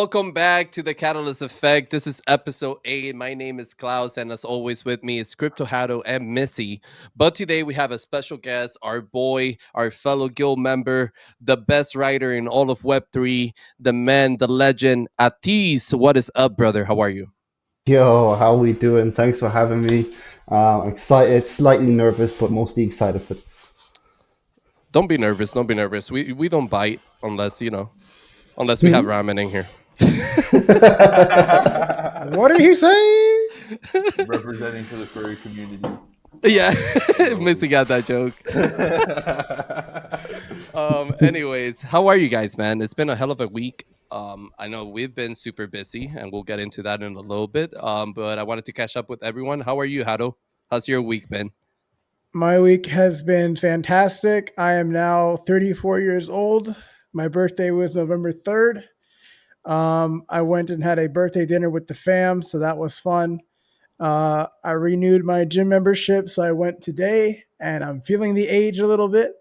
Welcome back to the Catalyst Effect. This is episode 8. My name is Klaus, and as always, with me is Crypto Hato and Missy. But today we have a special guest, our boy, our fellow guild member, the best writer in all of Web3, the man, the legend, Atis. What is up, brother? How are you? Yo, how we doing? Thanks for having me. Excited, slightly nervous, but mostly excited for this. Don't be nervous. Don't be nervous. We don't bite unless we have Hmm? ramen in here. What did he say? Representing for the furry community. Yeah, Bro. Missy got that joke. Anyways, how are you guys, man? It's been a hell of a week. I know we've been super busy, and we'll get into that in a little bit. But I wanted to catch up with everyone. How are you, Hado? How's your week been? My week has been fantastic. I am now 34 years old. My birthday was November 3rd. I went and had a birthday dinner with the fam, so that was fun. I renewed my gym membership, so I went today, and I'm feeling the age a little bit.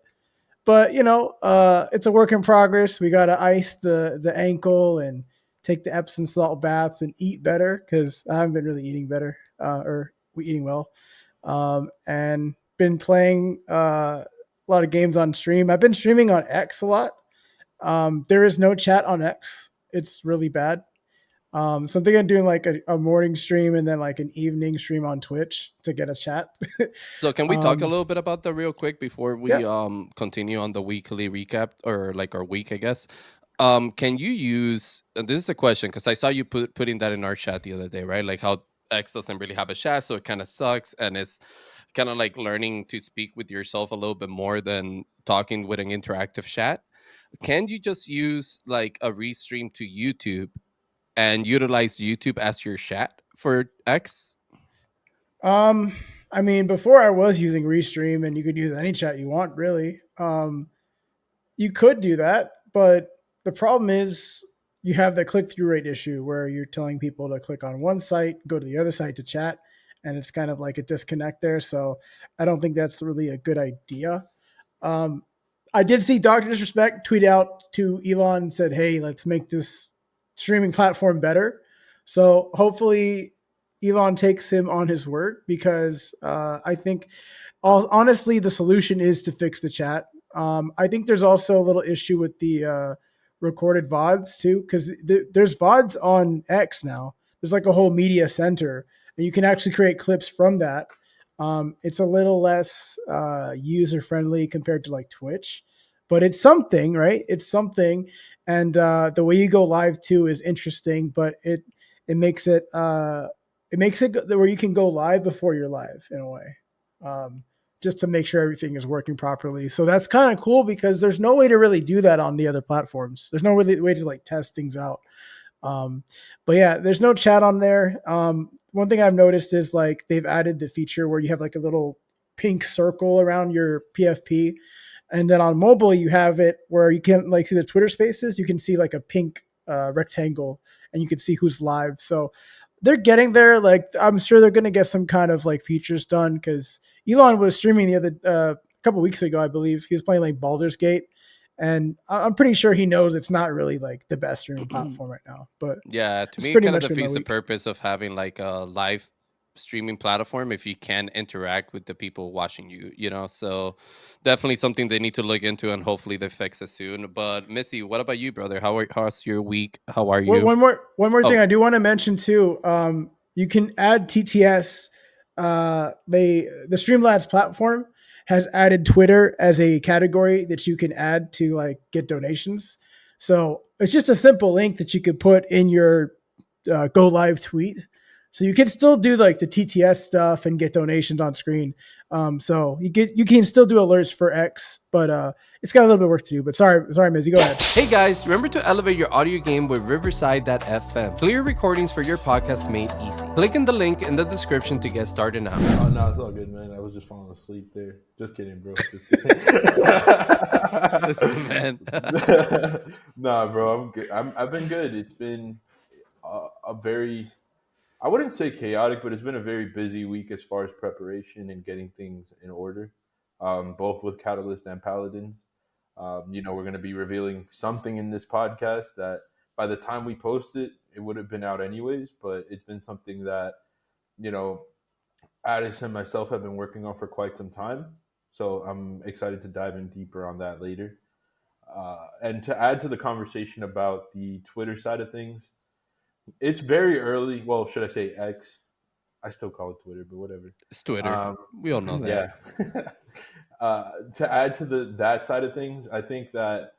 But it's a work in progress. We gotta ice the ankle and take the Epsom salt baths and eat better because I haven't been really eating better or eating well. And been playing a lot of games on stream. I've been streaming on X a lot. There is no chat on X. It's really bad. So I'm thinking of doing like a morning stream and then like an evening stream on Twitch to get a chat. So, can we talk a little bit about that real quick before Yeah. we continue on the weekly recap or like our week, I guess? Can you use? And this is a question because I saw you putting that in our chat the other day, right? Like how X doesn't really have a chat, so it kind of sucks, and it's kind of like learning to speak with yourself a little bit more than talking with an interactive chat. Can you just use like a restream to YouTube and utilize YouTube as your chat for X? Um, I mean, before I was using Restream, and you could use any chat you want, really. You could do that, but the problem is you have the click through rate issue where you're telling people to click on one site, go to the other site to chat, and it's kind of like a disconnect there. So I don't think that's really a good idea. Um, I did see Dr. Disrespect tweet out to Elon and said, "Hey, let's make this streaming platform better." So hopefully Elon takes him on his word because I think honestly the solution is to fix the chat. I think there's also a little issue with the recorded VODs too because there's VODs on X now. There's like a whole media center, and you can actually create clips from that. It's a little less user friendly compared to like Twitch, but it's something, right? It's something, and the way you go live too is interesting. But it makes it where you can go live before you're live in a way, just to make sure everything is working properly. So that's kind of cool because there's no way to really do that on the other platforms. There's no really way to like test things out. Um, but yeah, there's no chat on there. One thing I've noticed is like they've added the feature where you have like a little pink circle around your PFP. And then on mobile, you have it where you can like see the Twitter spaces. You can see like a pink rectangle and you can see who's live. So they're getting there. Like I'm sure they're going to get some kind of like features done because Elon was streaming the other couple weeks ago, I believe. He was playing like Baldur's Gate and I'm pretty sure he knows it's not really like the best streaming platform right now, but Yeah, to it's me, it pretty kind of much been my defeats the week. purpose of having like a live streaming platform if you can interact with the people watching you. So definitely something they need to look into and hopefully they fix it soon. But Missy, what about you, brother? How's your week? How are Well, you? one more thing Oh, I do want to mention too. You can add TTS. The Streamlabs platform has added Twitter as a category that you can add to like get donations. So it's just a simple link that you could put in your go live tweet. So you can still do like the TTS stuff and get donations on screen. So you can still do alerts for X, but it's got a little bit of work to do. But sorry, Mizzy, go ahead. hey guys, remember to elevate your audio game with Riverside.fm. Clear recordings for your podcast made easy. Click in the link in the description to get started now. Oh no, it's all good, man. I was just falling asleep there. Just kidding, bro. Just kidding. Listen, man. Nah, bro, I'm good. I've been good. It's been a very, I wouldn't say chaotic, but it's been a very busy week as far as preparation and getting things in order, both with Catalyst and Paladins. We're going to be revealing something in this podcast that by the time we post it, it would have been out anyways. But it's been something that, you know, Addis and myself have been working on for quite some time. So I'm excited to dive in deeper on that later. And to add to the conversation about the Twitter side of things, it's very early. Well, should I say X? I still call it Twitter, but whatever. It's Twitter. Um, We all know that. yeah. To add to that side of things, I think that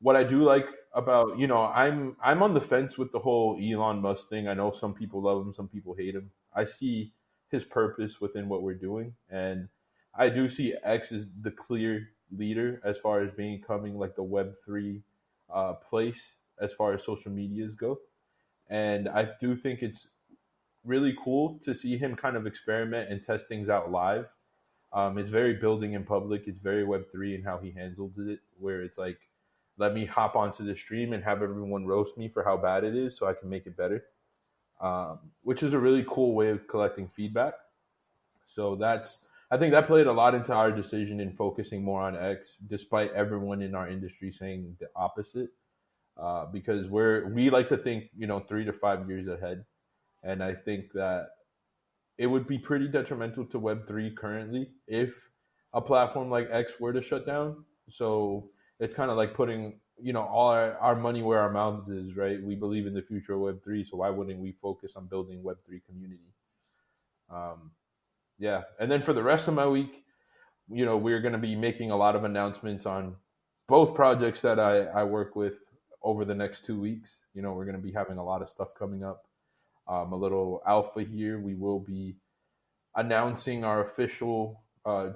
what I do like about, I'm on the fence with the whole Elon Musk thing. I know some people love him, some people hate him. I see his purpose within what we're doing, and I do see X as the clear leader as far as becoming like the Web3 place as far as social medias go. And I do think it's really cool to see him kind of experiment and test things out live. It's very building in public. It's very Web3 and how he handles it, where it's like, let me hop onto the stream and have everyone roast me for how bad it is so I can make it better, which is a really cool way of collecting feedback. So I think that played a lot into our decision in focusing more on X, despite everyone in our industry saying the opposite. Because we like to think, 3 to 5 years ahead. And I think that it would be pretty detrimental to Web3 currently if a platform like X were to shut down. So it's kind of like putting, all our money where our mouths is, right? We believe in the future of Web3, so why wouldn't we focus on building Web3 community? Yeah. And then for the rest of my week, we're going to be making a lot of announcements on both projects that I work with over the next 2 weeks. We're going to be having a lot of stuff coming up. A little alpha here. We will be announcing our official I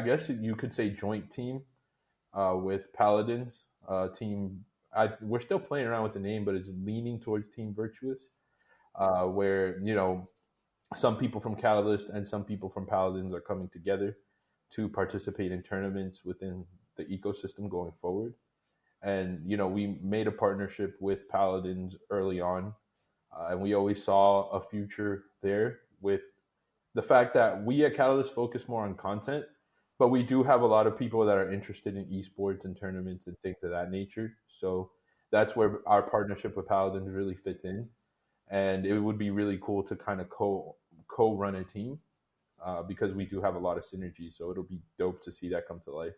guess you could say joint team with Paladins. Team. We're still playing around with the name, but it's leaning towards Team Virtuous, where some people from Catalyst and some people from Paladins are coming together to participate in tournaments within the ecosystem going forward. And we made a partnership with Paladins early on, and we always saw a future there with the fact that we at Catalyst focus more on content, but we do have a lot of people that are interested in esports and tournaments and things of that nature. So that's where our partnership with Paladins really fits in, and it would be really cool to kind of co-run a team because we do have a lot of synergy. So it'll be dope to see that come to life.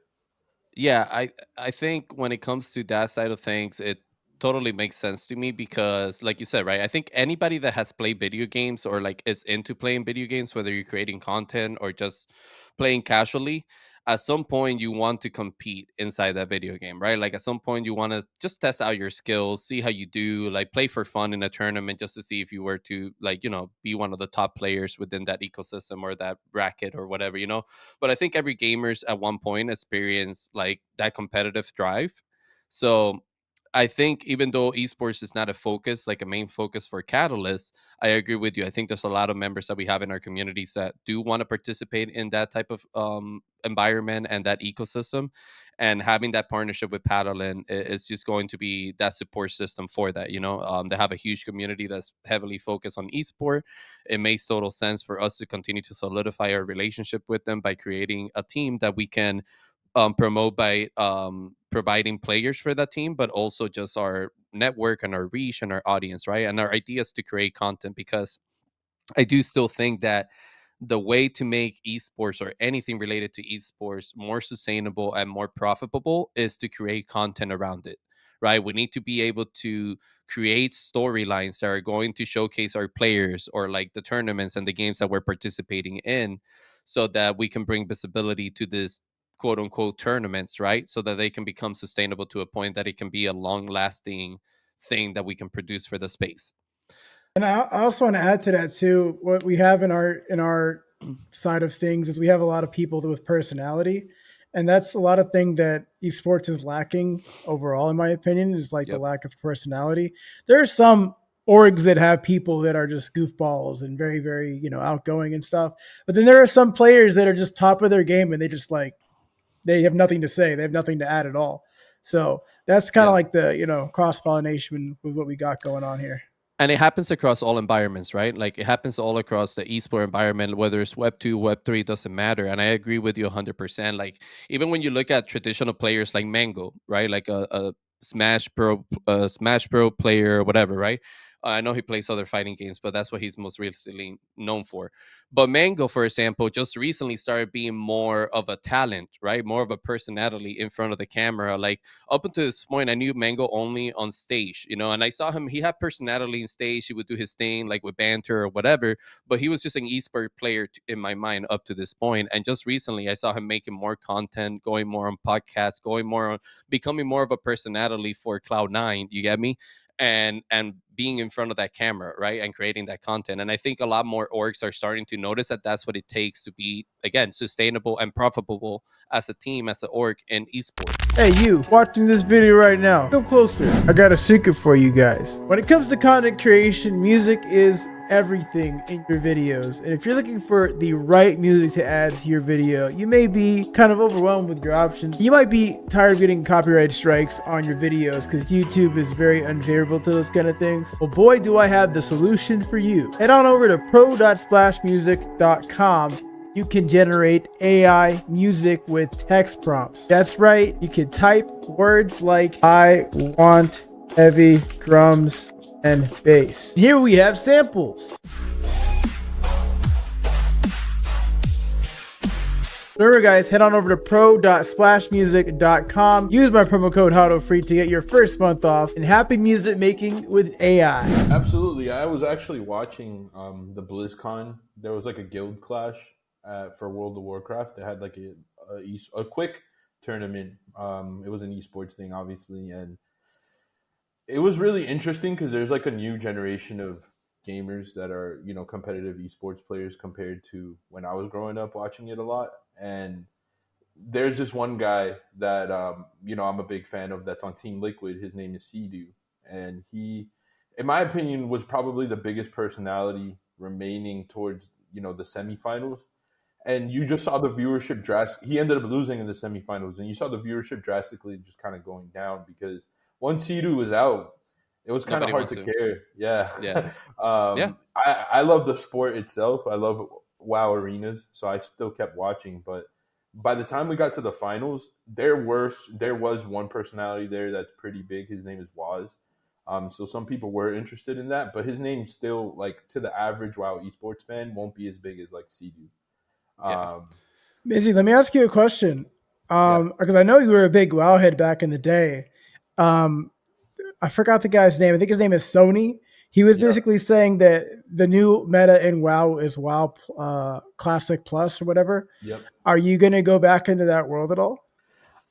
Yeah, I think when it comes to that side of things, it totally makes sense to me because, like you said, right? I think anybody that has played video games or like is into playing video games, whether you're creating content or just playing casually, at some point you want to compete inside that video game, right? Like at some point you want to just test out your skills, see how you do, like play for fun in a tournament just to see if you were to, like, be one of the top players within that ecosystem or that bracket or whatever. But I think every gamers at one point experience like that competitive drive. So I think even though esports is not a focus, like a main focus for Catalyst, I agree with you. I think there's a lot of members that we have in our communities that do want to participate in that type of environment and that ecosystem. And having that partnership with Paddlein is just going to be that support system for that. They have a huge community that's heavily focused on esport. It makes total sense for us to continue to solidify our relationship with them by creating a team that we can promote by providing players for that team, but also just our network and our reach and our audience, right? And our ideas to create content, because I do still think that the way to make esports or anything related to esports more sustainable and more profitable is to create content around it, right? We need to be able to create storylines that are going to showcase our players or like the tournaments and the games that we're participating in, so that we can bring visibility to this quote unquote tournaments, right? So that they can become sustainable to a point that it can be a long lasting thing that we can produce for the space. And I also want to add to that too. What we have in our side of things is we have a lot of people with personality, and that's a lot of thing that esports is lacking overall, in my opinion. Is like the Yep. lack of personality. There are some orgs that have people that are just goofballs and very very outgoing and stuff, but then there are some players that are just top of their game and they have nothing to say. They have nothing to add at all. So that's kind of Yeah. like the cross pollination with what we got going on here. And it happens across all environments, right? Like it happens all across the esport environment, whether it's web 2, web 3, doesn't matter. And I agree with you 100%. Like even when you look at traditional players like Mango, right? Like a Smash Pro player, whatever, right? I know he plays other fighting games, but that's what he's most recently known for. But Mango, for example, just recently started being more of a talent, right? More of a personality in front of the camera. Like up until this point, I knew Mango only on stage, and I saw him. He had personality in stage. He would do his thing, like with banter or whatever. But he was just an esport player in my mind up to this point. And just recently, I saw him making more content, going more on podcasts, going more on becoming more of a personality for Cloud9. You get me? And being in front of that camera, right, and creating that content. And I think a lot more orgs are starting to notice that that's what it takes to be, again, sustainable and profitable as a team, as an org in esports. Hey, you watching this video right now, come closer. I got a secret for you guys. When it comes to content creation, music is everything in your videos. And if you're looking for the right music to add to your video, you may be kind of overwhelmed with your options. You might be tired of getting copyright strikes on your videos because YouTube is very unfavorable to those kind of things. Well, boy, do I have the solution for you. Head on over to pro.splashmusic.com. You can generate AI music with text prompts. That's right, you can type words like, I want heavy drums and bass. Here we have samples. Remember guys, head on over to pro.splashmusic.com. Use my promo code HODOFREE to get your first month off, and happy music making with AI. Absolutely. I was actually watching the BlizzCon. There was like a guild clash for World of Warcraft. They had like a quick tournament. It was an esports thing, obviously, and it was really interesting because there's like a new generation of gamers that are, competitive esports players compared to when I was growing up watching it a lot. And there's this one guy that, I'm a big fan of that's on Team Liquid. His name is Sea and he, in my opinion, was probably the biggest personality remaining towards, the semifinals. And you just saw the viewership he ended up losing in the semifinals, and you saw the viewership drastically just kind of going down because once Sidu was out, it was kind of hard to care. Yeah. Yeah. I love the sport itself. I love WoW arenas, so I still kept watching. But by the time we got to the finals, there was one personality there that's pretty big. His name is Waz. So some people were interested in that, but his name still, like, to the average WoW esports fan, won't be as big as like Sidu. Busy, let me ask you a question. Because I know you were a big WoW head back in the day. I forgot the guy's name. I think his name is Sony. He was basically saying that the new meta in WoW is WoW Classic Plus or whatever. Yep. Are you going to go back into that world at all?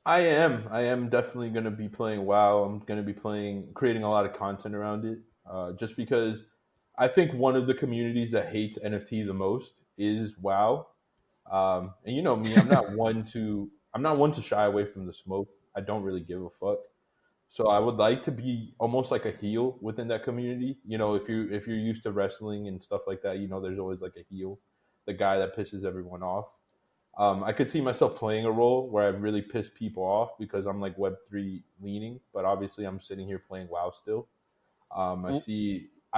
I am definitely going to be playing WoW. I'm going to be creating a lot of content around it, just because I think one of the communities that hates NFT the most is WoW. And you know me, I'm not one to shy away from the smoke. I don't really give a fuck. So I would like to be almost like a heel within that community. If you're used to wrestling and stuff like that, there's always like a heel, the guy that pisses everyone off. I could see myself playing a role where I really piss people off because I'm like Web3 leaning, but obviously I'm sitting here playing WoW still. I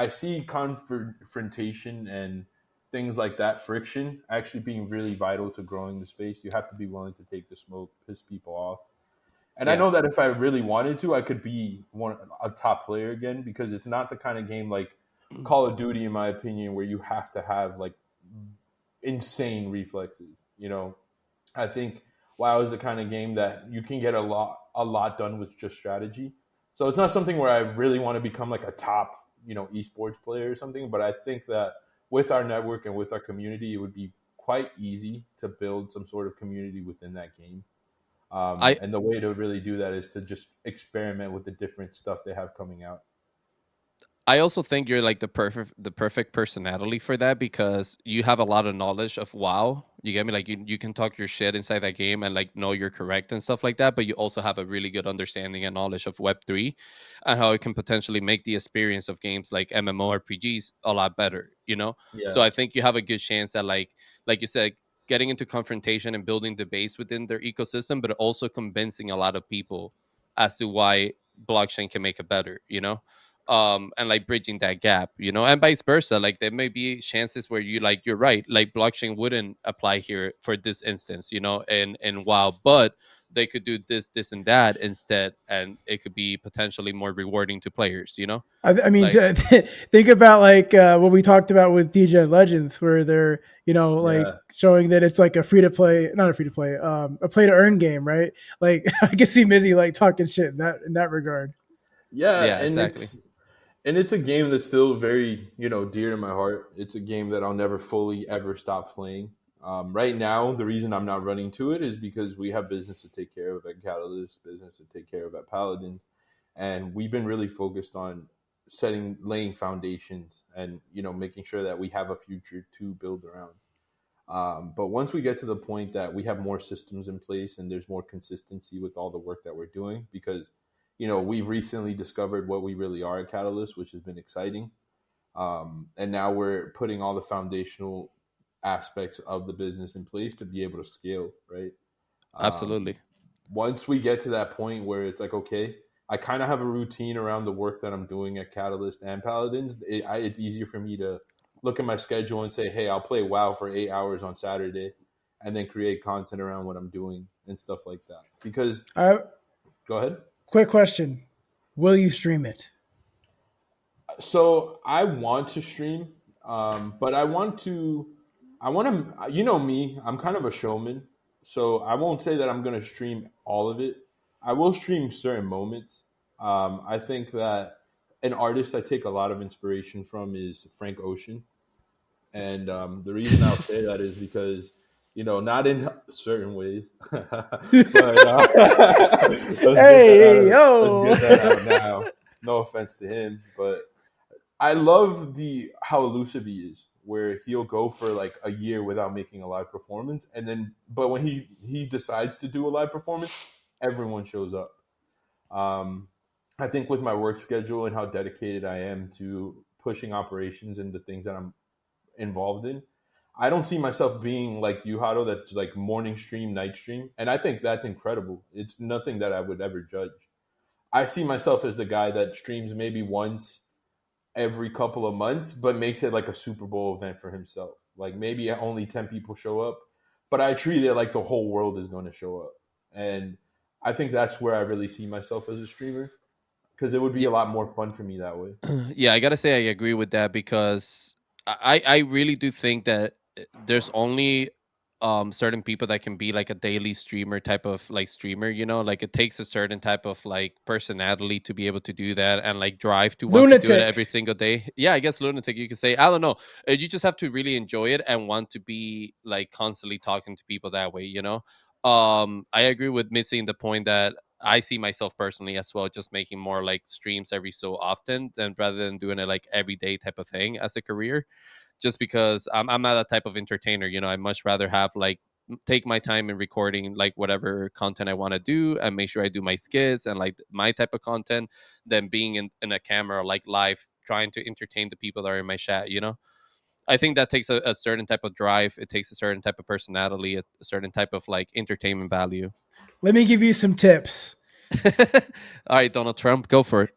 see confrontation and things like that, friction, actually being really vital to growing the space. You have to be willing to take the smoke, piss people off. And I know that if I really wanted to, I could be a top player again, because it's not the kind of game like Call of Duty, in my opinion, where you have to have like insane reflexes. I think WoW is the kind of game that you can get a lot done with just strategy. So it's not something where I really want to become like a top, esports player or something. But I think that with our network and with our community, it would be quite easy to build some sort of community within that game. And the way to really do that is to just experiment with the different stuff they have coming out. I also think you're like the perfect personality for that, because you have a lot of knowledge of WoW. You get me? Like you can talk your shit inside that game and like know you're correct and stuff like that, but you also have a really good understanding and knowledge of Web3 and how it can potentially make the experience of games like MMORPGs a lot better, Yeah. So I think you have a good chance that like you said, getting into confrontation and building the base within their ecosystem, but also convincing a lot of people as to why blockchain can make it better, and like bridging that gap, and vice versa. Like there may be chances where you're right, like blockchain wouldn't apply here for this instance, and wow, but they could do this and that instead, and it could be potentially more rewarding to players, you know? I mean, Like, think about like what we talked about with DJ Legends, where they're like Yeah, showing that it's like a free to play, not a free to play, a play to earn game, right? Like I can see Mizzy like talking shit in that regard. yeah, yeah, exactly. and it's a game that's still very dear to my heart. It's a game that I'll never fully ever stop playing. Right now, the reason I'm not running to it is because we have business to take care of at Catalyst, business to take care of at Paladins, and we've been really focused on laying foundations, and making sure that we have a future to build around. But once we get to the point that we have more systems in place and there's more consistency with all the work that we're doing, because we've recently discovered what we really are at Catalyst, which has been exciting. And now we're putting all the foundational aspects of the business in place to be able to scale, right? Um, Absolutely. Once we get to that point where it's like, okay, I kind of have a routine around the work that I'm doing at Catalyst and Paladins, it's easier for me to look at my schedule and say, hey, I'll play WoW for 8 hours on Saturday and then create content around what I'm doing and stuff like that. Because, go ahead. Quick question: will you stream it? So I want to stream, but I want to, me, I'm kind of a showman. So I won't say that I'm going to stream all of it. I will stream certain moments. I think that an artist I take a lot of inspiration from is Frank Ocean. And the reason I'll say that is because, not in certain ways, but Hey let's yo! get that out now. No offense to him, but I love how elusive he is, where he'll go for like a year without making a live performance, and then but when he decides to do a live performance, everyone shows up. Um, I think with my work schedule and how dedicated I am to pushing operations and the things that I'm involved in, I don't see myself being like you, Hado, that's like morning stream, night stream, and I think that's incredible. It's nothing that I would ever judge. I see myself as the guy that streams maybe once every couple of months, but makes it like a Super Bowl event for himself. Like maybe only 10 people show up, but I treat it like the whole world is going to show up. And I think that's where I really see myself as a streamer, because it would be Yeah, a lot more fun for me that way. yeah, I gotta say I agree with that because I really do think that there's only certain people that can be like a daily streamer type of like streamer, you know, like it takes a certain type of like personality to be able to do that and like drive to want to do it every Lunatic. single day. Yeah, I guess lunatic you could say. I don't know. You just have to really enjoy it and want to be like constantly talking to people that way, you know. I agree with missing the point that I see myself personally as well, just making more like streams every so often than rather than doing it like every day type of thing as a career. Just because I'm not that type of entertainer, you know, I much rather have like take my time in recording like whatever content I want to do and make sure I do my skits and like my type of content than being in a camera like live trying to entertain the people that are in my chat, you know. I think that takes a certain type of drive. It takes a certain type of personality, a certain type of like entertainment value. Let me give you some tips. All right, Donald Trump, go for it.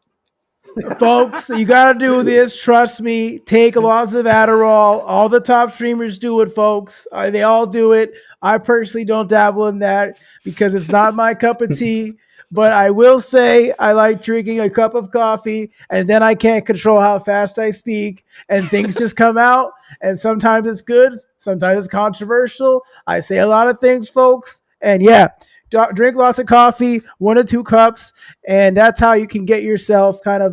Folks, you gotta do this. Trust me. Take lots of Adderall. All the top streamers do it, folks. They all do it. I personally don't dabble in that because it's not my cup of tea. But I will say I like drinking a cup of coffee, and then I can't control how fast I speak, and things just come out. And sometimes it's good, sometimes it's controversial. I say a lot of things, folks. And yeah, drink lots of coffee, 1 or 2 cups, and that's how you can get yourself kind of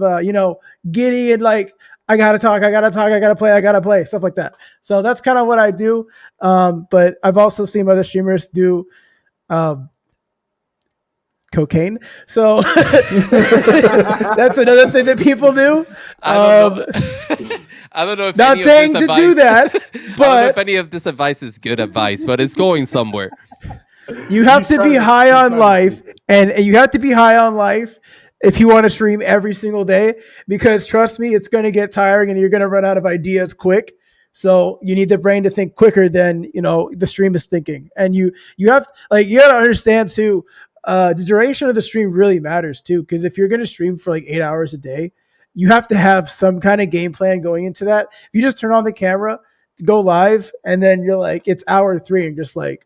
giddy and like I gotta talk, I gotta talk, I gotta play, stuff like that. So that's kind of what I do. But I've also seen other streamers do um, cocaine. So that's another thing that people do. I don't know. I don't know if Not any of this saying to do advice. that, I don't know if but any of this advice is good advice, but it's going somewhere. you have to be high He's on trying to life, keep it. and you have to be high on life if you want to stream every single day. Because trust me, it's going to get tiring, and you're going to run out of ideas quick. So you need the brain to think quicker than the stream is thinking, and you have like you got to understand too. The duration of the stream really matters too, because if you're going to stream for like 8 hours a day, you have to have some kind of game plan going into that. If you just turn on the camera, go live, and then you're like, it's hour 3, and just like,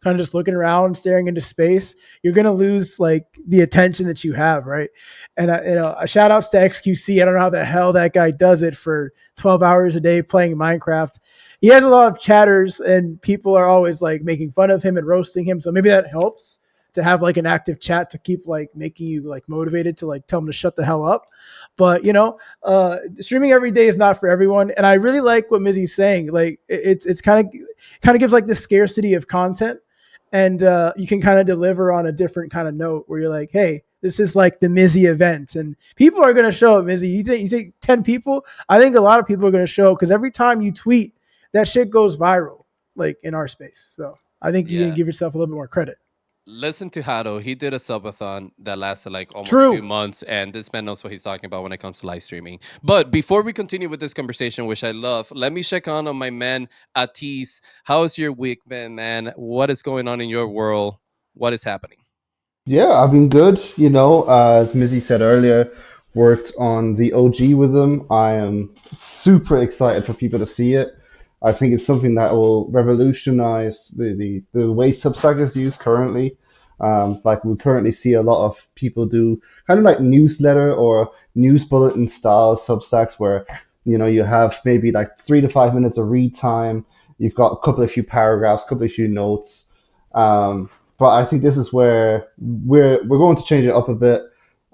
kind of just looking around, staring into space, you're gonna lose like the attention that you have, right? And a shout outs to XQC. I don't know how the hell that guy does it for 12 hours a day playing Minecraft. He has a lot of chatters, and people are always like making fun of him and roasting him. So maybe that helps to have like an active chat to keep like making you like motivated to like tell them to shut the hell up. But streaming every day is not for everyone. And I really like what Mizzy's saying. Like it's kind of gives like the scarcity of content, and you can kind of deliver on a different kind of note where you're like, hey, this is like the Mizzy event, and people are going to show up. Mizzy, you think 10 people? I think a lot of people are going to show up because every time you tweet, that shit goes viral, like in our space. So I think you can Yeah. give yourself a little bit more credit. Listen to Hado. He did a subathon that lasted like almost True. 2 months, and this man knows what he's talking about when it comes to live streaming. But before we continue with this conversation, which I love, let me check on my man Atis. How's your week been, man? What is going on in your world? What is happening? Yeah, I've been good. As Mizzy said earlier, worked on the OG with them. I am super excited for people to see it. I think it's something that will revolutionize the way Substack is used currently. Like we currently see a lot of people do kind of like newsletter or news bulletin style Substacks where you have maybe like 3 to 5 minutes of read time. You've got a couple of few paragraphs, couple of few notes. Um, but I think this is where we're going to change it up a bit.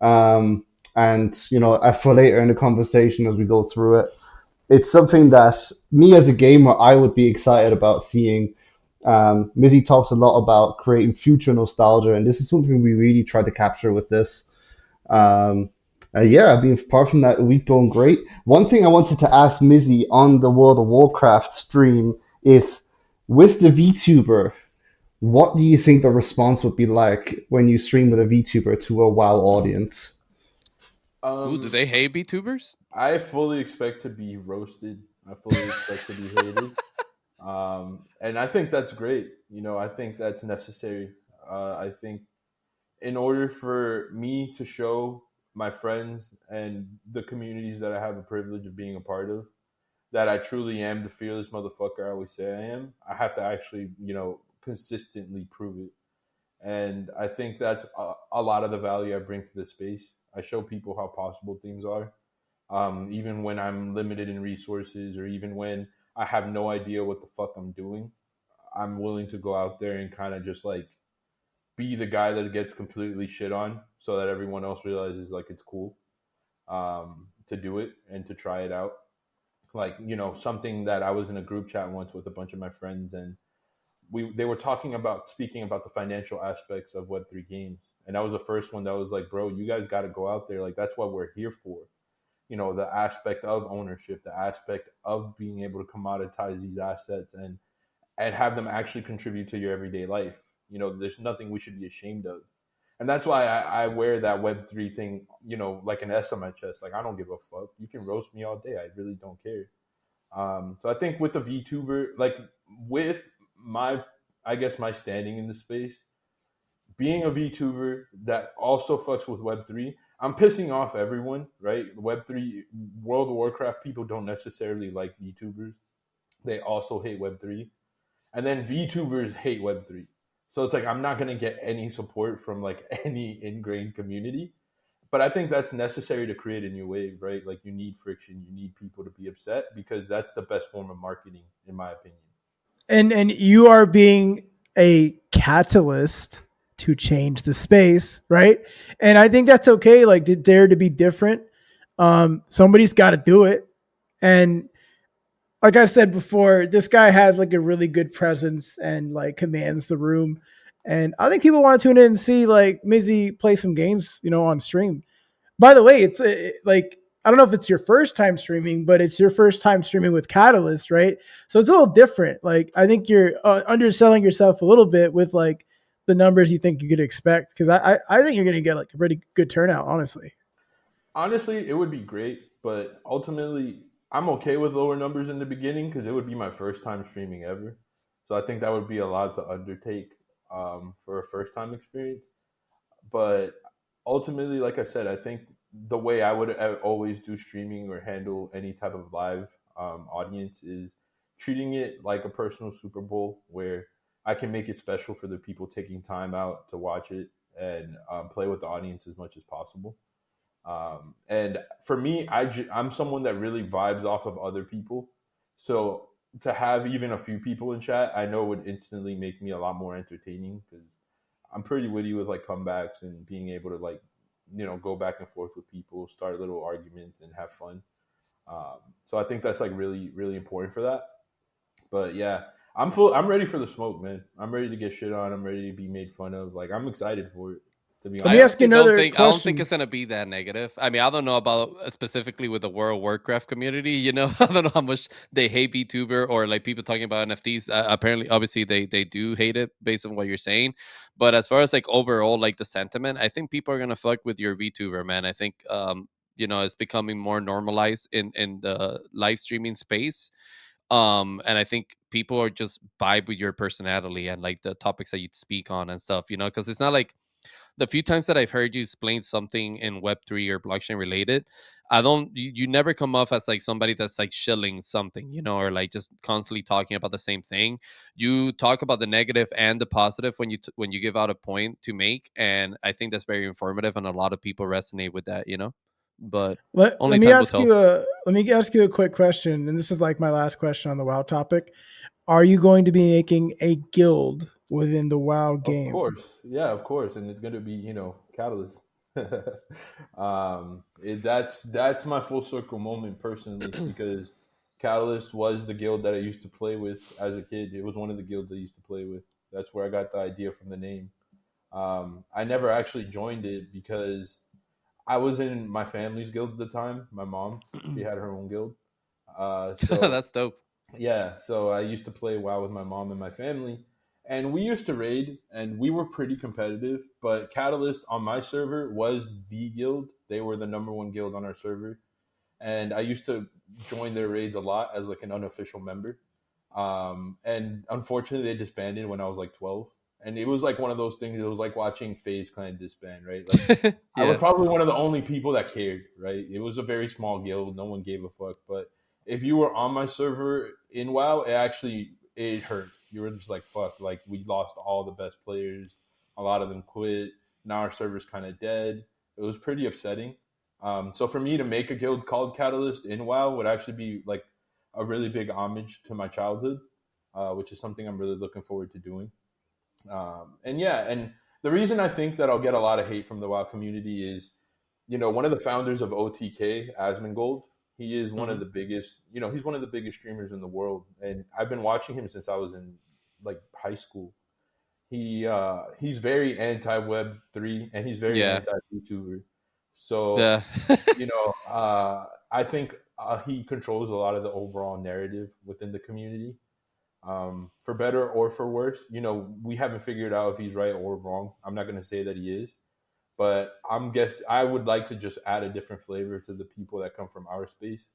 And for later in the conversation as we go through it, it's something that me as a gamer I would be excited about seeing. Mizzy talks a lot about creating future nostalgia, and this is something we really try to capture with this. Um, yeah, I mean, apart from that, we've done great. One thing I wanted to ask Mizzy on the World of Warcraft stream is, with the VTuber, what do you think the response would be like when you stream with a VTuber to a WoW audience? Ooh, do Um, they hate VTubers? I fully expect to be roasted. I fully expect to be hated. And I think that's great. I think that's necessary. I think in order for me to show my friends and the communities that I have the privilege of being a part of that I truly am the fearless motherfucker I always say I am, I have to actually, consistently prove it. And I think that's a lot of the value I bring to this space. I show people how possible things are, even when I'm limited in resources or even when I have no idea what the fuck I'm doing. I'm willing to go out there and kind of just like be the guy that gets completely shit on so that everyone else realizes like it's cool to do it and to try it out. Like, something that I was in a group chat once with a bunch of my friends, and they were speaking about the financial aspects of Web3 games. And that was the first one that was like, bro, you guys got to go out there. Like, that's what we're here for. The aspect of ownership, the aspect of being able to commoditize these assets and have them actually contribute to your everyday life. There's nothing we should be ashamed of. And that's why I wear that Web3 thing, like an S on my chest. Like, I don't give a fuck. You can roast me all day. I really don't care. So I think with the VTuber, like with I guess my standing in the space, being a VTuber that also fucks with Web3, I'm pissing off everyone, right? Web3, World of Warcraft people don't necessarily like VTubers. They also hate Web3. And then VTubers hate Web3. So it's like I'm not going to get any support from like any ingrained community. But I think that's necessary to create a new wave, right? Like you need friction, you need people to be upset because that's the best form of marketing, in my opinion. And you are being a catalyst to change the space, right? And I think that's okay. Like to dare to be different. Somebody's got to do it. And like I said before, this guy has like a really good presence and like commands the room. And I think people want to tune in and see like Mizzy play some games, on stream. By the way, it's like I don't know if it's your first time streaming, but it's your first time streaming with Catalyst, right? So it's a little different. Like I think you're underselling yourself a little bit with like the numbers you think you could expect because I think you're going to get like a pretty good turnout, honestly. Honestly, it would be great, but ultimately, I'm okay with lower numbers in the beginning because it would be my first time streaming ever. So I think that would be a lot to undertake for a first time experience. But ultimately, like I said, I think the way I would always do streaming or handle any type of live audience is treating it like a personal Super Bowl where I can make it special for the people taking time out to watch it and play with the audience as much as possible. And for me, I'm someone that really vibes off of other people. So to have even a few people in chat, I know would instantly make me a lot more entertaining because I'm pretty witty with like comebacks and being able to like, go back and forth with people, start little arguments and have fun. So I think that's like really, really important for that. But yeah, I'm ready for the smoke, man. I'm ready to get shit on. I'm ready to be made fun of. Like I'm excited for it. To be Let I me ask honest. you honestly don't another think I don't think question. it's gonna be that negative. I mean, I don't know about specifically with the World of Warcraft community. I don't know how much they hate VTuber or like people talking about NFTs. Apparently, obviously, they do hate it based on what you're saying. But as far as like overall, like the sentiment, I think people are gonna fuck with your VTuber, man. I think it's becoming more normalized in the live streaming space. And I think people are just vibe with your personality and like the topics that you speak on and stuff. Because it's not like the few times that I've heard you explain something in Web3 or blockchain related, I don't, you never come off as like somebody that's like shilling something, or like just constantly talking about the same thing. You talk about the negative and the positive when when you give out a point to make, and I think that's very informative, and a lot of people resonate with that. But Let, only let me time will ask tell. you a let me ask you a quick question, and this is like my last question on the WoW topic. Are you going to be making a guild within the WoW Of game? course, yeah, of course, and it's gonna be Catalyst. That's my full circle moment personally because Catalyst was the guild that I used to play with as a kid. It was one of the guilds I used to play with. That's where I got the idea from the name. I never actually joined it because I was in my family's guild at the time. My mom, she had her own guild. So That's dope. yeah, so I used to play WoW with my mom and my family, and we used to raid, and we were pretty competitive. But Catalyst on my server was the guild; they were the number one guild on our server, and I used to join their raids a lot as like an unofficial member. And unfortunately, they disbanded when I was like 12, and it was like one of those things. It was like watching FaZe Clan disband, right? Like I was Yeah. probably one of the only people that cared, right? It was a very small guild; no one gave a fuck, but if you were on my server in WoW, it hurt. You were just like fuck, like we lost all the best players. A lot of them quit. Now our server's kind of dead. It was pretty upsetting. So for me to make a guild called Catalyst in WoW would actually be like a really big homage to my childhood, which is something I'm really looking forward to doing. And yeah, and the reason I think that I'll get a lot of hate from the WoW community is one of the founders of OTK, Asmongold, he is one of Hmm. the biggest, he's one of the biggest streamers in the world. And I've been watching him since I was in like high school. He's very anti Web3 and he's very Yeah. anti YouTuber. So, Yeah. I think he controls a lot of the overall narrative within the community, for better or for worse. We haven't figured out if he's right or wrong. I'm not going to say that he is, but I would like to just add a different flavor to the people that come from our space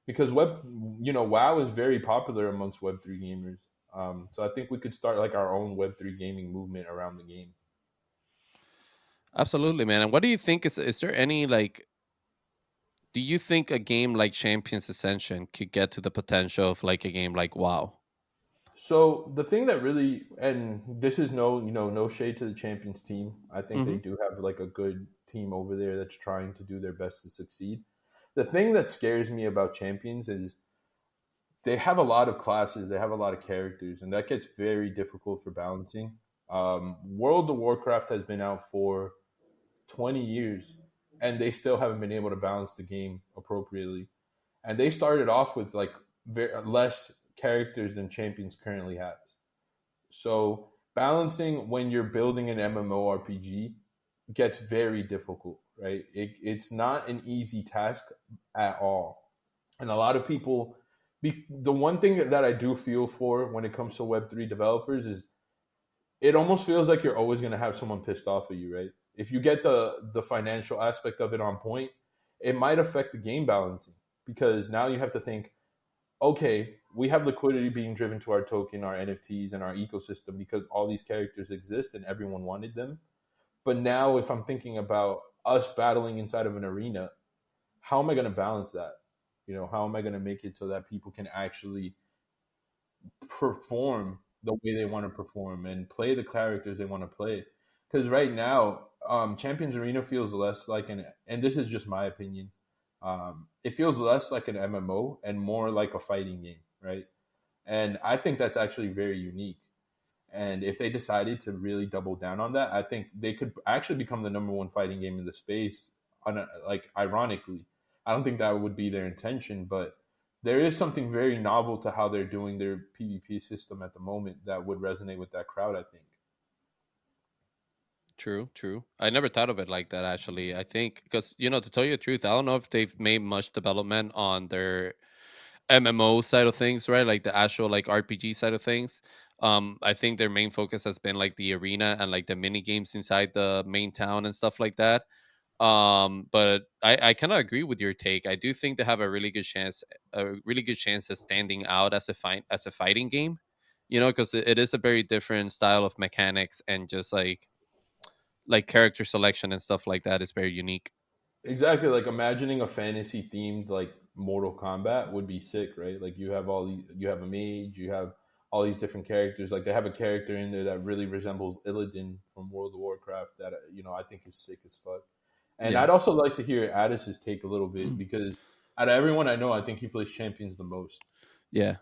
because WoW is very popular amongst Web3 gamers. So I think we could start like our own Web3 gaming movement around the game. Absolutely, man. And what do you think is there any like do you think a game like Champions Ascension could get to the potential of like a game like WoW? So the thing that really, and this is no shade to the Champions team. I think they Hmm. do have like a good team over there that's trying to do their best to succeed. The thing that scares me about Champions is they have a lot of classes, they have a lot of characters, and that gets very difficult for balancing. World of Warcraft has been out for 20 years, and they still haven't been able to balance the game appropriately. And they started off with like less characters than Champions currently has. So balancing when you're building an MMORPG gets very difficult, right? It's not an easy task at all. And a lot of people, the one thing that I do feel for when it comes to Web3 developers is it almost feels like you're always going to have someone pissed off at you, right? If you get the financial aspect of it on point, it might affect the game balancing because now you have to think, okay, we have liquidity being driven to our token, our NFTs, and our ecosystem because all these characters exist and everyone wanted them. But now, if I'm thinking about us battling inside of an arena, how am I going to balance that? How am I going to make it so that people can actually perform the way they want to perform and play the characters they want to play. Because right now, Champions Arena feels less like and this is just my opinion, it feels less like an MMO and more like a fighting game, right? And I think that's actually very unique. And if they decided to really double down on that, I think they could actually become the number one fighting game in the space. Like ironically, I don't think that would be their intention, but there is something very novel to how they're doing their PvP system at the moment that would resonate with that crowd. I think. True, true. I never thought of it like that actually. I think because to tell you the truth, I don't know if they've made much development on their MMO side of things, right? Like the actual like RPG side of things. I think their main focus has been like the arena and like the mini games inside the main town and stuff like that. But I kind of agree with your take. I do think they have a really good chance of standing out as a fighting game. Because it is a very different style of mechanics and just like character selection and stuff like that is very unique. Exactly, like imagining a fantasy themed like Mortal Kombat would be sick, right? Like you have a mage, you have all these different characters. Like they have a character in there that really resembles Illidan from World of Warcraft that I think is sick as fuck. And Yeah. I'd also like to hear Addis's take a little bit because out of everyone I know, I think he plays champions the most. Yeah.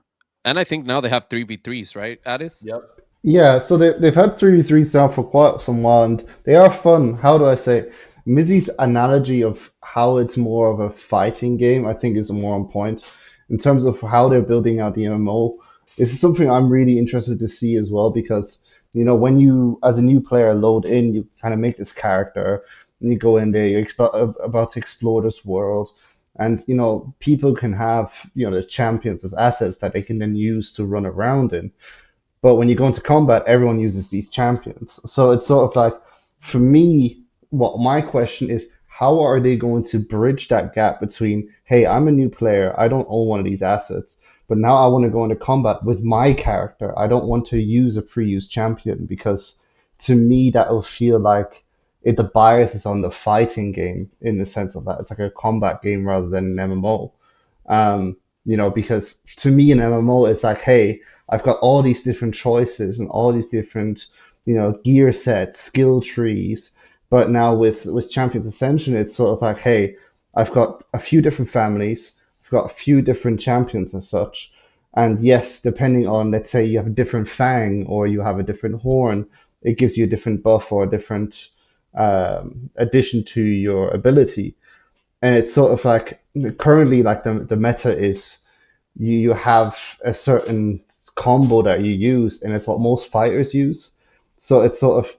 And I think now they have 3v3s, right, Addis? Yep. Yeah, so they've had 3v3s now for quite some while, and they are fun. How do I say it? Mizzy's analogy of how it's more of a fighting game, I think, is more on point. In terms of how they're building out the MMO, this is something I'm really interested to see as well because, when you, as a new player, load in, you kind of make this character, and you go in there, you're about to explore this world, and, people can have, the champions as assets that they can then use to run around in. But when you go into combat, everyone uses these champions. So it's sort of like, for me, what my question is, how are they going to bridge that gap between, hey, I'm a new player, I don't own one of these assets, but now I want to go into combat with my character. I don't want to use a pre-used champion because to me that will feel like the bias is on the fighting game in the sense of that it's like a combat game rather than an MMO. Because to me an MMO it's like, hey, I've got all these different choices and all these different, gear sets, skill trees. But now with Champions Ascension, it's sort of like, hey, I've got a few different families, I've got a few different champions and such. And yes, depending on, let's say you have a different fang or you have a different horn, it gives you a different buff or a different addition to your ability. And it's sort of like currently, like the meta is you have a certain combo that you use, and it's what most fighters use. So it's sort of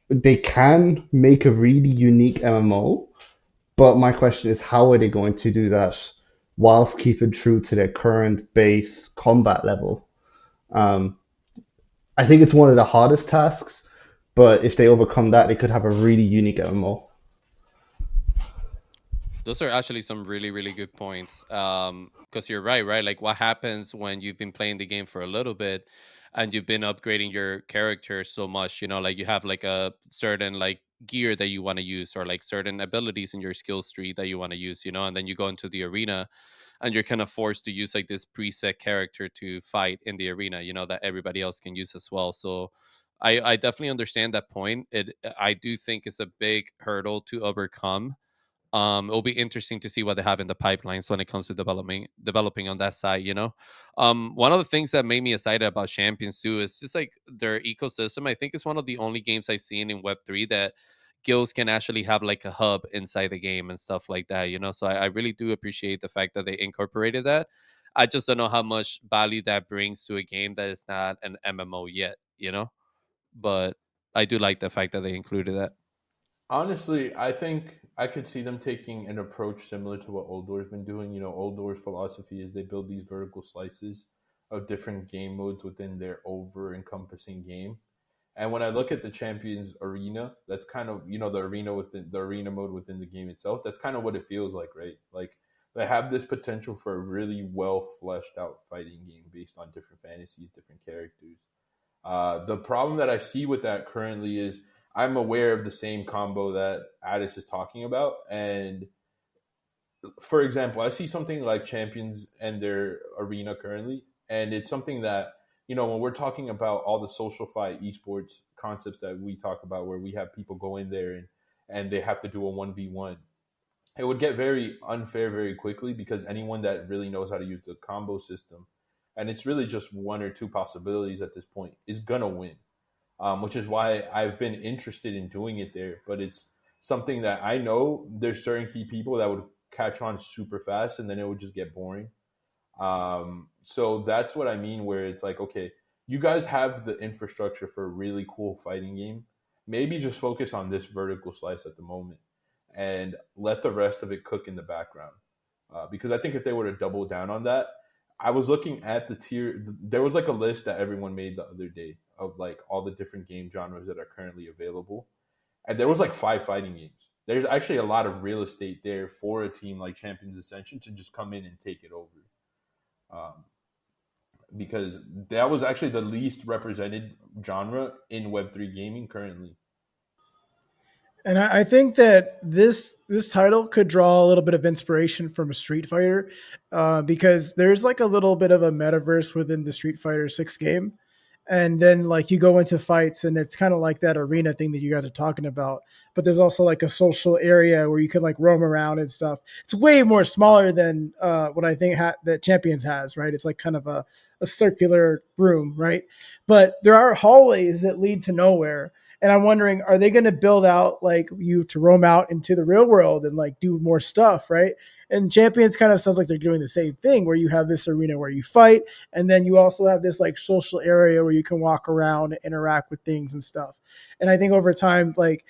they can make a really unique MMO, but my question is how are they going to do that whilst keeping true to their current base combat level? Um, I think it's one of the hardest tasks, but if they overcome that, they could have a really unique MMO. Those are actually some really, really good points. Because you're right, right? Like, what happens when you've been playing the game for a little bit, and you've been upgrading your character so much? Like you have like a certain like gear that you want to use, or like certain abilities in your skill tree that you want to use. And then you go into the arena, and you're kind of forced to use like this preset character to fight in the arena. That everybody else can use as well. So. I definitely understand that point. I do think it's a big hurdle to overcome. It'll be interesting to see what they have in the pipelines when it comes to developing on that side. One of the things that made me excited about Champions too is just like their ecosystem. I think it's one of the only games I've seen in Web3 that guilds can actually have like a hub inside the game and stuff like that. So I really do appreciate the fact that they incorporated that. I just don't know how much value that brings to a game that is not an MMO yet. But I do like the fact that they included that. Honestly, I think I could see them taking an approach similar to what Old Door's been doing. Old Door's philosophy is they build these vertical slices of different game modes within their over encompassing game. And when I look at the Champions Arena, that's kind of the arena within the arena mode within the game itself. That's kind of what it feels like, right? Like they have this potential for a really well fleshed out fighting game based on different fantasies, different characters. The problem that I see with that currently is I'm aware of the same combo that Addis is talking about, and for example, I see something like Champions and their arena currently, and it's something that when we're talking about all the social fight esports concepts that we talk about, where we have people go in there and they have to do a 1v1, it would get very unfair very quickly, because anyone that really knows how to use the combo system, and it's really just one or two possibilities at this point, is gonna win. Which is why I've been interested in doing it there. But it's something that I know there's certain key people that would catch on super fast, and then it would just get boring. So that's what I mean, where it's like, okay, you guys have the infrastructure for a really cool fighting game. Maybe just focus on this vertical slice at the moment and let the rest of it cook in the background. Because I think if they were to double down on that, I was looking at the tier. There was like a list that everyone made the other day of like all the different game genres that are currently available, and there was like 5 fighting games. There's actually a lot of real estate there for a team like Champions Ascension to just come in and take it over, um, because that was actually the least represented genre in Web3 gaming currently. And I think that this title could draw a little bit of inspiration from a Street Fighter, because there's like a little bit of a metaverse within the Street Fighter 6 game, and then like you go into fights, and it's kind of like that arena thing that you guys are talking about. But there's also like a social area where you can like roam around and stuff. It's way more smaller than what I think that Champions has, right? It's like kind of a circular room, right? But there are hallways that lead to nowhere, and I'm wondering, are they going to build out like you to roam out into the real world and like do more stuff, right? And Champions kind of sounds like they're doing the same thing, where you have this arena where you fight, and then you also have this like social area where you can walk around and interact with things and stuff. And I think over time, like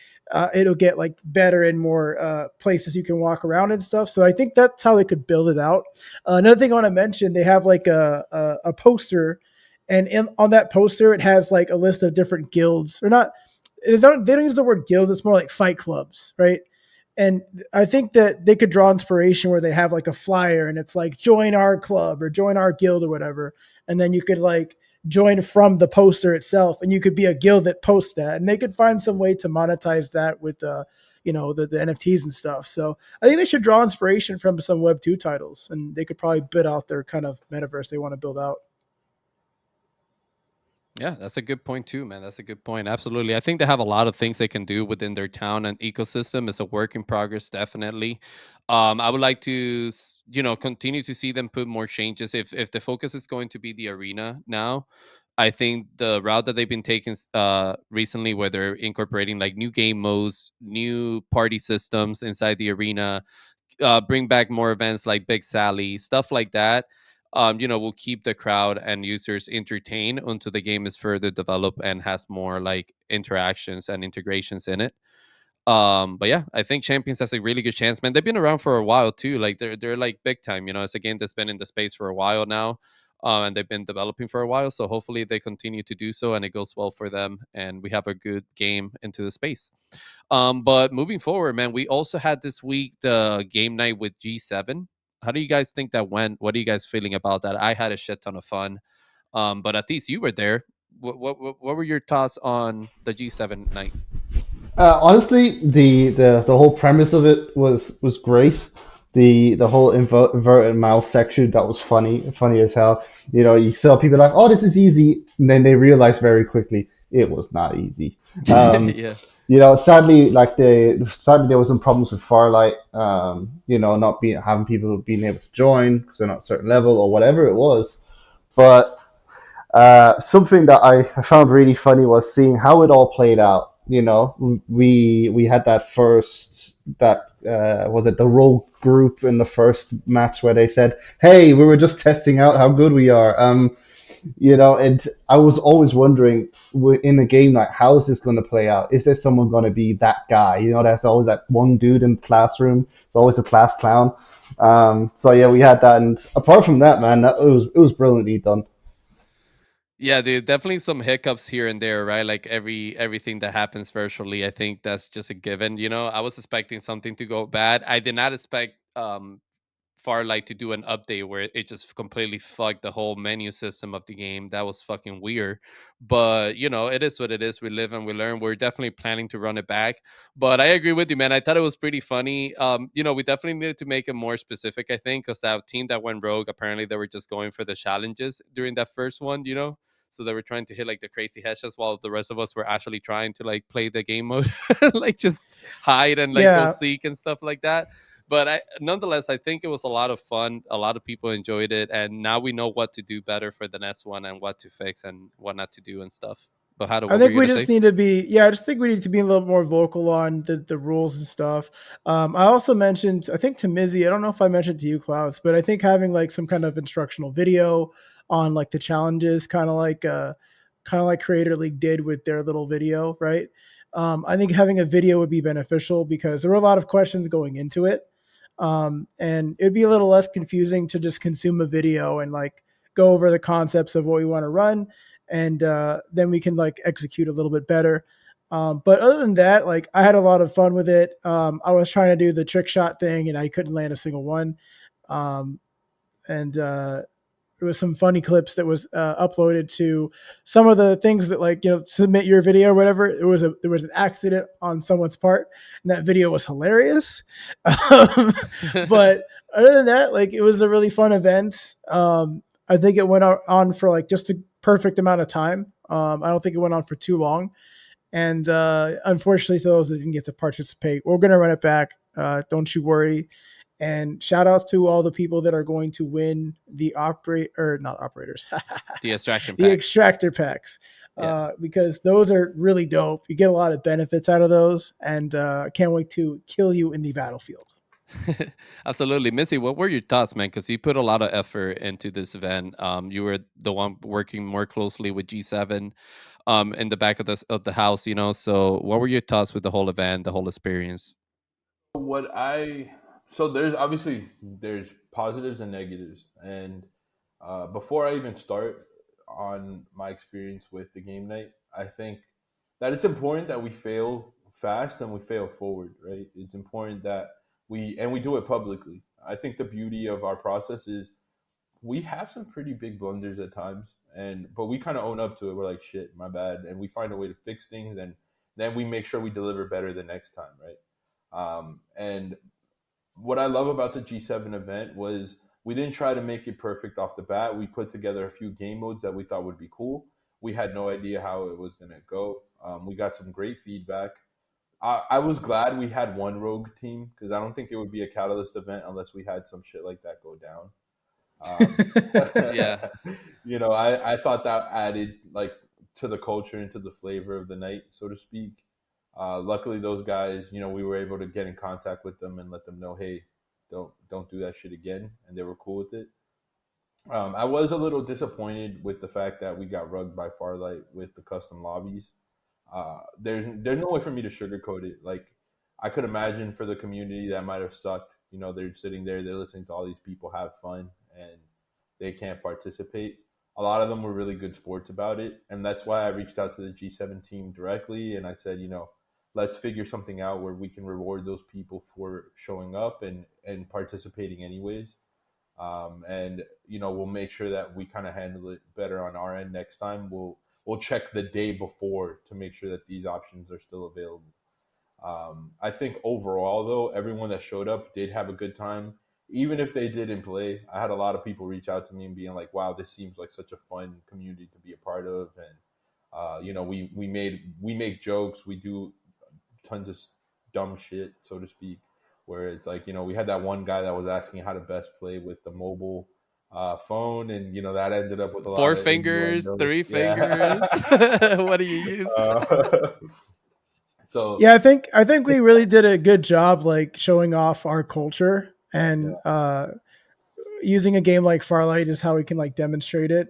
it'll get like better and more places you can walk around and stuff. So I think that's how they could build it out. Another thing I want to mention, they have like a poster, and on that poster it has like a list of different guilds, or not, they don't use the word guild. It's more like fight clubs, right? And I think that they could draw inspiration where they have like a flyer and it's like join our club or join our guild or whatever, and then you could like join from the poster itself, and you could be a guild that posts that, and they could find some way to monetize that with the NFTs and stuff. So I think they should draw inspiration from some Web2 titles, and they could probably bid out their kind of metaverse they want to build out. Yeah, that's a good point too, man. That's a good point. Absolutely. I think they have a lot of things they can do within their town and ecosystem. It's a work in progress, definitely. I would like to, continue to see them put more changes. If the focus is going to be the arena now, I think the route that they've been taking recently, where they're incorporating like new game modes, new party systems inside the arena, bring back more events like Big Sally, stuff like that. Will keep the crowd and users entertained until the game is further developed and has more like interactions and integrations in it. But yeah, I think Champions has a really good chance, man. They've been around for a while too. Like they're like big time. It's a game that's been in the space for a while now. And they've been developing for a while. So hopefully they continue to do so and it goes well for them and we have a good game into the space. But moving forward, man, we also had this week the game night with G7. How do you guys think that went? What are you guys feeling about that? I had a shit ton of fun. But at least you were there. What were your thoughts on the G7 night? Honestly, the whole premise of it was great. The whole inverted mouse section, that was funny as hell. You saw people like, oh, this is easy, and then they realize very quickly it was not easy. Um, Yeah. sadly there was some problems with Farlight. Not being having people being able to join because they're not a certain level or whatever it was. But something that I found really funny was seeing how it all played out. We had that first that was it the rogue group in the first match where they said, "Hey, we were just testing out how good we are." And I was always wondering in a game like how is this going to play out? Is there someone going to be that guy? There's always that one dude in the classroom. It's always the class clown. So yeah, we had that, and apart from that, man, it was brilliantly done. Yeah, dude, definitely some hiccups here and there, right? Like everything that happens virtually, I think that's just a given. I was expecting something to go bad. I did not expect Farlight to do an update where it just completely fucked the whole menu system of the game. That was fucking weird. But it is what it is. We live and we learn. We're definitely planning to run it back. But I agree with you, man. I thought it was pretty funny. We definitely needed to make it more specific, I think, because that team that went rogue, apparently they were just going for the challenges during that first one. So they were trying to hit like the crazy headshots while the rest of us were actually trying to like play the game mode, like just hide and like go Yeah, seek and stuff like that. But nonetheless, I think it was a lot of fun. A lot of people enjoyed it, and now we know what to do better for the next one and what to fix and what not to do and stuff. But how do I what were think you we gonna just say? need to be, yeah, I just think we need to be a little more vocal on the rules and stuff. I also mentioned, I think to Mizzy, I don't know if I mentioned to you, Klaus, but I think having like some kind of instructional video on like the challenges, kind of like Creator League did with their little video, right? I think having a video would be beneficial because there were a lot of questions going into it. And it'd be a little less confusing to just consume a video and like go over the concepts of what we want to run, and then we can like execute a little bit better. But other than that, like I had a lot of fun with it. I was trying to do the trick shot thing and I couldn't land a single one. Um, and There was some funny clips that was uploaded to some of the things that, like, submit your video or whatever. There was an accident on someone's part, and that video was hilarious. um, but other than that, like, it was a really fun event. I think it went on for like just a perfect amount of time. I don't think it went on for too long. And unfortunately, for those that didn't get to participate, we're going to run it back. Don't you worry. And shout outs to all the people that are going to win the operate or not operators, The extraction the packs. extractor packs, Yeah. because those are really dope. You get a lot of benefits out of those, and can't wait to kill you in the battlefield. Absolutely. Missy, what were your thoughts, man? Because you put a lot of effort into this event. You were the one working more closely with G7 in the back of the house, So what were your thoughts with the whole event, the whole experience? What I so there's obviously there's positives and negatives, and before I even start on my experience with the game night, I think that it's important that we fail fast and we fail forward, right? It's important that we do it publicly. I think the beauty of our process is we have some pretty big blunders at times, and but we kind of own up to it. We're like, shit, my bad, and we find a way to fix things, and then we make sure we deliver better the next time, right? And what I love about the G7 event was we didn't try to make it perfect off the bat. We put together a few game modes that we thought would be cool. We had no idea how it was going to go. We got some great feedback. I was glad we had one rogue team because I don't think it would be a Catalyst event unless we had some shit like that go down. Um, Yeah. I thought that added like to the culture and to the flavor of the night, so to speak. Luckily, those guys, we were able to get in contact with them and let them know, hey, don't do that shit again, and they were cool with it. I was a little disappointed with the fact that we got rugged by Farlight with the custom lobbies. There's no way for me to sugarcoat it. Like I could imagine for the community that might have sucked. They're sitting there, they're listening to all these people have fun, and they can't participate. A lot of them were really good sports about it, and that's why I reached out to the G7 team directly, and I said, let's figure something out where we can reward those people for showing up and participating anyways. And we'll make sure that we kind of handle it better on our end next time. We'll check the day before to make sure that these options are still available. I think overall, though, everyone that showed up did have a good time. Even if they didn't play, I had a lot of people reach out to me and being like, "Wow, this seems like such a fun community to be a part of." And we make jokes, we do tons of dumb shit, so to speak. Where it's like, we had that one guy that was asking how to best play with the mobile phone, and that ended up with a lot Four of fingers, innuendo. three Yeah. fingers. What do you use? uh, so Yeah, I think we really did a good job like showing off our culture, and yeah. using a game like Farlight is how we can like demonstrate it.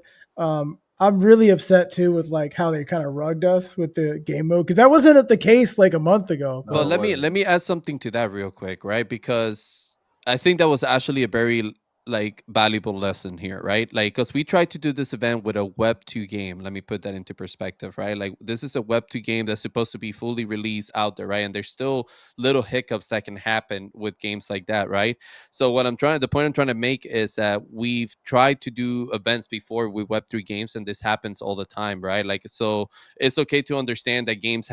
I'm really upset too with like how they kind of rugged us with the game mode, because that wasn't the case like a month ago. But No, it But let wasn't. me add something to that real quick, right? Because I think that was actually a very like valuable lesson here, right? Like, because we tried to do this event with a Web 2 game. Let me put that into perspective, right? Like, this is a Web 2 game that's supposed to be fully released out there, right? And there's still little hiccups that can happen with games like that, right? So the point I'm trying to make is that we've tried to do events before with Web 3 games, and this happens all the time, right? Like, so it's okay to understand that games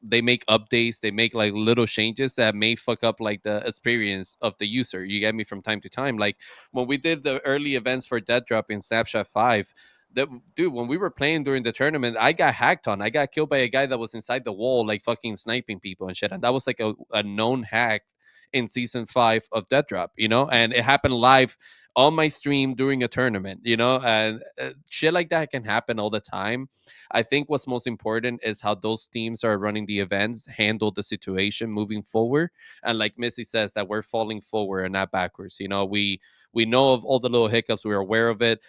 they make updates, they make like little changes that may fuck up like the experience of the user. You get me, from time to time. Like when we did the early events for Dead Drop in Snapchat 5, that, dude, when we were playing during the tournament, I got hacked on. I got killed by a guy that was inside the wall, like fucking sniping people and shit. And that was like a known hack in season 5 of Death Drop, and it happened live on my stream during a tournament, and shit like that can happen all the time. I think what's most important is how those teams are running the events handle the situation moving forward. And like Missy says, that we're falling forward and not backwards. We know of all the little hiccups. We're aware of it.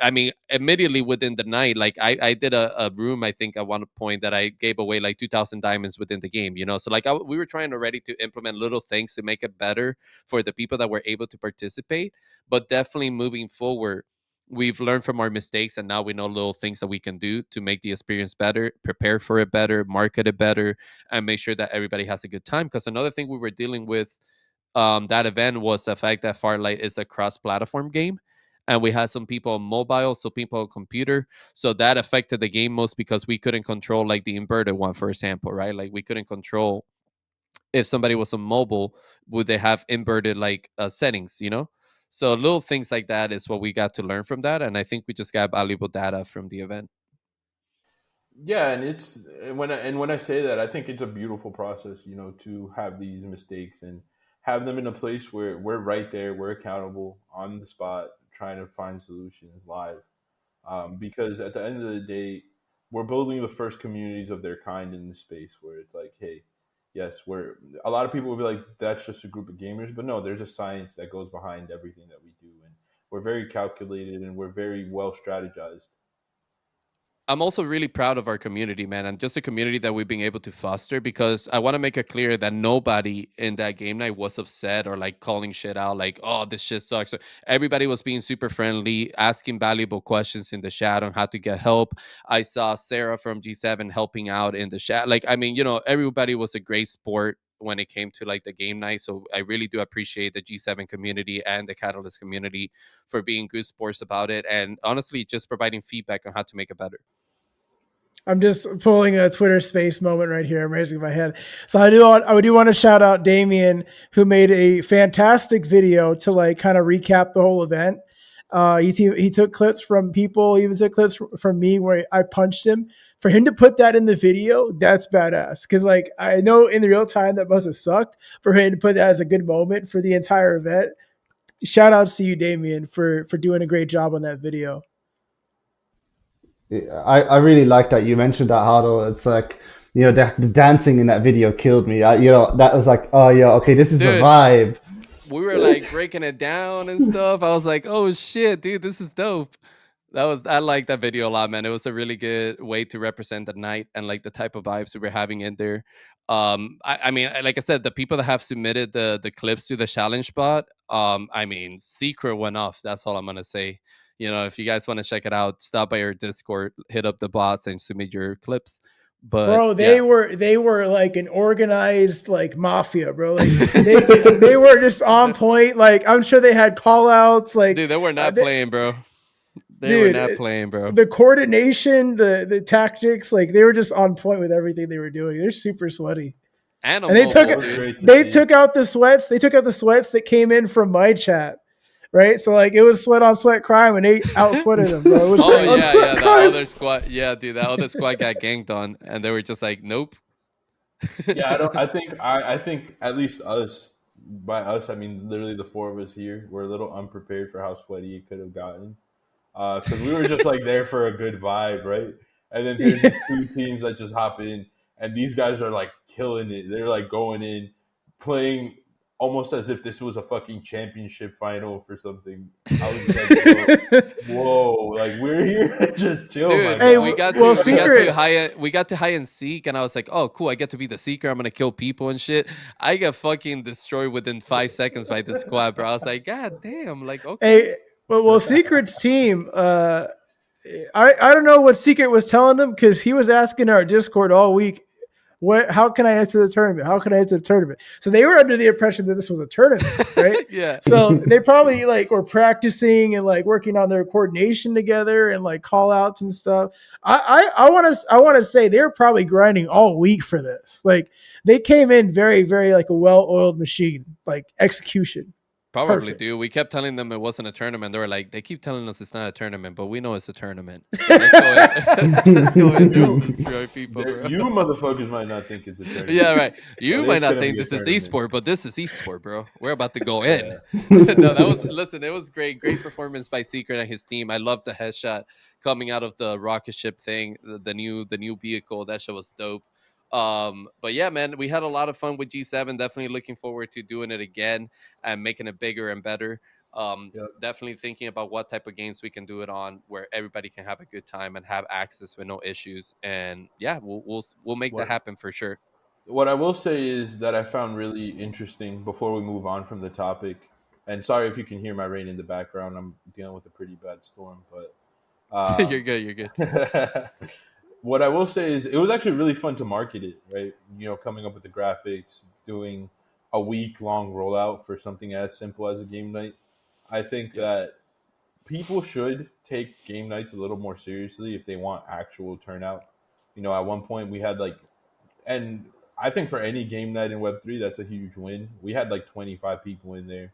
I mean, immediately within the night, like I did a room, I think at one point that I gave away like 2,000 diamonds within the game, So like we were trying already to implement little things to make it better for the people that were able to participate. But definitely moving forward, we've learned from our mistakes, and now we know little things that we can do to make the experience better, prepare for it better, market it better, and make sure that everybody has a good time. Because another thing we were dealing with that event was the fact that Farlight is a cross-platform game, and we had some people on mobile, so people on computer. So that affected the game most because we couldn't control like the inverted one, for example, right? Like we couldn't control if somebody was on mobile, would they have inverted like settings, So little things like that is what we got to learn from that, and I think we just got valuable data from the event. Yeah, and when I say that, I think it's a beautiful process, to have these mistakes and have them in a place where we're right there, we're accountable on the spot, trying to find solutions live. Because at the end of the day, we're building the first communities of their kind in the space where it's like, hey, yes, we're a lot of people will be like, that's just a group of gamers, but no, there's a science that goes behind everything that we do, and we're very calculated and we're very well strategized. I'm also really proud of our community, man, and just the community that we've been able to foster, because I want to make it clear that nobody in that game night was upset or like calling shit out, like, oh, this shit sucks. So everybody was being super friendly, asking valuable questions in the chat on how to get help. I saw Sarah from G7 helping out in the chat. Like, I mean, everybody was a great sport when it came to like the game night. So I really do appreciate the G7 community and the Catalyst community for being good sports about it, and honestly just providing feedback on how to make it better. I'm just pulling a Twitter space moment right here. I'm raising my hand. So I do want to shout out Damien, who made a fantastic video to like kind of recap the whole event. He took clips from people, he even took clips from me where I punched him. For him to put that in the video, that's badass. Because like I know in the real time that must have sucked. For him to put that as a good moment for the entire event. Shout outs to you, Damien, for doing a great job on that video. I really like that you mentioned that, Hardo. It's like, the dancing in that video killed me. That was like, oh yeah, okay, this is the Dude, vibe. we were like breaking it down and stuff. I was like, oh shit, dude, this is dope. I like that video a lot, man. It was a really good way to represent the night and like the type of vibes we were having in there. I mean, like I said, the people that have submitted the clips to the challenge bot, I mean, secret went off. That's all I'm gonna say. If you guys want to check it out, stop by our Discord, hit up the bots, and submit your clips. But Bro, yeah, they were like an organized like mafia, bro. Like they were just on point. Like I'm sure they had call outs. Like dude, they were not playing, bro. They were dude, not playing, bro. the coordination, the tactics, like they were just on point with everything they were doing. They're super sweaty. And And they took It mobile, was dude. great to they see. took out the sweats. They took out the sweats that came in from my chat. Right? So like it was sweat on sweat crime and they outsweated them, bro. It was Oh great. yeah, that other squad. Yeah, dude, that other squad got ganked on, and they were just like, nope. Yeah, I don't. I think at least us. By us, I mean literally the four of us here. We're a little unprepared for how sweaty it could have gotten, because we were just like there for a good vibe, right? And then there's these two teams that just hop in, and these guys are like killing it. They're like going in, playing almost as if this was a fucking championship final for something. I was just like, whoa, like we're here to just chill, my Dude, Hey, guy. well, Secret- we got to hide and seek, and I was like, oh cool, I get to be the seeker. I'm gonna kill people and shit. I got fucking destroyed within 5 seconds by the squad, bro. I was like, god damn, like okay. Hey, well, Secret's team. I don't know what Secret was telling them because he was asking our Discord all week. How can I enter the tournament? How can I enter the tournament? So they were under the impression that this was a tournament, right? Yeah. So they probably like were practicing and like working on their coordination together and like call outs and stuff. I want to say they're probably grinding all week for this. Like they came in very, very like a well-oiled machine, like execution. Probably Perfect. do. We kept telling them it wasn't a tournament. They were like, they keep telling us it's not a tournament, but we know it's a tournament. So let's go in. Let's go in there and You, destroy people, bro. you motherfuckers might not think it's a Yeah, tournament, right. but You might it's not gonna think be a this is tournament. esport, but this is esport, bro. We're about to go in. Yeah. No, that was listen. It was great, great performance by Secret and his team. I love the headshot coming out of the rocket ship thing, the new vehicle. That shit was dope. But yeah, man, we had a lot of fun with G7. Definitely looking forward to doing it again and making it bigger and better. Yep. Definitely thinking about what type of games we can do it on, where everybody can have a good time and have access with no issues. And yeah, we'll make that What happen for sure. what I will say is that I found really interesting before we move on from the topic. And sorry if you can hear my rain in the background. I'm dealing with a pretty bad storm, but You're good. You're good. what I will say is it was actually really fun to market it, right? Coming up with the graphics, doing a week long rollout for something as simple as a game night. I think Yeah. that people should take game nights a little more seriously if they want actual turnout. At one point we had and I think for any game night in Web3, that's a huge win. We had 25 people in there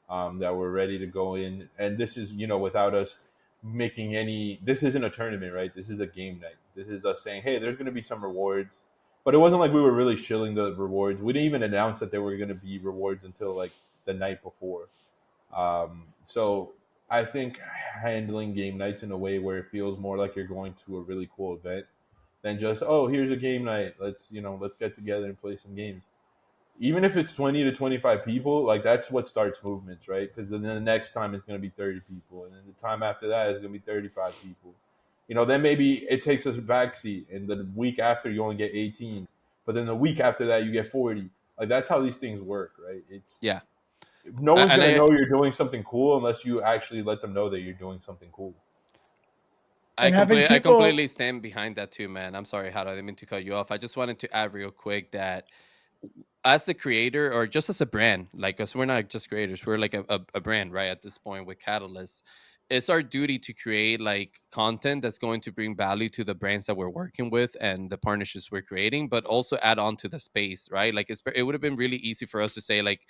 that were ready to go in. And this is, without us making any, this isn't a tournament, right? This is a game night. This is us saying, hey, there's going to be some rewards. But it wasn't like we were really shilling the rewards. We didn't even announce that there were going to be rewards until the night before. So I think handling game nights in a way where it feels more like you're going to a really cool event than just, oh, here's a game night. Let's get together and play some games. Even if it's 20 to 25 people, that's what starts movements, right? Because then the next time it's going to be 30 people, and then the time after that is going to be 35 people. Then maybe it takes us a backseat, and the week after you only get 18, but then the week after that you get 40. That's how these things work, right? It's Yeah. no one's And going to I know you're doing something cool unless you actually let them know that you're doing something cool. I And having completely I people, completely stand behind that too, man. I'm sorry, how I didn't mean to cut you off. I just wanted to add real quick that as a creator or just as a brand, like us, we're not just creators, we're like a brand, right? At this point with Catalyst, it's our duty to create like content that's going to bring value to the brands that we're working with and the partnerships we're creating, but also add on to the space, right? Like it would have been really easy for us to say like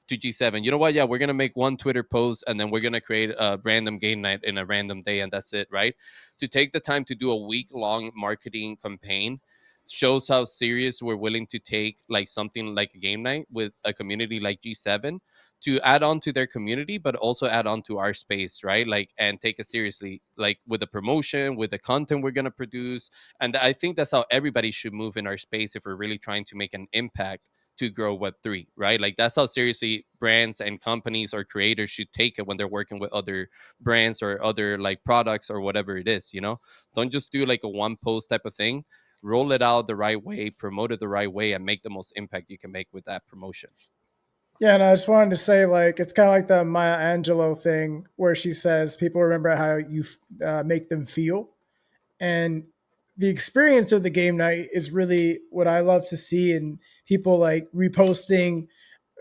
to G7, you know what? Yeah, we're gonna make one Twitter post and then we're gonna create a random game night in a random day and that's it, right? To take the time to do a week long marketing campaign shows how serious we're willing to take like something like a game night with a community like G7 to add on to their community, but also add on to our space, right? Like, and take it seriously, like with the promotion, with the content we're going to produce. And I think that's how everybody should move in our space if we're really trying to make an impact to grow Web3, right? Like, that's how seriously brands and companies or creators should take it when they're working with other brands or other like products or whatever it is, you know? Don't just do like a one post type of thing, roll it out the right way, promote it the right way, and make the most impact you can make with that promotion. yeah, and I just wanted to say, like, it's kind of like the Maya Angelou thing where she says people remember how you make them feel. And the experience of the game night is really what I love to see, and people like reposting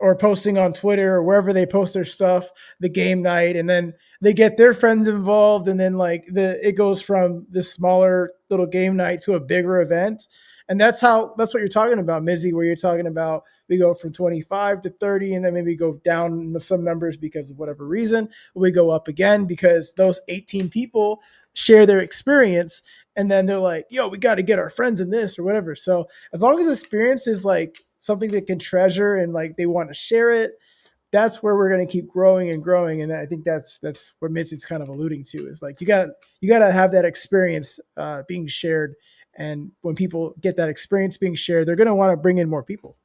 or posting on Twitter or wherever they post their stuff, the game night, and then they get their friends involved, and then like it goes from this smaller little game night to a bigger event. And that's what you're talking about, Mizzy, where you're talking about we go from 25 to 30 and then maybe go down some numbers because of whatever reason. We go up again because those 18 people share their experience, and then they're like, yo, we got to get our friends in this or whatever. So as long as experience is like something they can treasure and like they want to share it, that's where we're going to keep growing and growing. And I think that's what Mitzi's kind of alluding to, is like you got to have that experience being shared. And when people get that experience being shared, they're going to want to bring in more people.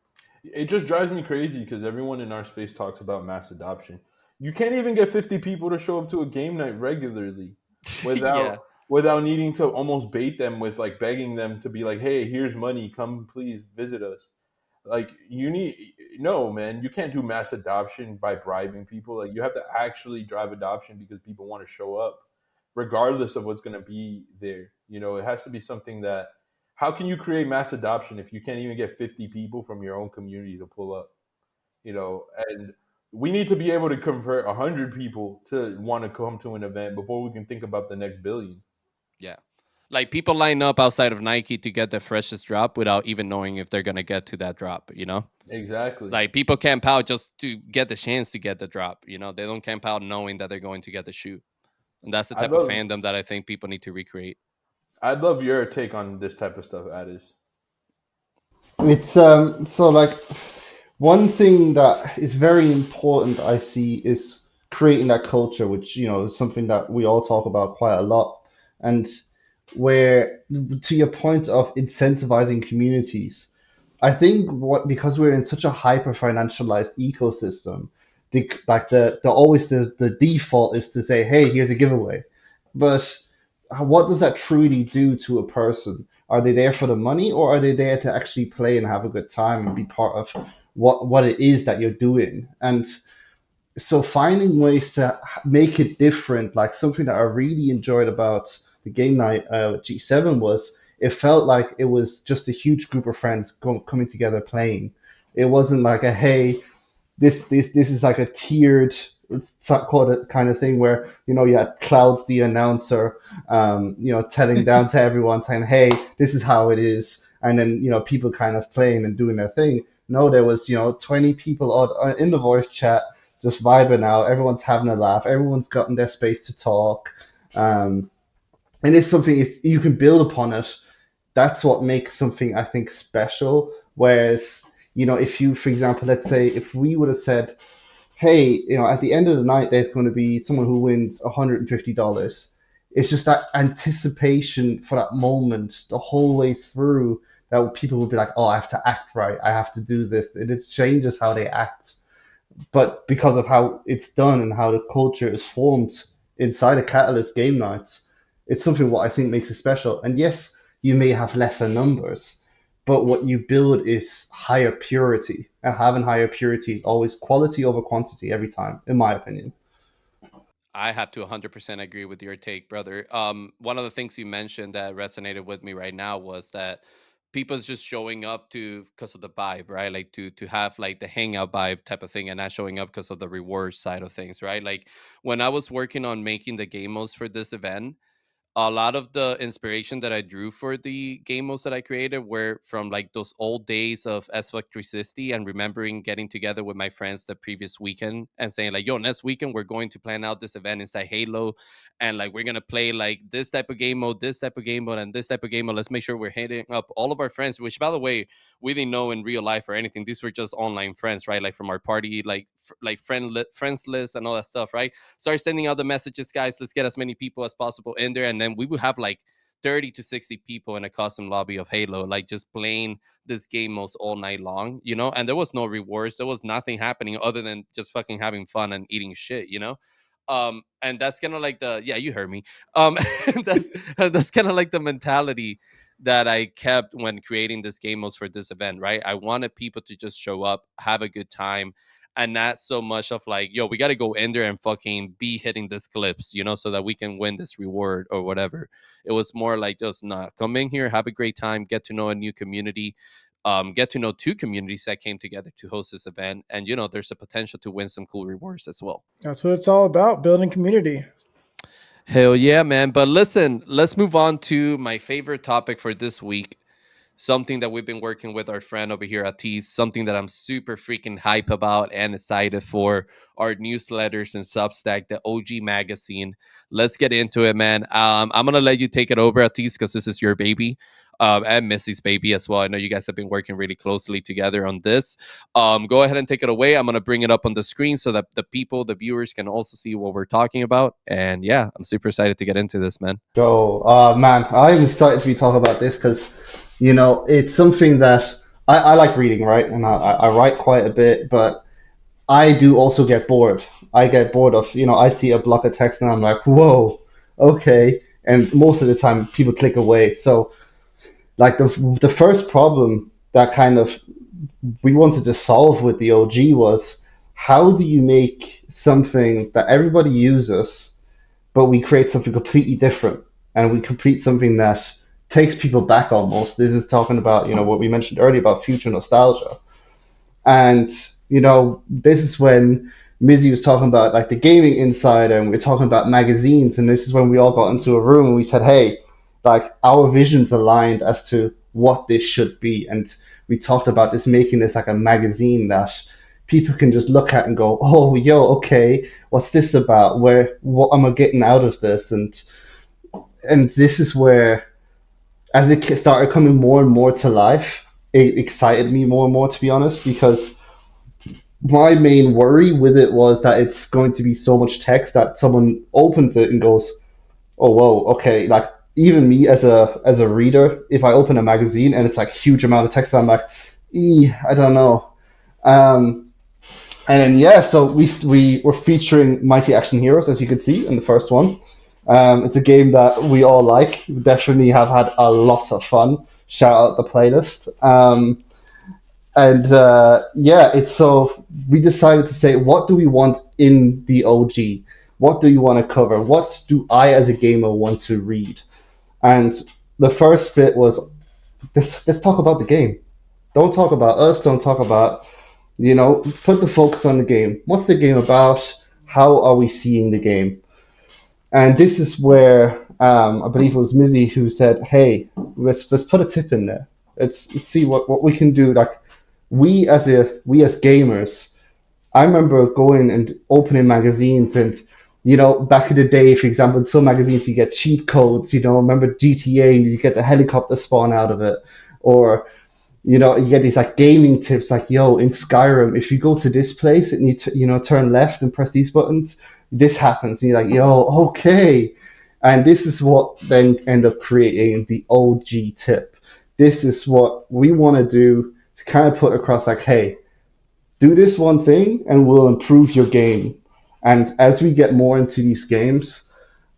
It just drives me crazy because everyone in our space talks about mass adoption. You can't even get 50 people to show up to a game night regularly without Yeah. without needing to almost bait them with begging them to be like, hey, here's money, come please visit us. You need, no, man, you can't do mass adoption by bribing people. You have to actually drive adoption because people want to show up regardless of what's going to be there. It has to be something that, how can you create mass adoption if you can't even get 50 people from your own community to pull up? And we need to be able to convert 100 people to want to come to an event before we can think about the next billion. Yeah. Like people line up outside of Nike to get the freshest drop without even knowing if they're gonna get to that drop. Exactly. Like people camp out just to get the chance to get the drop. They don't camp out knowing that they're going to get the shoe. And that's the I'd type of love fandom that I think people need to recreate. I'd love your take on this type of stuff, Addis. It's so like one thing that is very important I see is creating that culture, which is something that we all talk about quite a lot, and where to your point of incentivizing communities, I think what because we're in such a hyper financialized ecosystem, the always the default is to say, hey, here's a giveaway, but what does that truly do to a person? Are they there for the money, or are they there to actually play and have a good time and be part of what it is that you're doing? And so finding ways to make it different, like something that I really enjoyed about the game night G7 was it felt like it was just a huge group of friends coming together playing. It wasn't like a hey, this is like a tiered called it kind of thing where you had Clouds the announcer, telling down to everyone saying, hey, this is how it is, and then people kind of playing and doing their thing. No, there was 20 people in the voice chat just vibing out. Everyone's having a laugh. Everyone's gotten their space to talk, and it's something you can build upon it. That's what makes something I think special. Whereas if you, for example, let's say if we would have said, hey, at the end of the night, there's going to be someone who wins $150. It's just that anticipation for that moment the whole way through that people will be like, oh, I have to act right. I have to do this. And it changes how they act. But because of how it's done and how the culture is formed inside a Catalyst game nights, it's something what I think makes it special. And yes, you may have lesser numbers, but what you build is higher purity. And having higher purity is always quality over quantity every time, in my opinion. I have to 100% agree with your take, brother. One of the things you mentioned that resonated with me right now was that people's just showing up to because of the vibe, right? Like to have like the hangout vibe type of thing, and not showing up because of the reward side of things, right? Like when I was working on making the game modes for this event, a lot of the inspiration that I drew for the game modes that I created were from like those old days of SWAC 360 and remembering getting together with my friends the previous weekend and saying like, yo, next weekend we're going to plan out this event inside Halo, and like we're gonna play like this type of game mode, this type of game mode, and this type of game mode. Let's make sure we're hitting up all of our friends, which by the way, we didn't know in real life or anything. These were just online friends, right? Like from our party, like friends list and all that stuff, right? Start sending out the messages, guys. Let's get as many people as possible in there, and then we would have like 30 to 60 people in a custom lobby of Halo, like just playing this game most all night long, and there was no rewards, there was nothing happening other than just fucking having fun and eating shit. And that's kind of like the yeah, you heard me. That's kind of like the mentality that I kept when creating this game modes for this event, right? I wanted people to just show up, have a good time, and not so much of like, yo, we got to go in there and fucking be hitting this clips, so that we can win this reward or whatever. It was more like just not come in here, have a great time, get to know a new community, get to know two communities that came together to host this event, and there's a potential to win some cool rewards as well. That's what it's all about, building community. Hell yeah, man. But listen, let's move on to my favorite topic for this week. Something that we've been working with our friend over here at Tease, something that I'm super freaking hype about and excited for, our newsletters and Substack, the OG magazine. Let's get into it, man. I'm gonna let you take it over, at Tease, because this is your baby. And Missy's baby as well. I know you guys have been working really closely together on this. Go ahead and take it away. I'm going to bring it up on the screen so that the viewers can also see what we're talking about. And yeah, I'm super excited to get into this, man. So, man, I'm excited to be talking about this because, it's something that I like reading, right? And I write quite a bit, but I do also get bored. I get bored of, I see a block of text and I'm like, whoa, okay. And most of the time people click away. So, like the first problem that kind of we wanted to solve with the OG was how do you make something that everybody uses, but we create something completely different and we complete something that takes people back almost. This is talking about, what we mentioned earlier about future nostalgia. And, this is when Mizzy was talking about like the gaming insider and we're talking about magazines. And this is when we all got into a room and we said, hey, like our visions aligned as to what this should be. And we talked about this, making this like a magazine that people can just look at and go, oh, yo, okay, what's this about? What am I getting out of this? And this is where, as it started coming more and more to life, it excited me more and more, to be honest, because my main worry with it was that it's going to be so much text that someone opens it and goes, "Oh, whoa, okay." Like even me as a reader, if I open a magazine and it's like huge amount of text, I'm like, I don't know." Um, and then yeah, so we were featuring Mighty Action Heroes, as you could see in the first one. It's a game that we all like. We definitely have had a lot of fun. Shout out the playlist. And yeah, it's so we decided to say, what do we want in the OG? What do you want to cover? What do I, as a gamer, want to read? And the first bit was let's talk about the game. Don't talk about us. Don't talk about, put the focus on the game. What's the game about? How are we seeing the game? And this is where I believe it was Mizzy who said, "Hey, let's put a tip in there. Let's see what we can do. Like we as gamers, I remember going and opening magazines and." Back in the day, for example, in some magazines you get cheat codes. Remember GTA and you get the helicopter spawn out of it, or you get these like gaming tips like, yo, in Skyrim, if you go to this place and turn left and press these buttons, this happens. And you're like, yo, okay. And this is what then end up creating the OG tip. This is what we want to do to kind of put across like, hey, do this one thing and we'll improve your game. And as we get more into these games,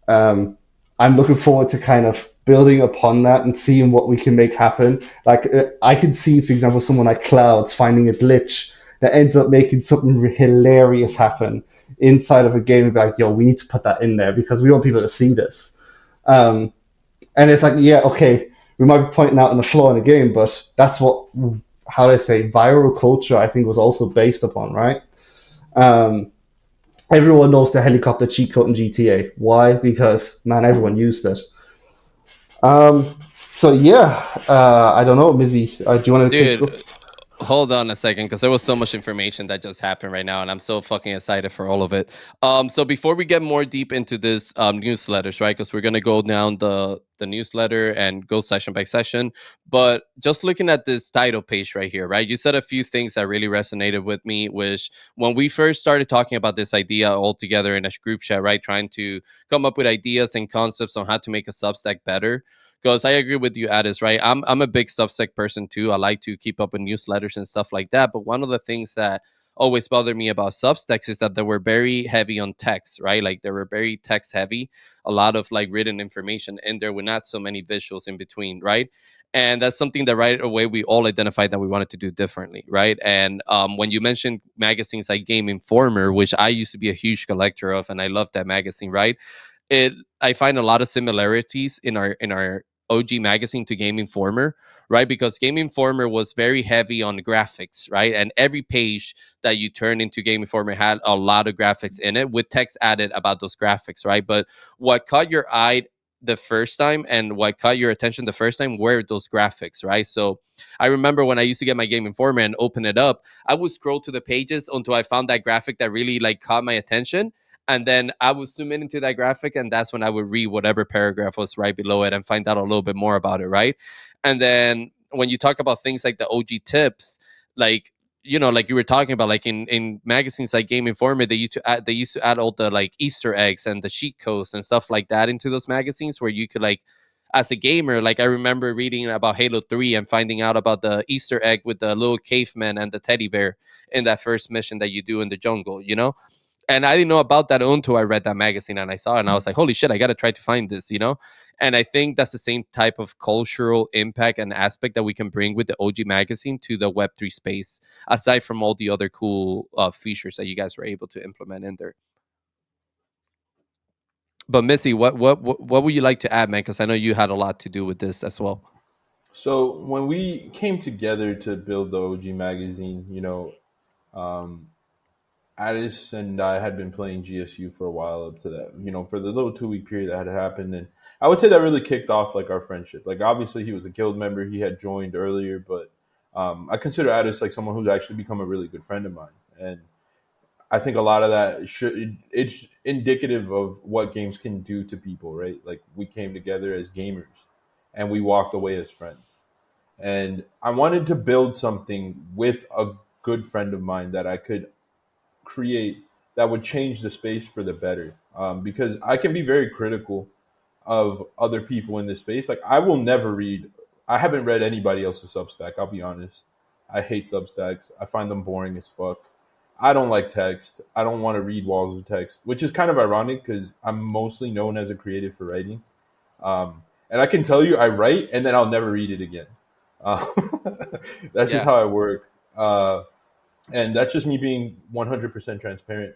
um, I'm looking forward to kind of building upon that and seeing what we can make happen. Like I could see, for example, someone like Clouds finding a glitch that ends up making something hilarious happen inside of a game and be like, yo, we need to put that in there because we want people to see this. Um, and it's like, yeah, okay, we might be pointing out on the flaw in the game, but that's what, how do I say, viral culture, I think, was also based upon, right? Um, Everyone knows the helicopter cheat code in GTA. Why? Because, man, everyone used it. Um, so yeah, I don't know, Mizzy. Do you want to take? Dude, hold on a second, because there was so much information that just happened right now, and I'm so fucking excited for all of it. So before we get more deep into this newsletters, right? Because we're gonna go down the newsletter and go session by session. But just looking at this title page right here, right? You said a few things that really resonated with me, which when we first started talking about this idea all together in a group chat, right? Trying to come up with ideas and concepts on how to make a Substack better, because I agree with you, Addis, right? I'm a big Substack person too. I like to keep up with newsletters and stuff like that. But one of the things that always bothered me about Substacks is that they were very heavy on text, right? Like they were very text heavy, a lot of like written information in there with not so many visuals in between, right? And that's something that right away we all identified that we wanted to do differently, right? And when you mentioned magazines like Game Informer, which I used to be a huge collector of, and I love that magazine, right? it I find a lot of similarities in our OG magazine to Game Informer, right? Because Game Informer was very heavy on graphics, right? And every page that you turn into Game Informer had a lot of graphics in it with text added about those graphics, right? But what caught your eye the first time and what caught your attention the first time were those graphics, right? So I remember when I used to get my Game Informer and open it up, I would scroll to the pages until I found that graphic that really like caught my attention, and then I would zoom in into that graphic, and that's when I would read whatever paragraph was right below it and find out a little bit more about it, right? And then when you talk about things like the OG tips, like like you were talking about, like in magazines like Game Informer, they used to add all the like Easter eggs and the cheat codes and stuff like that into those magazines, where you could like, as a gamer, like I remember reading about Halo 3 and finding out about the Easter egg with the little caveman and the teddy bear in that first mission that you do in the jungle. And I didn't know about that until I read that magazine and I saw it, and I was like, holy shit, I got to try to find this. And I think that's the same type of cultural impact and aspect that we can bring with the OG magazine to the Web3 space, aside from all the other cool features that you guys were able to implement in there. But Missy, what would you like to add, man? Because I know you had a lot to do with this as well. So when we came together to build the OG magazine, um, Addis and I had been playing GSU for a while up to that, for the little 2 week period that had happened. And I would say that really kicked off like our friendship. Like obviously he was a guild member, he had joined earlier, but I consider Addis like someone who's actually become a really good friend of mine. And I think a lot of that it's indicative of what games can do to people, right? Like we came together as gamers and we walked away as friends. And I wanted to build something with a good friend of mine that I could create that would change the space for the better. Because I can be very critical of other people in this space. Like I will never read. I haven't read anybody else's Substack. I'll be honest. I hate Substacks. I find them boring as fuck. I don't like text. I don't want to read walls of text, which is kind of ironic because I'm mostly known as a creative for writing. And I can tell you, I write and then I'll never read it again. Uh, that's just Yeah. how I work. And that's just me being 100% transparent.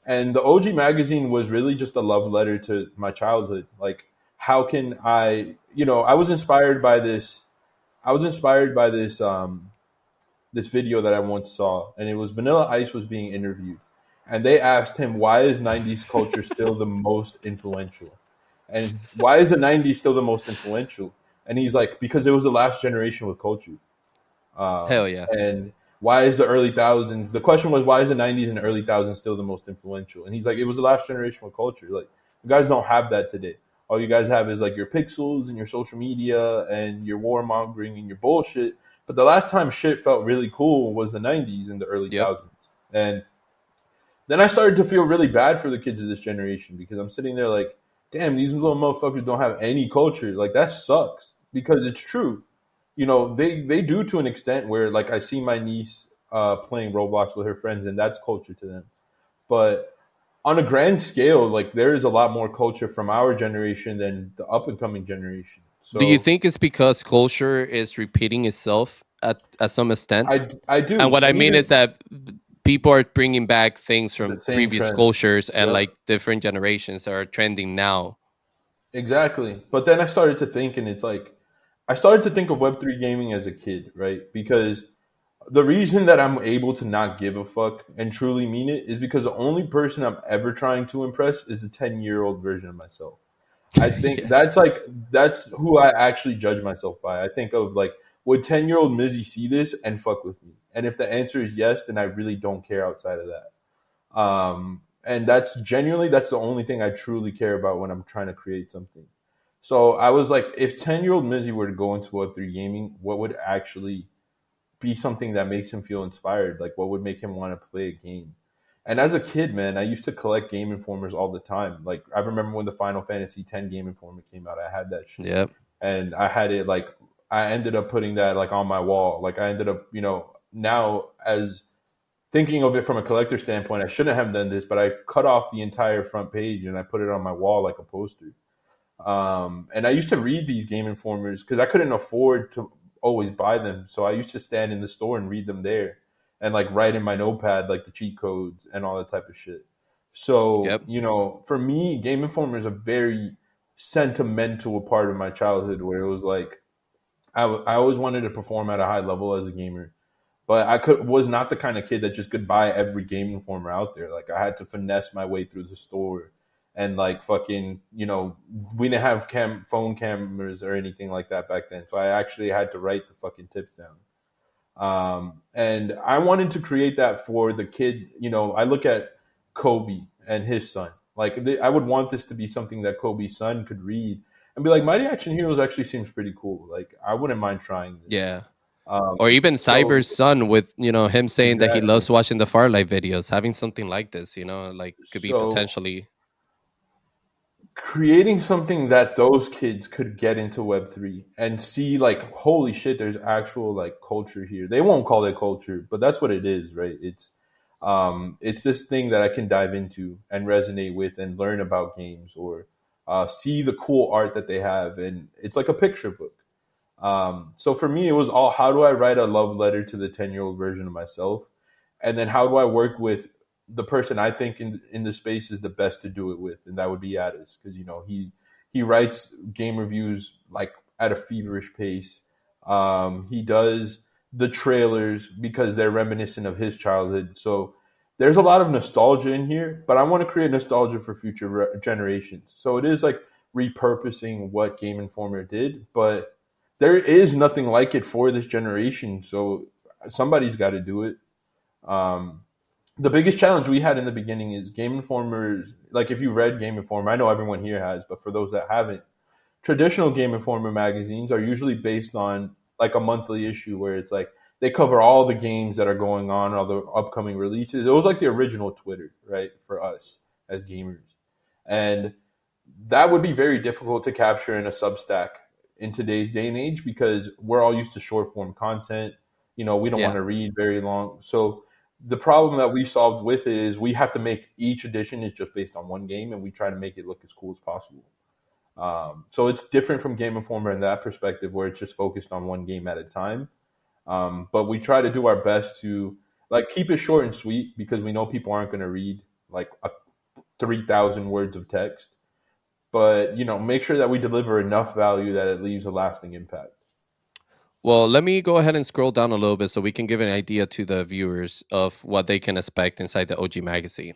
And the OG magazine was really just a love letter to my childhood. Like, how can I, I was inspired by this. I was inspired by this video that I once saw, and it was Vanilla Ice was being interviewed, and they asked him why is '90s culture still the most influential, and why is the '90s still the most influential? And he's like, because it was the last generation with culture. Hell yeah. And why is the early thousands? The question was, why is the '90s and the early thousands still the most influential? And he's like, it was the last generation with culture. Like, you guys don't have that today. All you guys have is like your pixels and your social media and your warmongering and your bullshit. But the last time shit felt really cool was the '90s and the early Yep. thousands. And then I started to feel really bad for the kids of this generation because I'm sitting there like, damn, these little motherfuckers don't have any culture. Like, that sucks because it's true. They do to an extent where, like, I see my niece playing Roblox with her friends, and that's culture to them. But on a grand scale, like, there is a lot more culture from our generation than the up and coming generation. Do you So think it's because culture is repeating itself at some extent? I And do, what I and mean even is that people are bringing back things the from same previous trend. cultures and Yep. like different generations that are trending now. Exactly. But then I started to think, and it's like, I started to think of Web3 gaming as a kid, right? Because the reason that I'm able to not give a fuck and truly mean it is because the only person I'm ever trying to impress is a 10-year-old version of myself. I think Yeah. that's who I actually judge myself by. I think of like, would 10-year-old Mizzy see this and fuck with me? And if the answer is yes, then I really don't care outside of that. And that's the only thing I truly care about when I'm trying to create something. So I was like, if 10-year-old Mizzy were to go into Web3 gaming, what would actually be something that makes him feel inspired? Like, what would make him want to play a game? And as a kid, man, I used to collect Game Informers all the time. Like, I remember when the Final Fantasy X Game Informer came out, I had that shit. Yep. And I had it, like, I ended up putting that, like, on my wall. Like, I ended up, now as thinking of it from a collector standpoint, I shouldn't have done this, but I cut off the entire front page and I put it on my wall like a poster. And I used to read these Game Informers because I couldn't afford to always buy them. So I used to stand in the store and read them there and like write in my notepad like the cheat codes and all that type of shit. So, Yep. for me, Game Informer is a very sentimental part of my childhood where it was like I always wanted to perform at a high level as a gamer. But was not the kind of kid that just could buy every Game Informer out there. Like, I had to finesse my way through the store, and like fucking, we didn't have phone cameras or anything like that back then. So I actually had to write the fucking tips down. And I wanted to create that for the kid. I look at Kobe and his son. Like, I would want this to be something that Kobe's son could read and be like, Mighty Action Heroes actually seems pretty cool. Like, I wouldn't mind trying this. Yeah. Or even So Cyber's son with, him saying that he exactly. loves watching the Farlight videos. Having something like this, like could be So potentially. creating something that those kids could get into Web3 and see, like, holy shit, there's actual like culture here. They won't call it culture, but that's what it is, right? It's this thing that I can dive into and resonate with and learn about games, or see the cool art that they have, and it's like a picture book. So for me, it was all, how do I write a love letter to the 10-year-old version of myself? And then how do I work with the person I think in the space is the best to do it with? And that would be Addis, because, he writes game reviews like at a feverish pace. He does the trailers because they're reminiscent of his childhood. So there's a lot of nostalgia in here, but I want to create nostalgia for future generations. So it is like repurposing what Game Informer did, but there is nothing like it for this generation. So somebody's got to do it. Um, the biggest challenge we had in the beginning is Game Informers. Like if you read Game Informer, I know everyone here has, but for those that haven't, traditional Game Informer magazines are usually based on like a monthly issue where it's like they cover all the games that are going on, all the upcoming releases. It was like the original Twitter, right, for us as gamers. And that would be very difficult to capture in a Substack in today's day and age because we're all used to short form content. We don't want Yeah. to read very long. So the problem that we solved with it is we have to make each edition is just based on one game, and we try to make it look as cool as possible. So it's different from Game Informer in that perspective, where it's just focused on one game at a time. But we try to do our best to like keep it short and sweet because we know people aren't going to read like 3,000 words of text. But make sure that we deliver enough value that it leaves a lasting impact. Well, let me go ahead and scroll down a little bit so we can give an idea to the viewers of what they can expect inside the OG magazine.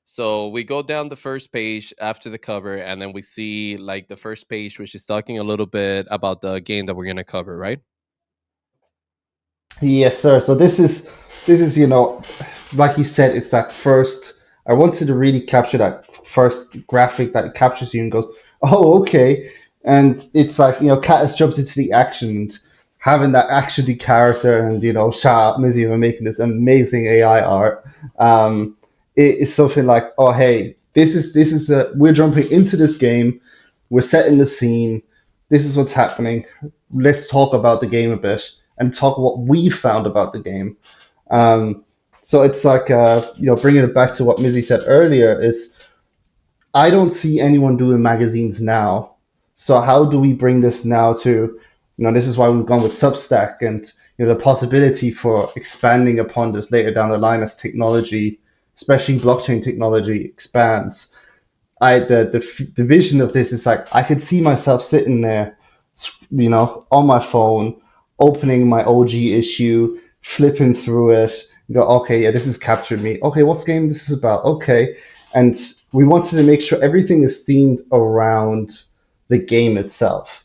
So we go down the first page after the cover, and then we see like the first page, which is talking a little bit about the game that we're gonna cover, right? Yes, sir. So this is like you said, it's that first. I wanted to really capture that first graphic that captures you and goes, oh, okay. And it's like Catus jumps into the action and having that actiony character, and shout out Mizzy for making this amazing AI art. It is something like, oh, hey, this is we're jumping into this game, we're setting the scene, this is what's happening. Let's talk about the game a bit and talk what we found about the game. Um, so it's like, bringing it back to what Mizzy said earlier, is I don't see anyone doing magazines now. So how do we bring this now to, this is why we've gone with Substack, and the possibility for expanding upon this later down the line as technology, especially blockchain technology, expands. The vision of this is like I could see myself sitting there, on my phone, opening my OG issue, flipping through it, go, okay, yeah, this has captured me. Okay, what's game this is about? Okay, and we wanted to make sure everything is themed around the game itself.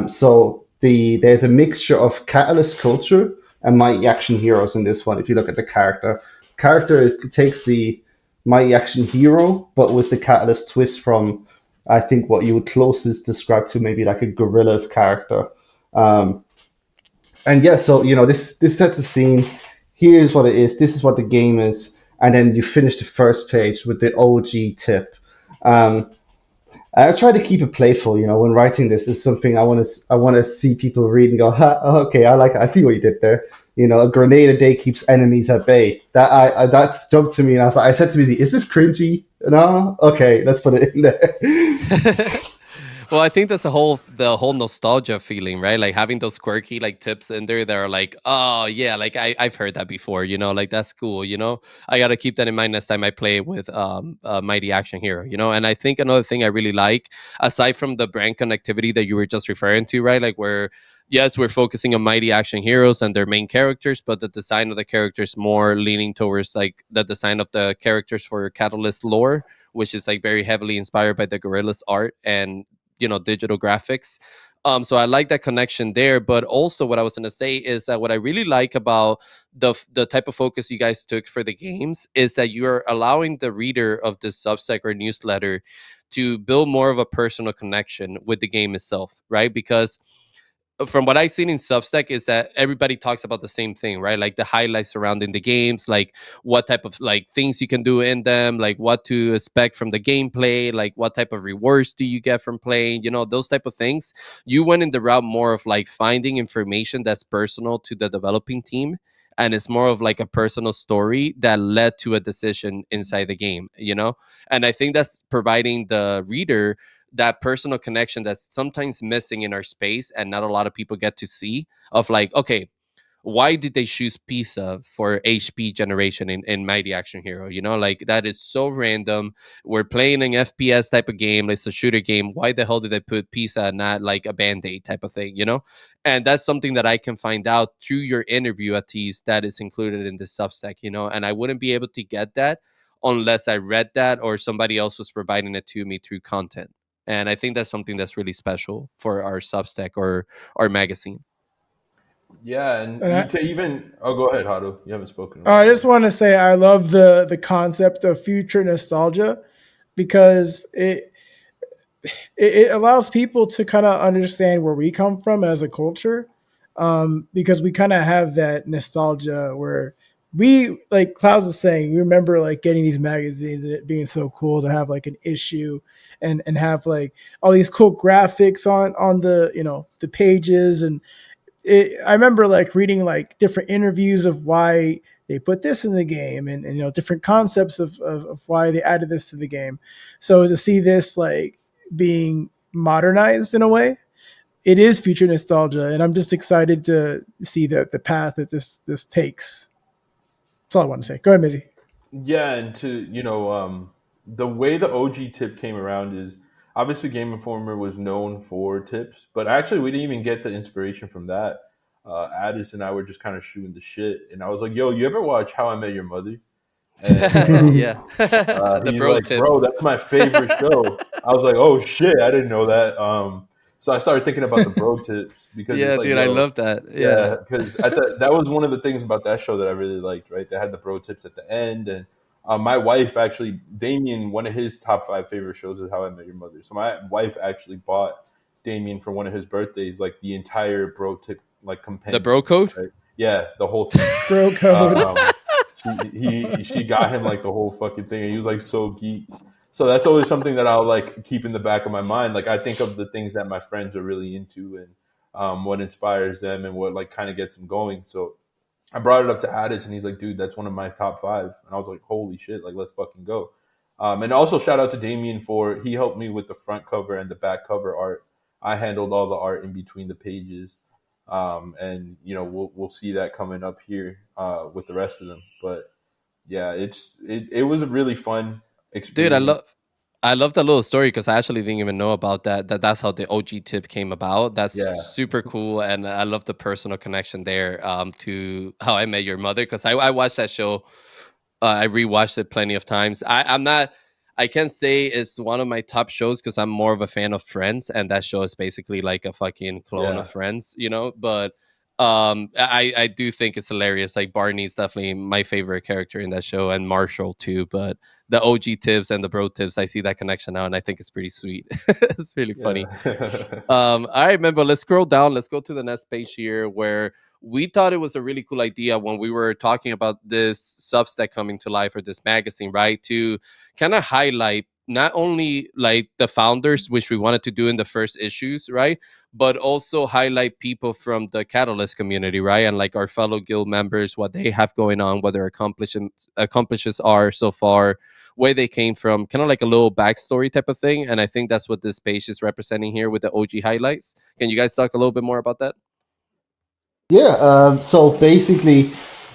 So there's a mixture of Catalyst culture and Mighty Action Heroes in this one. If you look at the character takes the Mighty Action Hero, but with the Catalyst twist from, I think, what you would closest describe to maybe like a Gorilla's character. Um, and yeah, so this sets a scene. Here's what it is. This is what the game is, and then you finish the first page with the OG tip. Um, I try to keep it playful. When writing this is something I want to see people read and go, ha, okay, I like it. I see what you did there. A grenade a day keeps enemies at bay. That's jumped to me, and I said to Busy, is this cringy? No, okay, let's put it in there. Well, I think that's the whole nostalgia feeling, right? Like having those quirky like tips in there that are like, oh yeah, like I've heard that before, like that's cool, I gotta keep that in mind next time I play with Mighty Action Hero, and I think another thing I really like, aside from the brand connectivity that you were just referring to, right? Like where yes, we're focusing on Mighty Action Heroes and their main characters, but the design of the characters more leaning towards like the design of the characters for Catalyst lore, which is like very heavily inspired by the Gorillas art and digital graphics. So I like that connection there. But also what I was going to say is that what I really like about the type of focus you guys took for the games is that you're allowing the reader of this Substack or newsletter to build more of a personal connection with the game itself, right? Because from what I've seen in Substack is that everybody talks about the same thing, right? Like the highlights surrounding the games, like what type of like things you can do in them, like what to expect from the gameplay, like what type of rewards do you get from playing, those type of things. You went in the route more of like finding information that's personal to the developing team. And it's more of like a personal story that led to a decision inside the game. And I think that's providing the reader that personal connection that's sometimes missing in our space and not a lot of people get to see, of like, okay, why did they choose pizza for HP generation in Mighty Action Hero? Like that is so random. We're playing an FPS type of game, it's a shooter game. Why the hell did they put pizza and not like a band-aid type of thing? And that's something that I can find out through your interview at least, that is included in the Substack. And I wouldn't be able to get that unless I read that or somebody else was providing it to me through content. And I think that's something that's really special for our Substack or our magazine. Yeah, and And even oh, go ahead, Haru. You haven't spoken in a I while. just want to say I love the concept of future nostalgia because it allows people to kind of understand where we come from as a culture, because we kind of have that nostalgia where we, like Klaus is saying, we remember like getting these magazines and it being so cool to have like an issue and have like all these cool graphics on the, the pages. And I remember like reading like different interviews of why they put this in the game, and different concepts of why they added this to the game. So to see this like being modernized in a way, it is future nostalgia, and I'm just excited to see the path that this takes. That's all I want to say. Go ahead, Mizzy. Yeah, and to the way the OG tip came around is obviously Game Informer was known for tips, but actually we didn't even get the inspiration from that. Addis and I were just kind of shooting the shit, and I was like, "Yo, you ever watch How I Met Your Mother?" And Yeah. The he's bro like, "Bro, tips. that's my favorite show." I was like, "Oh shit, I didn't know that." So I started thinking about the bro tips because it's Yeah, like, dude, I yo, love that. Yeah. yeah, because that was one of the things about that show that I really liked. Right, they had the bro tips at the end, and my wife actually, Damien, one of his top 5 favorite shows is How I Met Your Mother. So my wife actually bought Damien for one of his birthdays, like the entire bro tip like The compendium. bro code? Right? Yeah, the whole thing. Bro code. Um, she got him like the whole fucking thing, and he was like so geek. So that's always something that I'll like keep in the back of my mind. Like I think of the things that my friends are really into and what inspires them and what like kind of gets them going. So I brought it up to Addis, and he's like, "Dude, that's one of my top 5." And I was like, "Holy shit! Like let's fucking go." And also shout out to Damien for he helped me with the front cover and the back cover art. I handled all the art in between the pages. And we'll see that coming up here with the rest of them. But yeah, it was a really fun Dude, experience. I love that little story because I actually didn't even know about that. That's how the OG tip came about. That's Yeah, super cool, and I love the personal connection there. To How I Met Your Mother, because I watched that show. I rewatched it plenty of times. I'm not. I can't say it's one of my top shows because I'm more of a fan of Friends, and that show is basically like a fucking clone of yeah, Friends, you know. But I do think it's hilarious. Like Barney's definitely my favorite character in that show, and Marshall too. But the OG tips and the bro tips, I see that connection now, and I think it's pretty sweet. It's really funny. yeah. All right, remember, let's scroll down. Let's go to the next page here where we thought it was a really cool idea when we were talking about this Substack coming to life, or this magazine, right? To kind of highlight not only like the founders, which we wanted to do in the first issues, right? But also highlight people from the Catalyst community, right? And like our fellow guild members, what they have going on, what their accomplishes are so far, where they came from, kind of like a little backstory type of thing. And I think that's what this page is representing here with the OG highlights. Can you guys talk a little bit more about that? Yeah, so basically,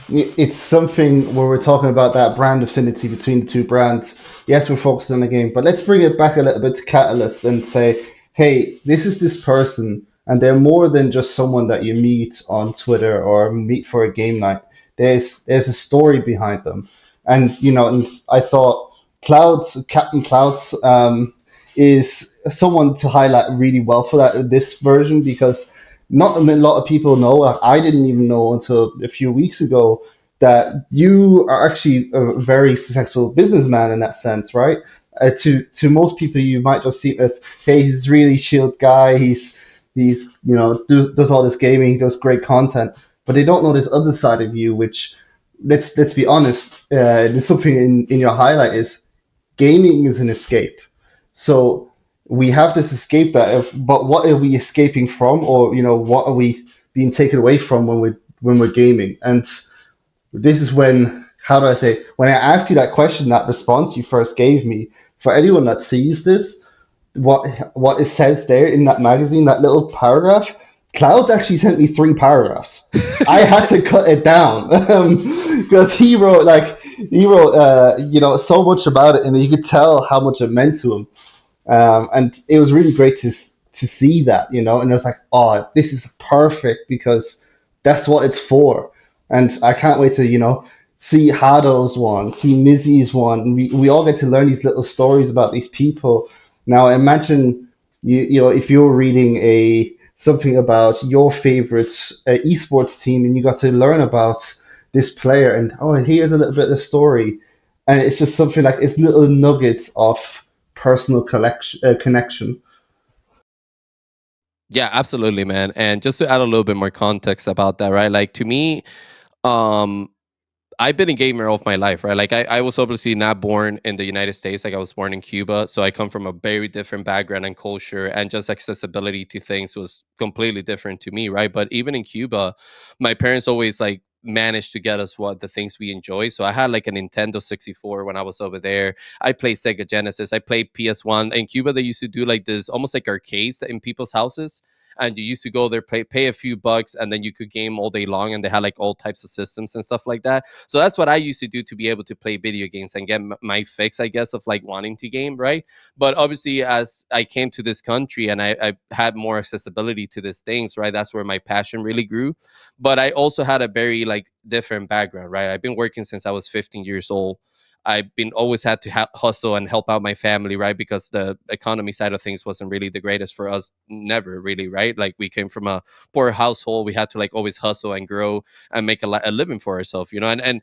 it's something where we're talking about that brand affinity between the two brands. Yes, we're focused on the game, but let's bring it back a little bit to Catalyst and say, hey, this is this person, and they're more than just someone that you meet on Twitter or meet for a game night. There's a story behind them, and and I thought Captain Clouds, is someone to highlight really well for that this version because not a lot of people know. Like, I didn't even know until a few weeks ago that you are actually a very successful businessman in that sense, right? To most people, you might just see it as, hey, he's this really chilled guy. He's does all this gaming, he does great content, but they don't know this other side of you, which let's be honest, there's something in your highlight is gaming is an escape. So we have this escape but what are we escaping from, or what are we being taken away from when we're gaming? And this is when, how do I say, when I asked you that question, that response you first gave me, for anyone that sees this, what it says there in that magazine, that little paragraph, Clouds actually sent me 3 paragraphs. I had to cut it down because he wrote so much about it, and you could tell how much it meant to him. And it was really great to see that, and it was like, oh, this is perfect because that's what it's for. And I can't wait to, see Hado's one, see Mizzy's one. We all get to learn these little stories about these people Now imagine you know if you're reading a something about your favorite esports team and you got to learn about this player and oh and here's a little bit of the story and it's just something like it's little nuggets of personal collection connection. Yeah, absolutely, man. And just to add a little bit more context about that, right? Like to me, um, I've been a gamer all of my life, right? Like I was obviously not born in the United States. Like I was born in Cuba. So I come from a very different background and culture, and just accessibility to things was completely different to me, right? But even in Cuba, my parents always like managed to get us what the things we enjoy. So I had like a Nintendo 64 when I was over there. I played Sega Genesis. I played PS1. In Cuba, they used to do like this almost like arcades in people's houses, and you used to go there, pay a few bucks, and then you could game all day long, and they had like all types of systems and stuff like that. So that's what I used to do to be able to play video games and get my fix, I guess, of like wanting to game, right? But obviously, as I came to this country and I had more accessibility to these things, right? That's where my passion really grew. But I also had a very like different background, right? I've been working since I was 15 years old. I've been always had to hustle and help out my family, right? Because the economy side of things wasn't really the greatest for us, never really, right? Like we came from a poor household. We had to like always hustle and grow and make a living for ourselves, you know. And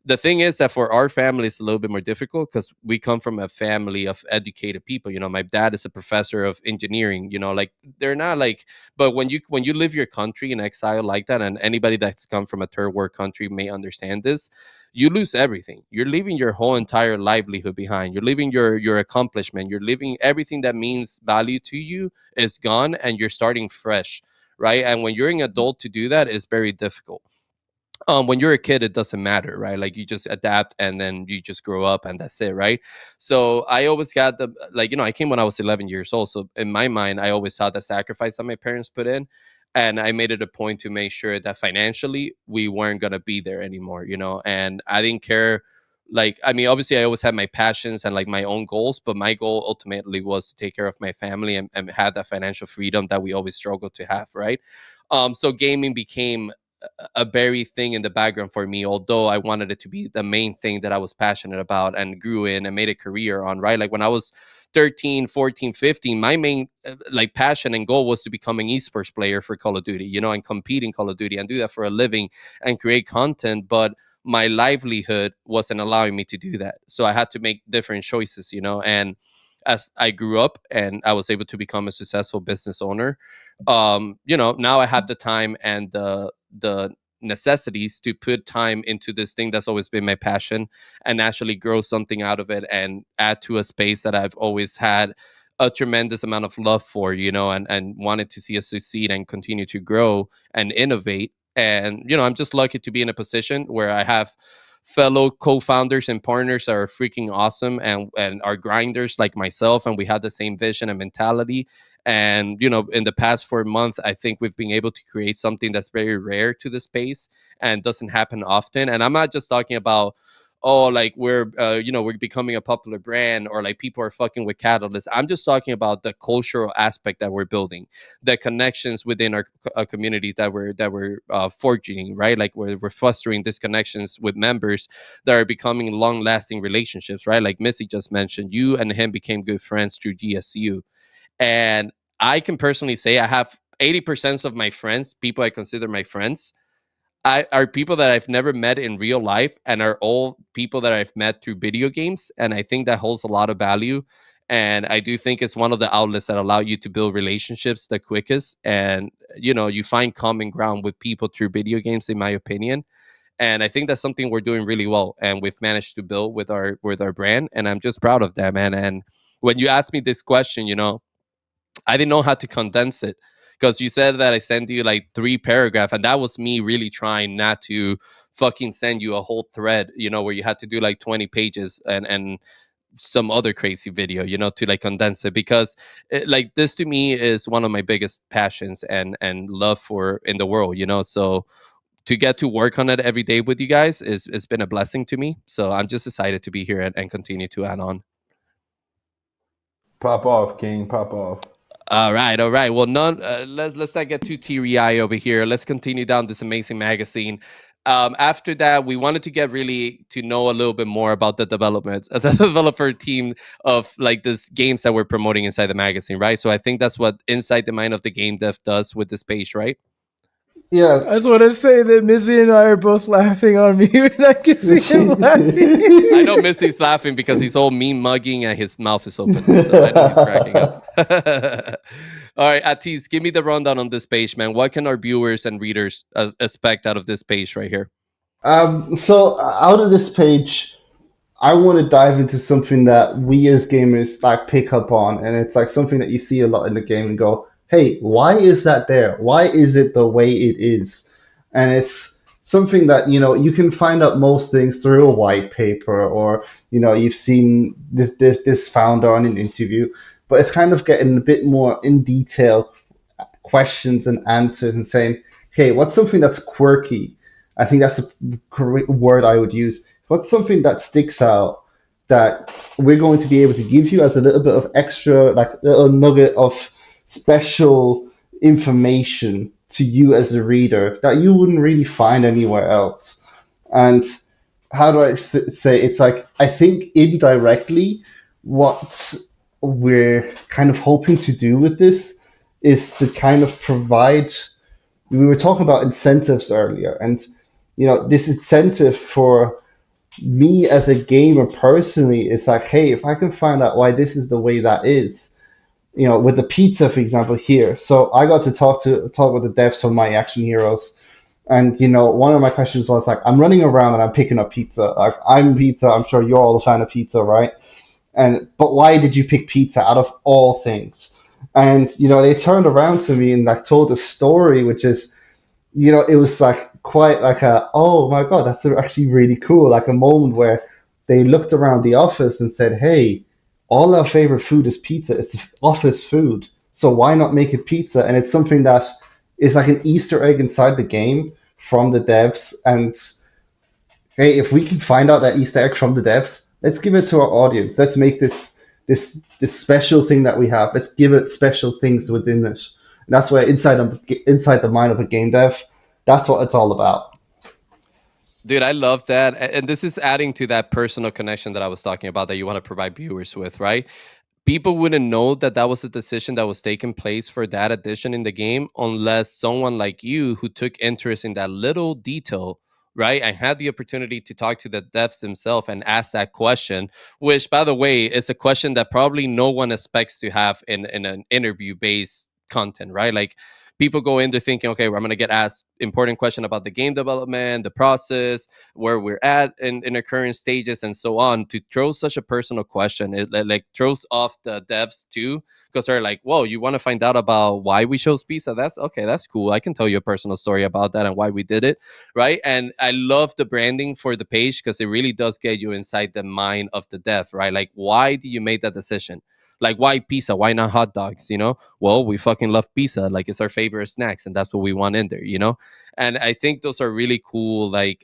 the thing is that for our family, it's a little bit more difficult because we come from a family of educated people. You know, my dad is a professor of engineering. You know, like they're not like, but when you live your country in exile like that, and anybody that's come from a third world country may understand this, you lose everything. You're leaving your whole entire livelihood behind. You're leaving your accomplishment. You're leaving everything that means value to you is gone, and you're starting fresh, right? And when you're an adult to do that is very difficult. When you're a kid it doesn't matter, right? Like you just adapt and then you just grow up and that's it, right? So I always got the like, you know, I came when I was 11 years old, so in my mind I always saw the sacrifice that my parents put in, and I made it a point to make sure that financially we weren't going to be there anymore, you know. And I didn't care, like, I mean, obviously I always had my passions and like my own goals, but my goal ultimately was to take care of my family and have that financial freedom that we always struggle to have, right? So gaming became a very thing in the background for me, although I wanted it to be the main thing that I was passionate about and grew in and made a career on, right? Like when I was 13, 14, 15, my main like passion and goal was to become an esports player for Call of Duty, you know, and compete in Call of Duty and do that for a living and create content. But my livelihood wasn't allowing me to do that. So I had to make different choices, you know. And as I grew up and I was able to become a successful business owner, you know, now I have the time and the necessities to put time into this thing that's always been my passion and actually grow something out of it and add to a space that I've always had a tremendous amount of love for, you know, and wanted to see us succeed and continue to grow and innovate. And you know, I'm just lucky to be in a position where I have fellow co-founders and partners that are freaking awesome and are grinders like myself, and we have the same vision and mentality. And you know, in the past 4 months I think we've been able to create something that's very rare to the space and doesn't happen often. And I'm not just talking about, oh, like we're you know, we're becoming a popular brand or like people are fucking with Catalyst. I'm just talking about the cultural aspect that we're building, the connections within our community that we're forging, right? Like we're fostering these connections with members that are becoming long lasting relationships, right? Like Missy just mentioned, you and him became good friends through GSU. And I can personally say I have 80% of my friends, people I consider my friends, are people that I've never met in real life and are all people that I've met through video games. And I think that holds a lot of value. And I do think it's one of the outlets that allow you to build relationships the quickest. And, you know, you find common ground with people through video games, in my opinion. And I think that's something we're doing really well. And we've managed to build with our brand. And I'm just proud of that, man. And when you ask me this question, you know, I didn't know how to condense it because you said that I sent you like 3 paragraphs, and that was me really trying not to fucking send you a whole thread, you know, where you had to do like 20 pages and some other crazy video, you know, to like condense it. Because like this to me is one of my biggest passions and love for in the world, you know. So to get to work on it every day with you guys is it's been a blessing to me. So I'm just excited to be here and continue to add on. Pop off, King. Pop off. All right, all right. Well, none. Let's not get too teary eye over here. Let's continue down this amazing magazine. After that, we wanted to get really to know a little bit more about the development, the developer team of like this games that we're promoting inside the magazine, right? So I think that's what Inside the Mind of the Game Dev does with this page, right? Yeah. I just want to say that Missy and I are both laughing on me, and I can see him laughing. I know Missy's laughing because he's all mean mugging and his mouth is open. So I know he's cracking up. All right, Atis, give me the rundown on this page, man. What can our viewers and readers expect out of this page right here? So out of this page, I want to dive into something that we as gamers like pick up on, and it's like something that you see a lot in the game and go, "Hey, why is that there? Why is it the way it is?" And it's something that you can find out most things through a white paper, or you've seen this founder on an interview, but it's kind of getting a bit more in detail questions and answers and saying, "Hey, what's something that's quirky?" I think that's the correct word I would use. What's something that sticks out that we're going to be able to give you as a little bit of extra, like a little nugget of special information to you as a reader that you wouldn't really find anywhere else? And how do I say, it's like, I think indirectly what we're kind of hoping to do with this is to kind of provide, we were talking about incentives earlier, and this incentive for me as a gamer personally is like, hey, if I can find out why this is the way that is, with the pizza, for example, here. So I got to talk with the devs from My Action Heroes, and one of my questions was like, I'm running around and I'm picking up pizza. Like, I'm pizza. I'm sure you're all a fan of pizza, right? But why did you pick pizza out of all things? And they turned around to me and like told a story, which is, it was like quite like a, oh my God, that's actually really cool. Like a moment where they looked around the office and said, hey, all our favorite food is pizza. It's office food. So why not make it pizza? And it's something that is like an Easter egg inside the game from the devs. And hey, if we can find out that Easter egg from the devs, let's give it to our audience. Let's make this special thing that we have. Let's give it special things within it. And that's where inside the mind of a game dev, that's what it's all about. Dude, I love that. And this is adding to that personal connection that I was talking about that you want to provide viewers with, right? People wouldn't know that that was a decision that was taking place for that addition in the game unless someone like you who took interest in that little detail, right, and had the opportunity to talk to the devs themselves and ask that question, which by the way is a question that probably no one expects to have in an interview based content, right? Like people go in there thinking, okay, well, I'm going to get asked important question about the game development, the process, where we're at in the current stages and so on. To throw such a personal question, it like throws off the devs too, because they're like, whoa, you want to find out about why we chose pizza? That's okay, that's cool. I can tell you a personal story about that and why we did it, right? And I love the branding for the page because it really does get you inside the mind of the dev, right? Like, why do you make that decision? Like, why pizza? Why not hot dogs? Well, we fucking love pizza. Like, it's our favorite snacks, and that's what we want in there. And I think those are really cool, like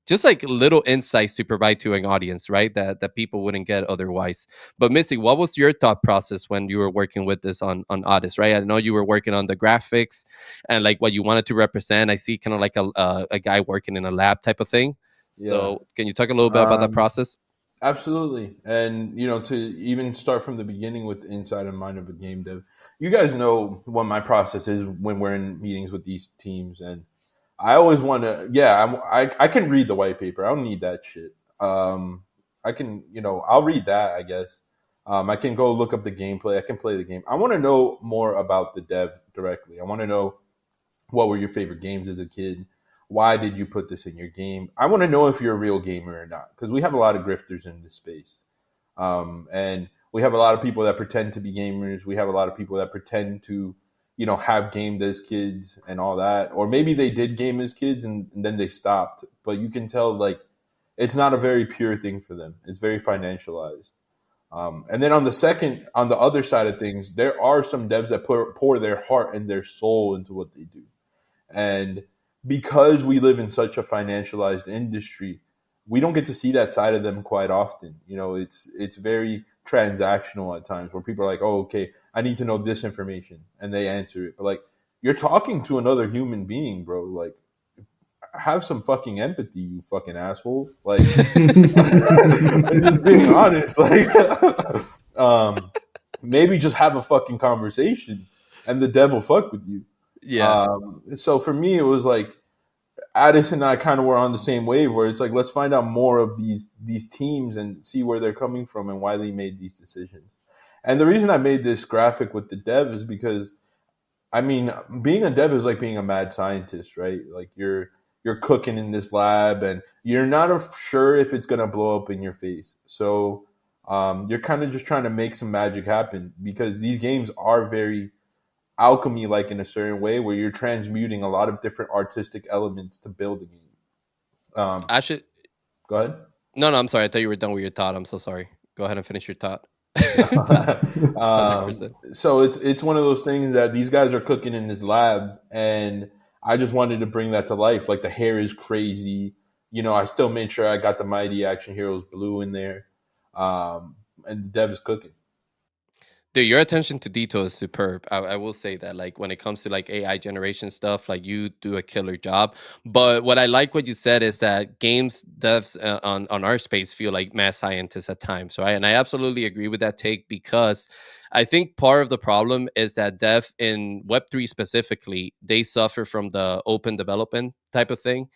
just like little insights to provide to an audience, right? That people wouldn't get otherwise. But Missy, what was your thought process when you were working with this on Otis, right? I know you were working on the graphics and like what you wanted to represent. I see kind of like a guy working in a lab type of thing. Yeah. So can you talk a little bit about that Um, process? Absolutely. And, to even start from the beginning with the inside and mind of a game dev, you guys know what my process is when we're in meetings with these teams. And I always want to, yeah, I can read the white paper. I don't need that shit. I can, I'll read that, I guess. I can go look up the gameplay. I can play the game. I want to know more about the dev directly. I want to know what were your favorite games as a kid? Why did you put this in your game? I want to know if you're a real gamer or not, because we have a lot of grifters in this space. And we have a lot of people that pretend to be gamers. We have a lot of people that pretend to, have gamed as kids and all that. Or maybe they did game as kids and then they stopped. But you can tell, like, it's not a very pure thing for them. It's very financialized. And then on the other side of things, there are some devs that pour their heart and their soul into what they do. And because we live in such a financialized industry, we don't get to see that side of them quite often. It's very transactional at times where people are like, oh, okay, I need to know this information. And they answer it. But like, you're talking to another human being, bro. Like, have some fucking empathy, you fucking asshole. Like, I'm just being honest. Like, maybe just have a fucking conversation, and the dev will fuck with you. Yeah. So for me, it was like Addison and I kind of were on the same wave, where it's like, let's find out more of these teams and see where they're coming from and why they made these decisions. And the reason I made this graphic with the dev is because, I mean, being a dev is like being a mad scientist, right? Like you're cooking in this lab, and you're not sure if it's gonna blow up in your face. So you're kind of just trying to make some magic happen, because these games are very alchemy like in a certain way, where you're transmuting a lot of different artistic elements to build a game. I should. Go ahead. No, I'm sorry. I thought you were done with your thought. I'm so sorry. Go ahead and finish your thought. 100%. So it's one of those things that these guys are cooking in this lab, and I just wanted to bring that to life. Like, the hair is crazy. You know, I still made sure I got the Mighty Action Heroes blue in there, and the dev is cooking. Dude, your attention to detail is superb. I will say that, like, when it comes to like AI generation stuff, like, you do a killer job. But what I like what you said is that games devs on our space feel like mad scientists at times, right? And I absolutely agree with that take, because I think part of the problem is that dev in Web3 specifically, they suffer from the open development type of thing,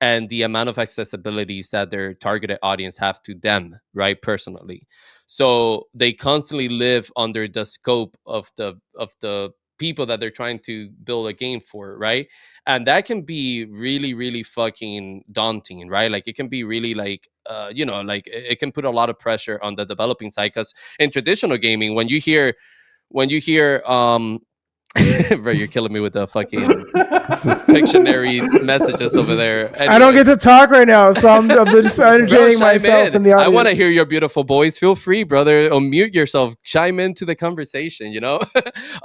and the amount of accessibilities that their targeted audience have to them, right, personally. So they constantly live under the scope of the people that they're trying to build a game for, right? And that can be really, really fucking daunting, right? Like, it can be really like, like, it can put a lot of pressure on the developing side, because in traditional gaming, when you hear bro, you're killing me with the fucking Pictionary messages over there. I don't get to talk right now, so I'm just entertaining myself in the audience. I want to hear your beautiful voice. Feel free, brother. Unmute yourself. Chime into the conversation, you know?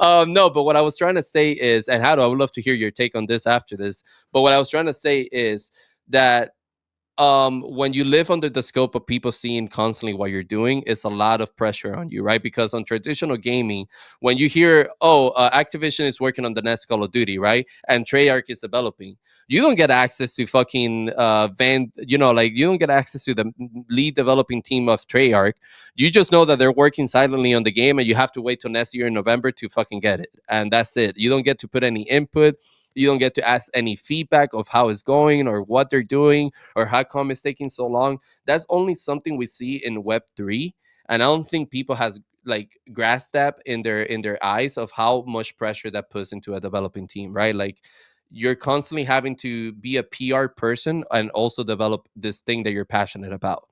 No, but what I was trying to say is, and Hado, I would love to hear your take on this after this. But what I was trying to say is that when you live under the scope of people seeing constantly what you're doing, it's a lot of pressure on you, right? Because on traditional gaming, when you hear, Activision is working on the next Call of Duty, right, and Treyarch is developing, you don't get access to fucking you don't get access to the lead developing team of Treyarch. You just know that they're working silently on the game, and you have to wait till next year in November to fucking get it, and that's it. You don't get to put any input. You don't get to ask any feedback of how it's going or what they're doing or how come it's taking so long. That's only something we see in Web3, and I don't think people has like grasped that in their eyes of how much pressure that puts into a developing team, right? Like, you're constantly having to be a PR person and also develop this thing that you're passionate about,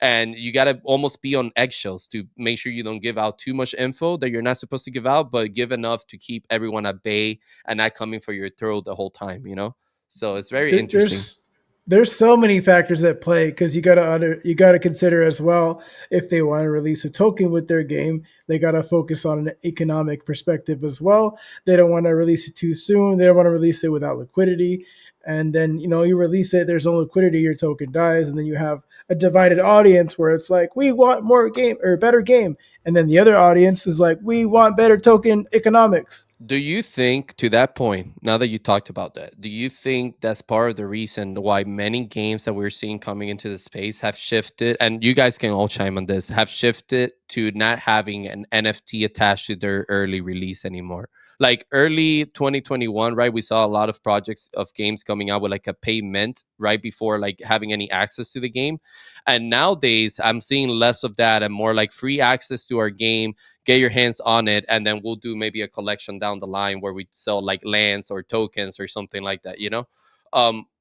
and you got to almost be on eggshells to make sure you don't give out too much info that you're not supposed to give out, but give enough to keep everyone at bay and not coming for your throat the whole time, you know? So it's very interesting. There's so many factors at play, because you gotta consider as well, if they want to release a token with their game, they gotta focus on an economic perspective as well. They don't want to release it too soon. They don't want to release it without liquidity. And then, you release it, there's no liquidity, your token dies, and then you have a divided audience where it's like, we want more game or better game. And then the other audience is like, we want better token economics. Do you think, to that point, now that you talked about that, do you think that's part of the reason why many games that we're seeing coming into the space have shifted, and you guys can all chime on this, have shifted to not having an NFT attached to their early release anymore? Like, early 2021, right? We saw a lot of projects of games coming out with like a payment right before like having any access to the game. And nowadays, I'm seeing less of that and more like free access to our game, get your hands on it, and then we'll do maybe a collection down the line where we sell like lands or tokens or something like that, you know?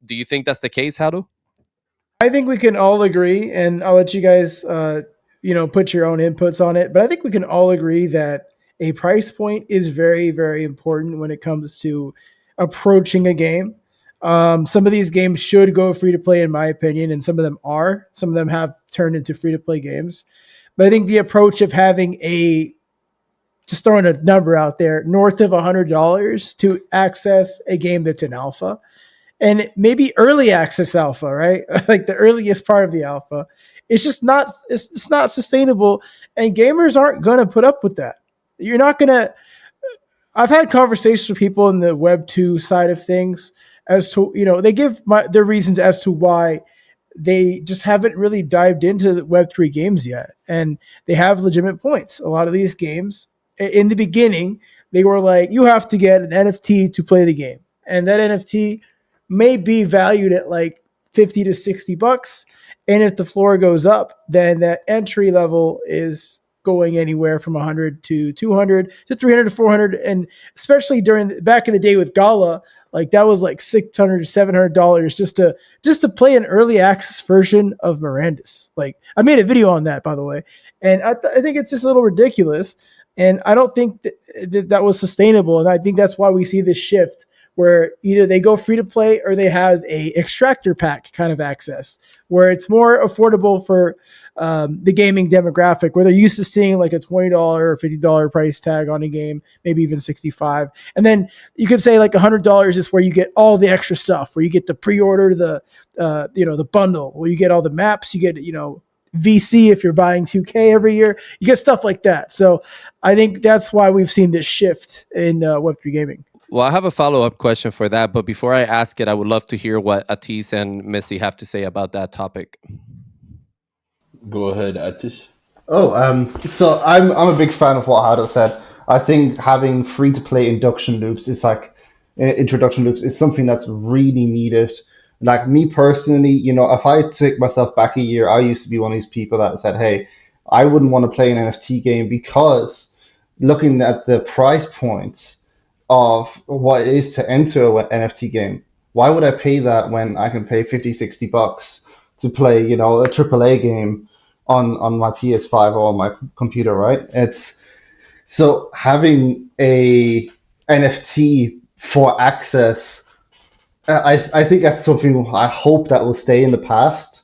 Do you think that's the case, Hado? I think we can all agree, and I'll let you guys, put your own inputs on it. But I think we can all agree that a price point is very, very important when it comes to approaching a game. Some of these games should go free to play, in my opinion, and some of them are. Some of them have turned into free to play games. But I think the approach of having just throwing a number out there, north of $100 to access a game that's in alpha, and maybe early access alpha, right? Like the earliest part of the alpha. It's not sustainable, and gamers aren't going to put up with that. You're not going to. I've had conversations with people in the Web 2 side of things, as to, they give their reasons as to why they just haven't really dived into Web3 games yet. And they have legitimate points. A lot of these games, in the beginning, they were like, you have to get an NFT to play the game. And that NFT may be valued at like 50 to 60 bucks. And if the floor goes up, then that entry level is going anywhere from 100 to 200 to 300 to 400. And especially back in the day with Gala, like that was like $600 to $700 just to play an early access version of Mirandus. Like I made a video on that, by the way, and I think it's just a little ridiculous, and I don't think that was sustainable. And I think that's why we see this shift where either they go free to play or they have a extractor pack kind of access where it's more affordable for the gaming demographic, where they're used to seeing like a $20 or $50 price tag on a game, maybe even 65. And then you could say like $100 is where you get all the extra stuff, where you get the pre-order, the bundle, where you get all the maps, you get, VC if you're buying 2K every year, you get stuff like that. So I think that's why we've seen this shift in Web3 gaming. Well, I have a follow-up question for that, but before I ask it, I would love to hear what Atis and Missy have to say about that topic. Go ahead, Atis. So I'm a big fan of what Hado said. I think having free-to-play introduction loops is something that's really needed. Like me personally, if I take myself back a year, I used to be one of these people that said, hey, I wouldn't want to play an NFT game because looking at the price points of what it is to enter an NFT game, why would I pay that when I can pay 50, 60 bucks to play, a AAA game on my PS5 or on my computer, right? So having a NFT for access, I think that's something I hope that will stay in the past.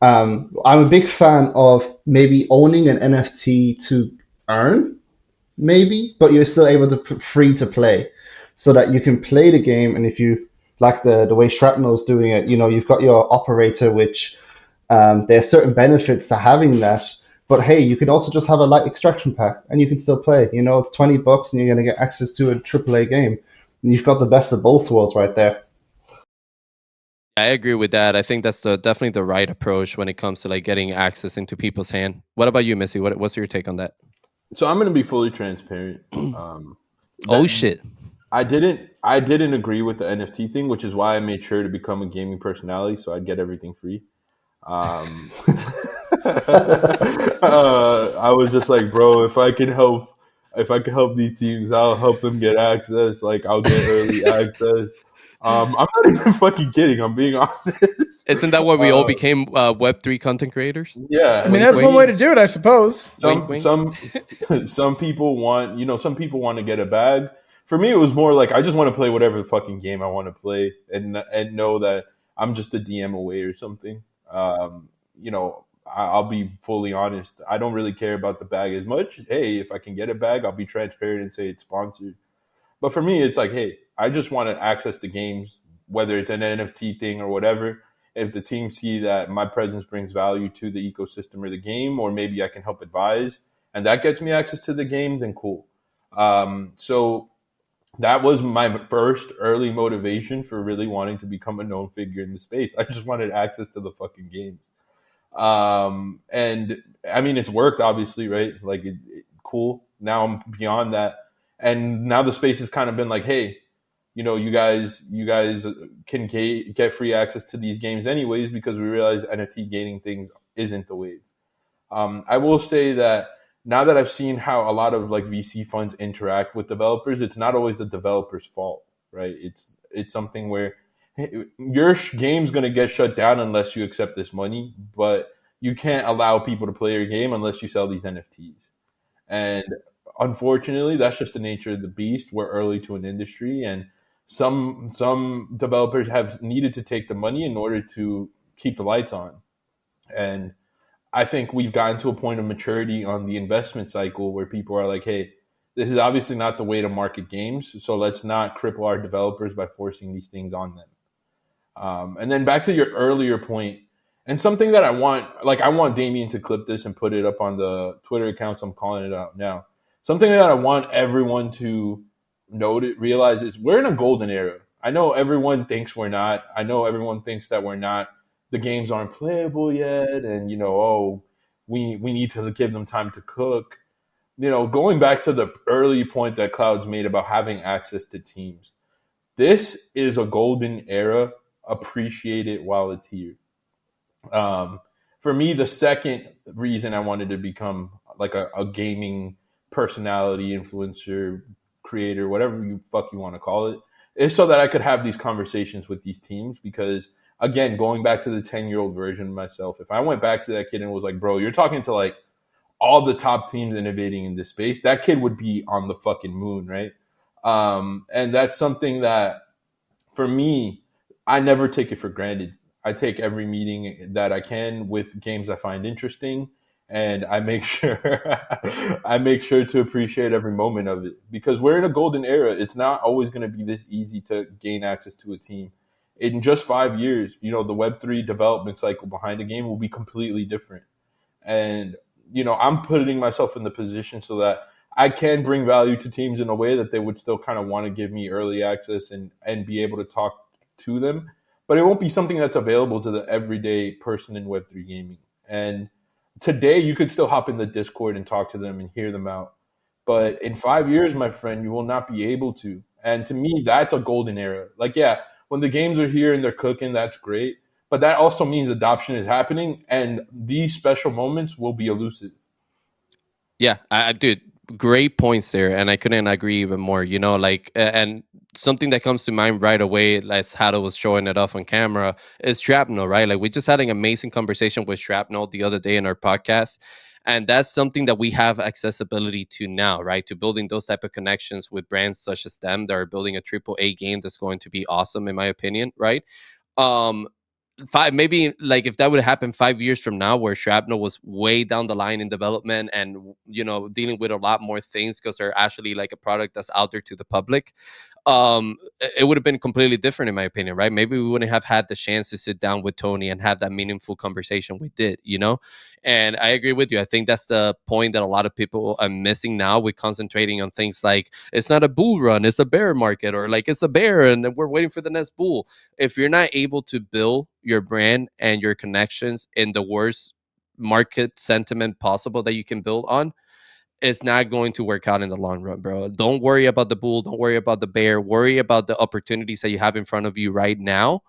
I'm a big fan of maybe owning an NFT to earn, maybe, but you're still able to free to play, so that you can play the game. And if you like the way Shrapnel's doing it, you've got your operator, which there are certain benefits to having that. But hey, you can also just have a light extraction pack and you can still play. It's 20 bucks and you're going to get access to a AAA game. And you've got the best of both worlds right there. I agree with that. I think that's definitely the right approach when it comes to like getting access into people's hand. What about you, Missy? What's your take on that? So I'm going to be fully transparent. Shit. I didn't agree with the NFT thing, which is why I made sure to become a gaming personality so I'd get everything free. I was just like, bro, if I can help these teams, I'll help them get access. Like, I'll get early access. I'm not even fucking kidding. I'm being honest. Isn't that why we all became Web3 content creators? Yeah, I mean, that's one way to do it, I suppose. Some people want, some people want to get a bag. For me, it was more like I just want to play whatever the fucking game I want to play, and know that I'm just a DM away or something. I'll be fully honest. I don't really care about the bag as much. Hey, if I can get a bag, I'll be transparent and say it's sponsored. But for me, it's like, hey, I just want to access the games, whether it's an NFT thing or whatever. If the team see that my presence brings value to the ecosystem or the game, or maybe I can help advise, and that gets me access to the game, then cool. So that was my first early motivation for really wanting to become a known figure in the space. I just wanted access to the fucking game. And I mean, it's worked, obviously, right? Like, cool. Now I'm beyond that. And now the space has kind of been like, hey, you guys can get free access to these games anyways, because we realize NFT gating things isn't the wave. I will say that now that I've seen how a lot of like VC funds interact with developers, it's not always the developer's fault, right? It's something where your game's going to get shut down unless you accept this money, but you can't allow people to play your game unless you sell these NFTs. And unfortunately, that's just the nature of the beast. We're early to an industry, and some developers have needed to take the money in order to keep the lights on. And I think we've gotten to a point of maturity on the investment cycle where people are like, hey, this is obviously not the way to market games, so let's not cripple our developers by forcing these things on them. And then back to your earlier point, and something that I want Damien to clip this and put it up on the Twitter accounts. I'm calling it out now. Something that I want everyone to realize is we're in a golden era. I know everyone thinks we're not. I know everyone thinks that we're not. The games aren't playable yet, and oh, we need to give them time to cook. Going back to the early point that Clouds made about having access to teams, this is a golden era. Appreciate it while it's here. For me, the second reason I wanted to become like a gaming personality, influencer, creator, whatever you want to call it, is so that I could have these conversations with these teams. Because again, going back to the 10-year-old version of myself, if I went back to that kid and was like, bro, you're talking to like all the top teams innovating in this space, that kid would be on the fucking moon, right? And that's something that for me, I never take it for granted. I take every meeting that I can with games I find interesting, and I make sure I make sure to appreciate every moment of it, because we're in a golden era. It's not always going to be this easy to gain access to a team. In just 5 years, the Web3 development cycle behind the game will be completely different. And I'm putting myself in the position so that I can bring value to teams in a way that they would still kind of want to give me early access and be able to talk to them. But it won't be something that's available to the everyday person in Web3 gaming. And today you could still hop in the Discord and talk to them and hear them out. But in 5 years, my friend, you will not be able to. And to me, that's a golden era. Like, yeah, when the games are here and they're cooking, that's great. But that also means adoption is happening, and these special moments will be elusive. Yeah, dude, great points there, and I couldn't agree even more. And something that comes to mind right away, as Hado was showing it off on camera, is Shrapnel, right? Like we just had an amazing conversation with Shrapnel the other day in our podcast, and that's something that we have accessibility to now, right? To building those type of connections with brands such as them that are building a AAA game that's going to be awesome, in my opinion, right? Um, five, maybe like if that would happen 5 years from now, where Shrapnel was way down the line in development and dealing with a lot more things because they're actually like a product that's out there to the public, it would have been completely different, in my opinion, right? Maybe we wouldn't have had the chance to sit down with Tony and have that meaningful conversation we did. And I agree with you. I think that's the point that a lot of people are missing now, with concentrating on things like it's not a bull run, it's a bear market, or like it's a bear and we're waiting for the next bull. If you're not able to build your brand and your connections in the worst market sentiment possible that you can build on, it's not going to work out in the long run, bro. Don't worry about the bull. Don't worry about the bear. Worry about the opportunities that you have in front of you right now,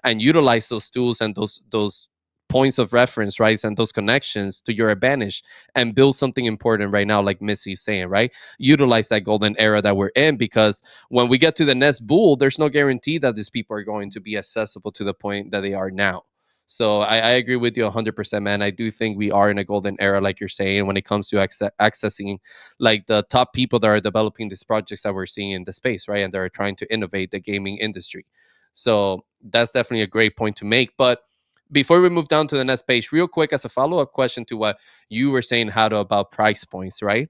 and utilize those tools and those points of reference, right, and those connections to your advantage, and build something important right now, like Missy's saying, right? Utilize that golden era that we're in, because when we get to the next bull, there's no guarantee that these people are going to be accessible to the point that they are now. So I agree with you 100%, man. I do think we are in a golden era, like you're saying, when it comes to accessing like the top people that are developing these projects that we're seeing in the space, right? And they're trying to innovate the gaming industry. So that's definitely a great point to make. But before we move down to the next page, real quick, as a follow-up question to what you were saying, Hado, about price points, right?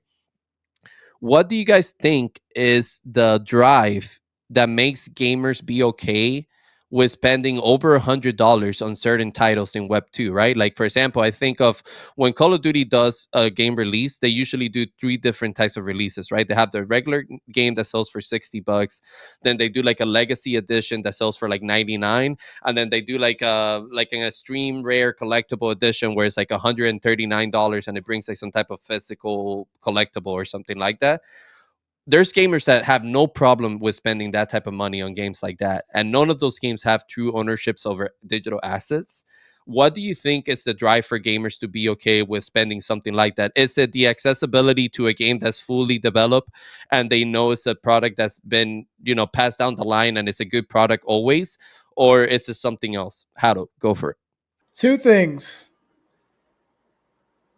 What do you guys think is the drive that makes gamers be okay with spending over $100 on certain titles in Web 2, right? Like, for example, I think of when Call of Duty does a game release, they usually do three different types of releases, right? They have the regular game that sells for $60, then they do like a legacy edition that sells for like 99, and then they do like an extreme rare collectible edition where it's like $139 and it brings like some type of physical collectible or something like that. There's gamers that have no problem with spending that type of money on games like that, and none of those games have true ownerships over digital assets. What do you think is the drive for gamers to be okay with spending something like that? Is it the accessibility to a game that's fully developed and they know it's a product that's been passed down the line and it's a good product always, or is it something else? How to go for it? Two things.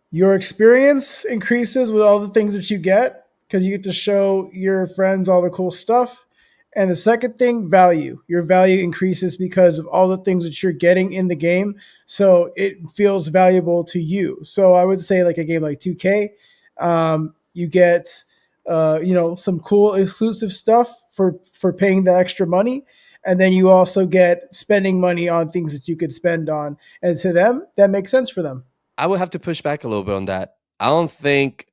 Your experience increases with all the things that you get because you get to show your friends all the cool stuff. And the second thing, value. Your value increases because of all the things that you're getting in the game. So it feels valuable to you. So I would say, like a game like 2K, you get some cool exclusive stuff for paying the extra money. And then you also get spending money on things that you could spend on. And to them, that makes sense for them. I would have to push back a little bit on that. I don't think.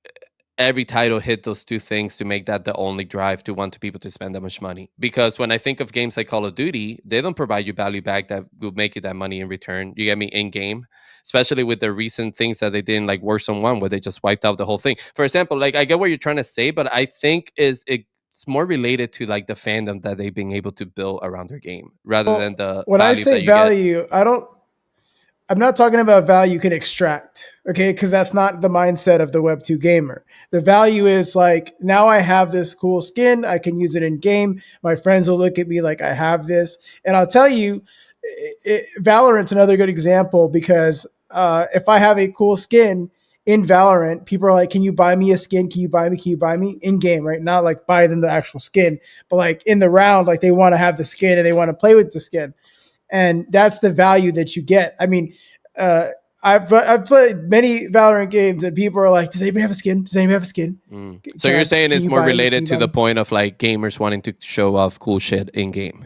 every title hit those two things to make that the only drive to want to people to spend that much money. Because when I think of games like Call of Duty, they don't provide you value back that will make you that money in return. You get me, in game, especially with the recent things that they did in like Warzone 1, where they just wiped out the whole thing. For example, like I get what you're trying to say, but I think it's more related to like the fandom that they've been able to build around their game rather than Well, the when I value say that you get. value, I'm not talking about value you can extract, okay? Because that's not the mindset of the Web2 gamer. The value is like, now I have this cool skin. I can use it in game. My friends will look at me like I have this. And I'll tell you, Valorant's another good example because if I have a cool skin in Valorant, people are like, can you buy me a skin? Can you buy me? Can you buy me? In game, right? Not like buy them the actual skin, but like in the round, like they want to have the skin and they want to play with the skin, and that's the value that you get. I mean, uh, I've played many Valorant games, and people are like, "Does anybody have a skin? Does anybody have a skin? So you're saying Can it's you more buy me? Can related you to buy the me?" point of like gamers wanting to show off cool shit in game,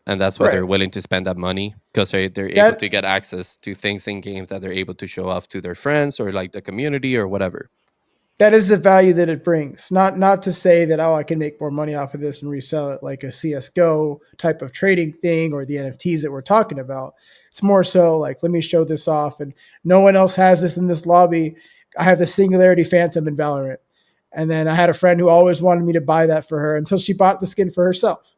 and that's why Right. they're willing to spend that money because they're able to That get access to things in games that they're able to show off to their friends or like the community or whatever. that is the value that it brings. Not to say that, oh, I can make more money off of this and resell it like a CS:GO type of trading thing or the NFTs that we're talking about. It's more so like, let me show this off, and no one else has this in this lobby. I have the Singularity Phantom in Valorant, and then I had a friend who always wanted me to buy that for her until she bought the skin for herself.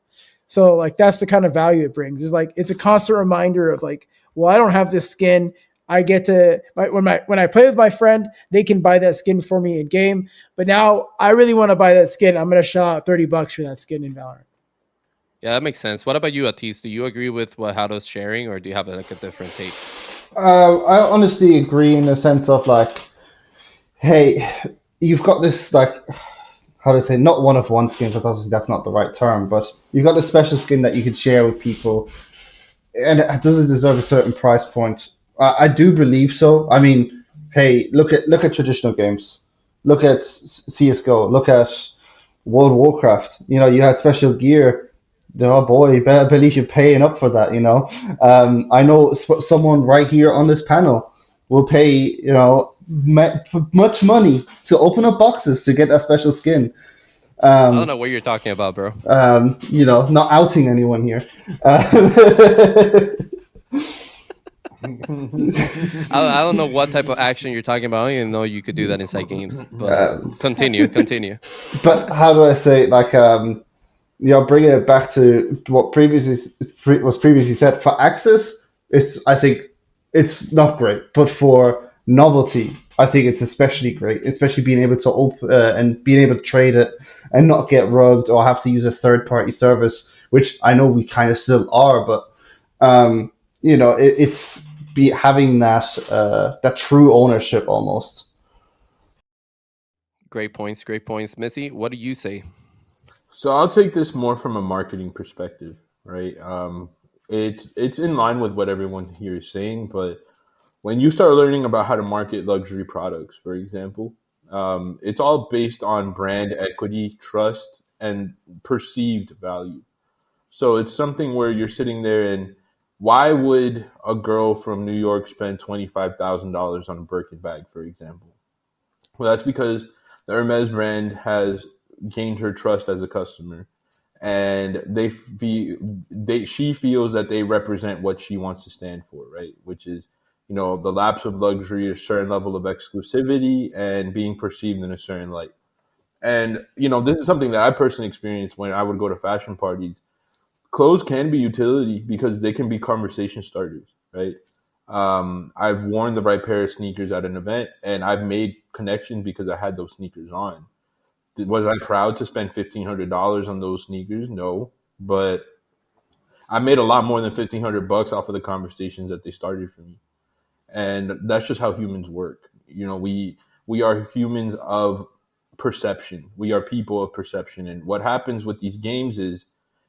So like that's the kind of value it brings. It's like it's a constant reminder of like, well, I don't have this skin. I get to when I play with my friend, they can buy that skin for me in game. But now I really want to buy that skin. I'm gonna shell out $30 for that skin in Valorant. Yeah, that makes sense. What about you, Atis? Do you agree with what Hado's sharing, or do you have like a different take? I honestly agree in the sense of like, hey, you've got this like, how do I say, not one of one skin, because obviously that's not the right term, but you've got this special skin that you can share with people, and does it deserve a certain price point? I do believe so. I mean, hey, look at traditional games, look at CS:GO, look at World of Warcraft. You know, you had special gear. Oh boy, you better believe you're paying up for that. You know, I know someone right here on this panel will pay, you know, much money to open up boxes to get that special skin. I don't Um, know what you're talking about, bro. you know, not outing anyone here. I don't know what type of action you're talking about. I don't even know you could do that inside games. But continue, continue. but how do I say, like, you know, bringing it back to what was previously said for access, I think it's not great, but for novelty, I think it's especially great, especially being able to open and being able to trade it and not get rugged or have to use a third party service, which I know we kind of still are, but you know, it's be having that true ownership almost. Great points, great points. Missy, what do you say? So I'll take this more from a marketing perspective, right? It's in line with what everyone here is saying, but when you start learning about how to market luxury products, for example, it's all based on brand equity, trust, and perceived value. So it's something where you're sitting there and why would a girl from New York spend $25,000 on a Birkin bag, for example? Well, that's because the Hermes brand has gained her trust as a customer, and she feels that they represent what she wants to stand for, right? Which is, you know, the lapse of luxury, a certain level of exclusivity, and being perceived in a certain light. And you know, this is something that I personally experienced when I would go to fashion parties. Clothes can be utility because they can be conversation starters, right? I've worn the right pair of sneakers at an event, and I've made connections because I had those sneakers on. Was I proud to spend $1,500 on those sneakers? No, but I made a lot more than $1,500 off of the conversations that they started for me, and that's just how humans work. You know, we are humans of perception. We are people of perception, and what happens with these games is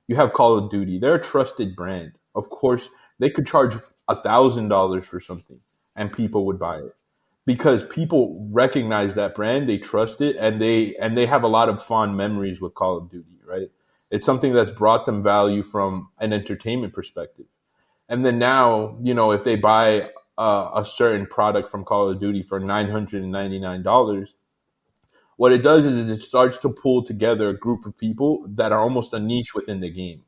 you have Call of Duty. They're a trusted brand. Of course, they could charge $1,000 for something, and people would buy it because people recognize that brand, they trust it, and they have a lot of fond memories with Call of Duty, right? It's something that's brought them value from an entertainment perspective. And then now, you know, if they buy a certain product from Call of Duty for $999, What it does is it starts to pull together a group of people that are almost a niche within the game.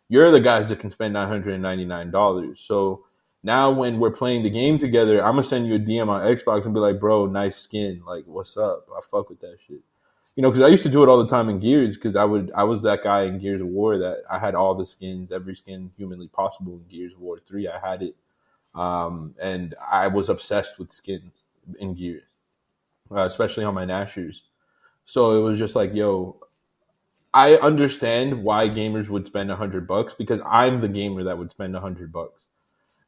You're the guys that can spend $999. So now when we're playing the game together, I'm gonna send you a DM on Xbox and be like, bro, nice skin. Like, what's up? I fuck with that shit. You know, because I used to do it all the time in Gears, because I was that guy in Gears of War that I had all the skins, every skin humanly possible in Gears of War 3. I had it. And I was obsessed with skins in Gears, especially on my Nashers. So it was just like, yo, I understand why gamers would spend $100 because I'm the gamer that would spend $100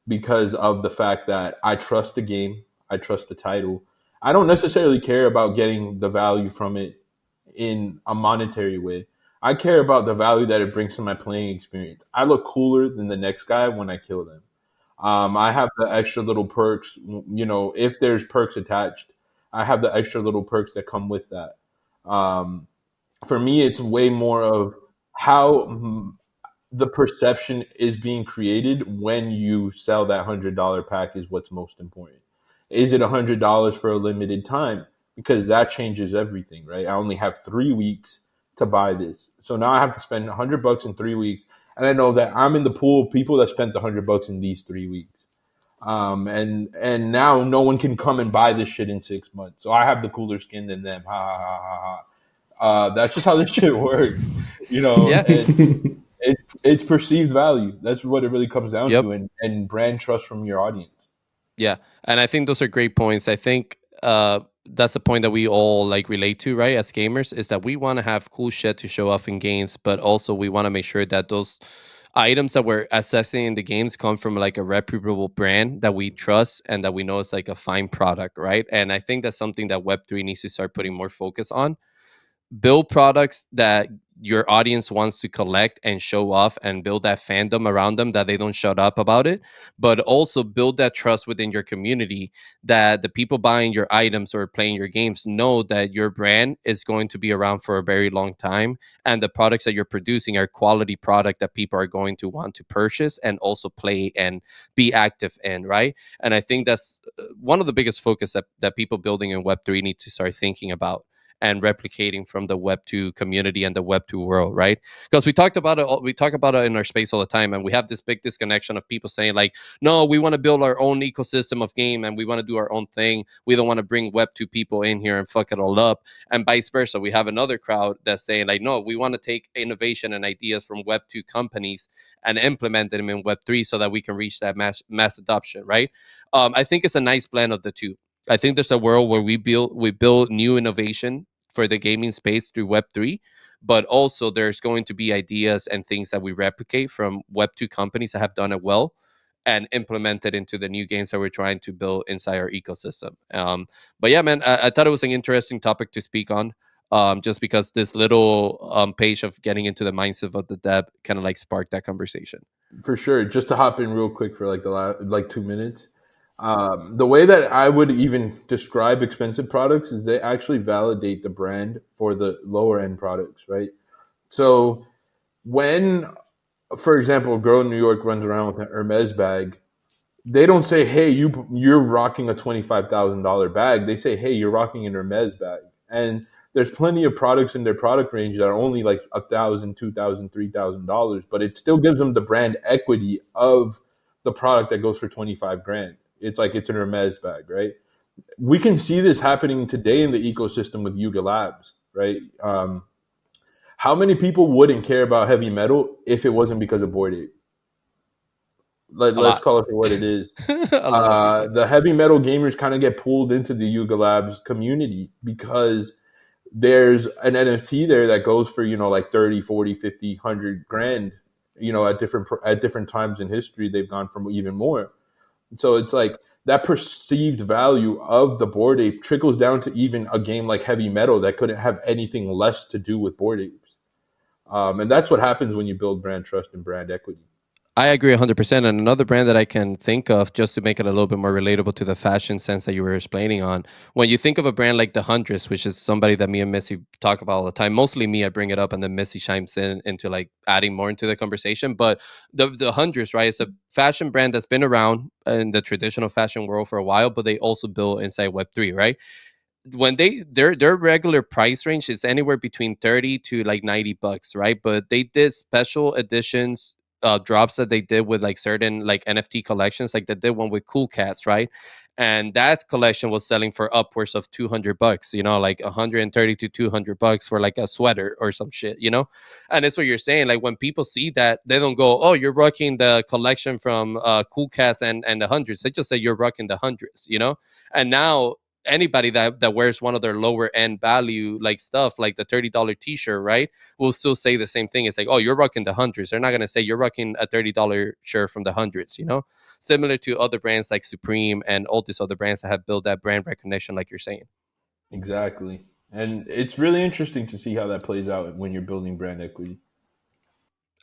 because of the fact that I trust the game, I trust the title. I don't necessarily care about getting the value from it in a monetary way. I care about the value that it brings to my playing experience. I look cooler than the next guy when I kill them. I have the extra little perks, you know, if there's perks attached, I have the extra little perks that come with that. Um, for me, it's way more of how the perception is being created when you sell that $100 pack is what's most important. Is it $100 for a limited time? Because that changes everything, right? I only have 3 weeks to buy this. So now I have to spend $100 in 3 weeks. And I know that I'm in the pool of people that spent $100 in these 3 weeks. And now no one can come and buy this shit in 6 months. So I have the cooler skin than them. Ha ha ha ha ha. That's just how this shit works, you know. Yeah. And it's perceived value. That's what it really comes down Yep. to, and brand trust from your audience. Yeah, and I think those are great points. I think that's the point that we all like relate to, right? As gamers, is that we want to have cool shit to show off in games, but also we want to make sure that those items that we're assessing in the games come from like a reputable brand that we trust and that we know is like a fine product, right? And I think that's something that Web3 needs to start putting more focus on. Build products that your audience wants to collect and show off and build that fandom around them that they don't shut up about it, but also build that trust within your community that the people buying your items or playing your games know that your brand is going to be around for a very long time and the products that you're producing are quality product that people are going to want to purchase and also play and be active in, right? And I think that's one of the biggest focus that people building in Web3 need to start thinking about and replicating from the Web2 community and the Web2 world, right? Because we talk about it in our space all the time, and we have this big disconnection of people saying like, no, we want to build our own ecosystem of game and we want to do our own thing. We don't want to bring Web2 people in here and fuck it all up, and vice versa. We have another crowd that's saying like, no, we want to take innovation and ideas from Web2 companies and implement them in Web3 so that we can reach that mass adoption, right? I think it's a nice blend of the two. I think there's a world where we build new innovation for the gaming space through Web3, but also there's going to be ideas and things that we replicate from Web2 companies that have done it well and implement it into the new games that we're trying to build inside our ecosystem. But yeah, man, I thought it was an interesting topic to speak on. Just because this little page of getting into the mindset of the dev kind of like sparked that conversation. For sure. Just to hop in real quick for like the last like 2 minutes. The way that I would even describe expensive products is they actually validate the brand for the lower end products, right? So when, for example, a girl in New York runs around with an Hermes bag, they don't say, "Hey, you're rocking a $25,000 bag." They say, "Hey, you're rocking an Hermes bag." And there's plenty of products in their product range that are only like $1,000, $2,000, $3,000, but it still gives them the brand equity of the product that goes for 25 grand. It's like it's an Hermes bag, right? We can see this happening today in the ecosystem with Yuga Labs, right? How many people wouldn't care about heavy metal if it wasn't because of Bored Ape? A Let's lot. call it for what it is. A lot of people. The heavy metal gamers kind of get pulled into the Yuga Labs community because there's an NFT there that goes for, you know, like 30, 40, 50, 100 grand, you know, at different times in history, they've gone from even more. So it's like that perceived value of the Bored Ape trickles down to even a game like heavy metal that couldn't have anything less to do with Bored Apes. And that's what happens when you build brand trust and brand equity. I agree 100%. And another brand that I can think of just to make it a little bit more relatable to the fashion sense that you were explaining on, when you think of a brand like The Huntress, which is somebody that me and Missy talk about all the time, mostly me, I bring it up and then Missy chimes in into like adding more into the conversation. But the Huntress, right, it's a fashion brand that's been around in the traditional fashion world for a while, but they also build inside Web3, right? when their regular price range is anywhere between 30 to like $90, right? But they did special editions, drops that they did with like certain like NFT collections, like they did one with Cool Cats, right? And that collection was selling for upwards of $200, like 130 to $200 for like a sweater or some shit, and it's what you're saying. Like when people see that, they don't go, "Oh, you're rocking the collection from Cool Cats and the hundreds." They just say you're rocking the hundreds. And now anybody that wears one of their lower end value like stuff, like the $30 t-shirt, right, will still say the same thing. It's like, "Oh, you're rocking the hundreds." They're not going to say you're rocking a $30 shirt from the hundreds. Similar to other brands like Supreme and all these other brands that have built that brand recognition, like you're saying. Exactly. And it's really interesting to see how that plays out when you're building brand equity.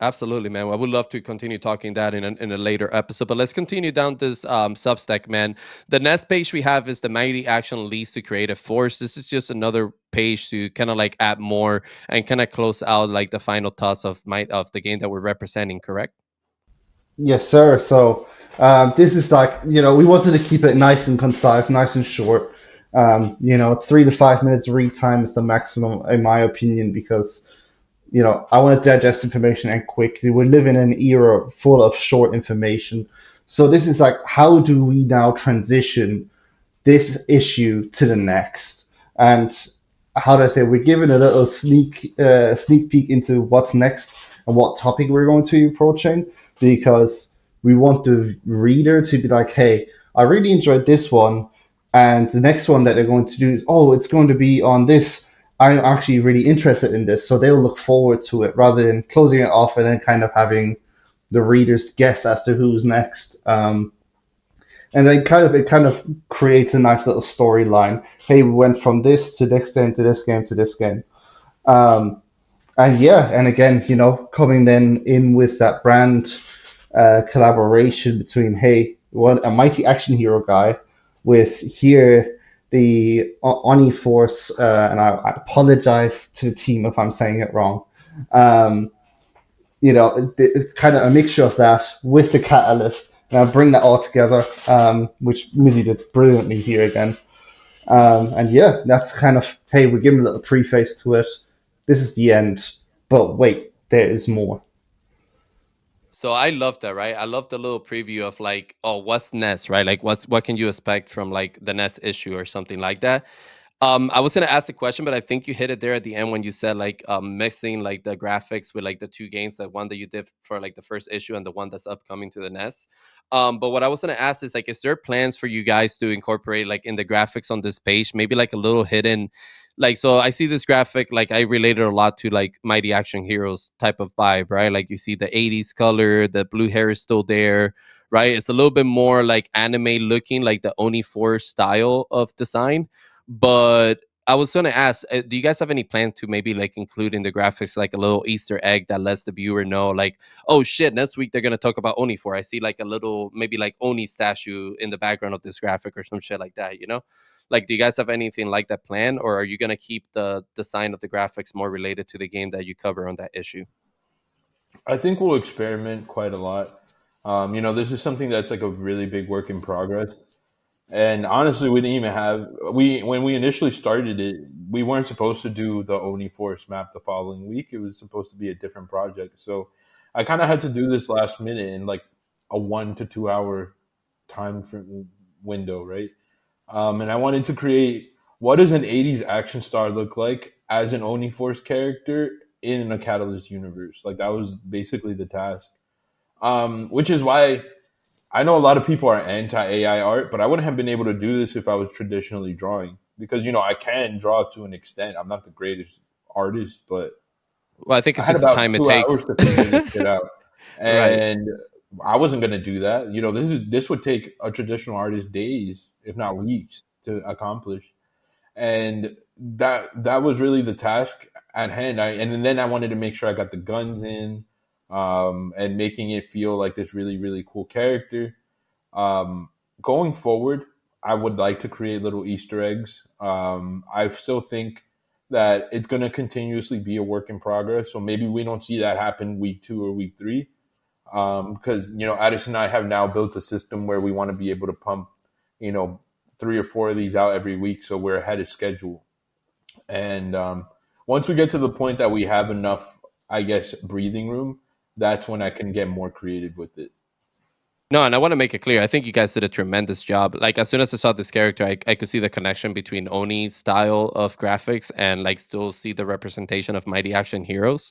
Absolutely, man. Well, I would love to continue talking that in a later episode, but let's continue down this Substack, man. The next page we have is the Mighty Action Leads to Creative Force. This is just another page to kind of like add more and kind of close out like the final thoughts of the game that we're representing, correct? Yes, sir. So this is like, we wanted to keep it nice and concise, nice and short. 3 to 5 minutes read time is the maximum, in my opinion, because I want to digest information and quickly. We live in an era full of short information. So this is like, how do we now transition this issue to the next? And how do I say, we're giving a little sneak peek into what's next and what topic we're going to be approaching, because we want the reader to be like, hey, I really enjoyed this one, and the next one that they're going to do is, oh, it's going to be on this. I'm actually really interested in this, so they'll look forward to it rather than closing it off and then kind of having the readers guess as to who's next. And then it kind of creates a nice little storyline. Hey, we went from this to this game to this game to this game. Um, and yeah, and again, coming then in with that brand collaboration between, hey, what a mighty action hero guy with here the Oni Force, and I apologize to the team if I'm saying it wrong. Um, it's kind of a mixture of that with the catalyst. And I'll bring that all together, which Mizzy did brilliantly here again. And yeah, that's kind of, hey, we're giving a little preface to it. This is the end. But wait, there is more. So I love that, right? I love the little preview of like, oh, what's next, right? Like, what can you expect from like the next issue or something like that. I was gonna ask a question, but I think you hit it there at the end when you said like mixing like the graphics with like the two games, that one that you did for like the first issue and the one that's upcoming to the NES. But what I was gonna ask is like, is there plans for you guys to incorporate like in the graphics on this page, maybe like a little hidden, like, so I see this graphic, like I related a lot to like Mighty Action Heroes type of vibe, right? Like you see the 80s color, the blue hair is still there, right? It's a little bit more like anime looking, like the Oni 4 style of design. But I was going to ask, do you guys have any plan to maybe like include in the graphics like a little Easter egg that lets the viewer know, like, oh shit, next week they're going to talk about Oni 4. I see like a little, maybe like Oni statue in the background of this graphic or some shit like that? Like, do you guys have anything like that plan, or are you going to keep the design of the graphics more related to the game that you cover on that issue? I think we'll experiment quite a lot. This is something that's like a really big work in progress. And honestly, we didn't even have when we initially started it, we weren't supposed to do the Oni Force map the following week. It was supposed to be a different project. So I kind of had to do this last minute in like a 1 to 2 hour time window, right? And I wanted to create, what does an 80s action star look like as an Oni Force character in a Catalyst universe? Like that was basically the task. Which is why I know a lot of people are anti AI art, but I wouldn't have been able to do this if I was traditionally drawing, because I can draw to an extent. I'm not the greatest artist, but Well, I think I it's had just the about time it 2 hours takes. to figure this shit out, Right. and I wasn't gonna do that. This would take a traditional artist days, if not weeks, to accomplish, and that was really the task at hand. And then I wanted to make sure I got the guns in, and making it feel like this really really cool character. Going forward, I would like to create little Easter eggs. I still think that it's going to continuously be a work in progress. So maybe we don't see that happen week 2 or week 3. Because, Addison and I have now built a system where we want to be able to pump, 3 or 4 of these out every week, so we're ahead of schedule. And once we get to the point that we have enough, I guess, breathing room, that's when I can get more creative with it. No, and I want to make it clear. I think you guys did a tremendous job. Like as soon as I saw this character, I could see the connection between Oni's style of graphics and like still see the representation of Mighty Action Heroes.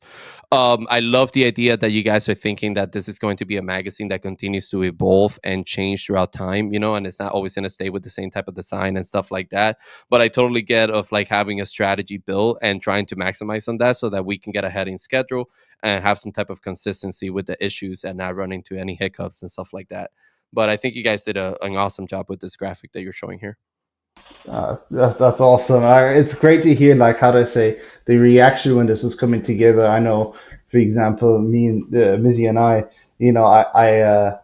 I love the idea that you guys are thinking that this is going to be a magazine that continues to evolve and change throughout time, you know, and it's not always going to stay with the same type of design and stuff like that. But I totally get of like having a strategy built and trying to maximize on that so that we can get ahead in schedule and have some type of consistency with the issues and not run into any hiccups and stuff like that. But I think you guys did an awesome job with this graphic that you're showing here. That's awesome. It's great to hear, like, how do I say, the reaction when this was coming together. I know, for example, me and Mizzy and I,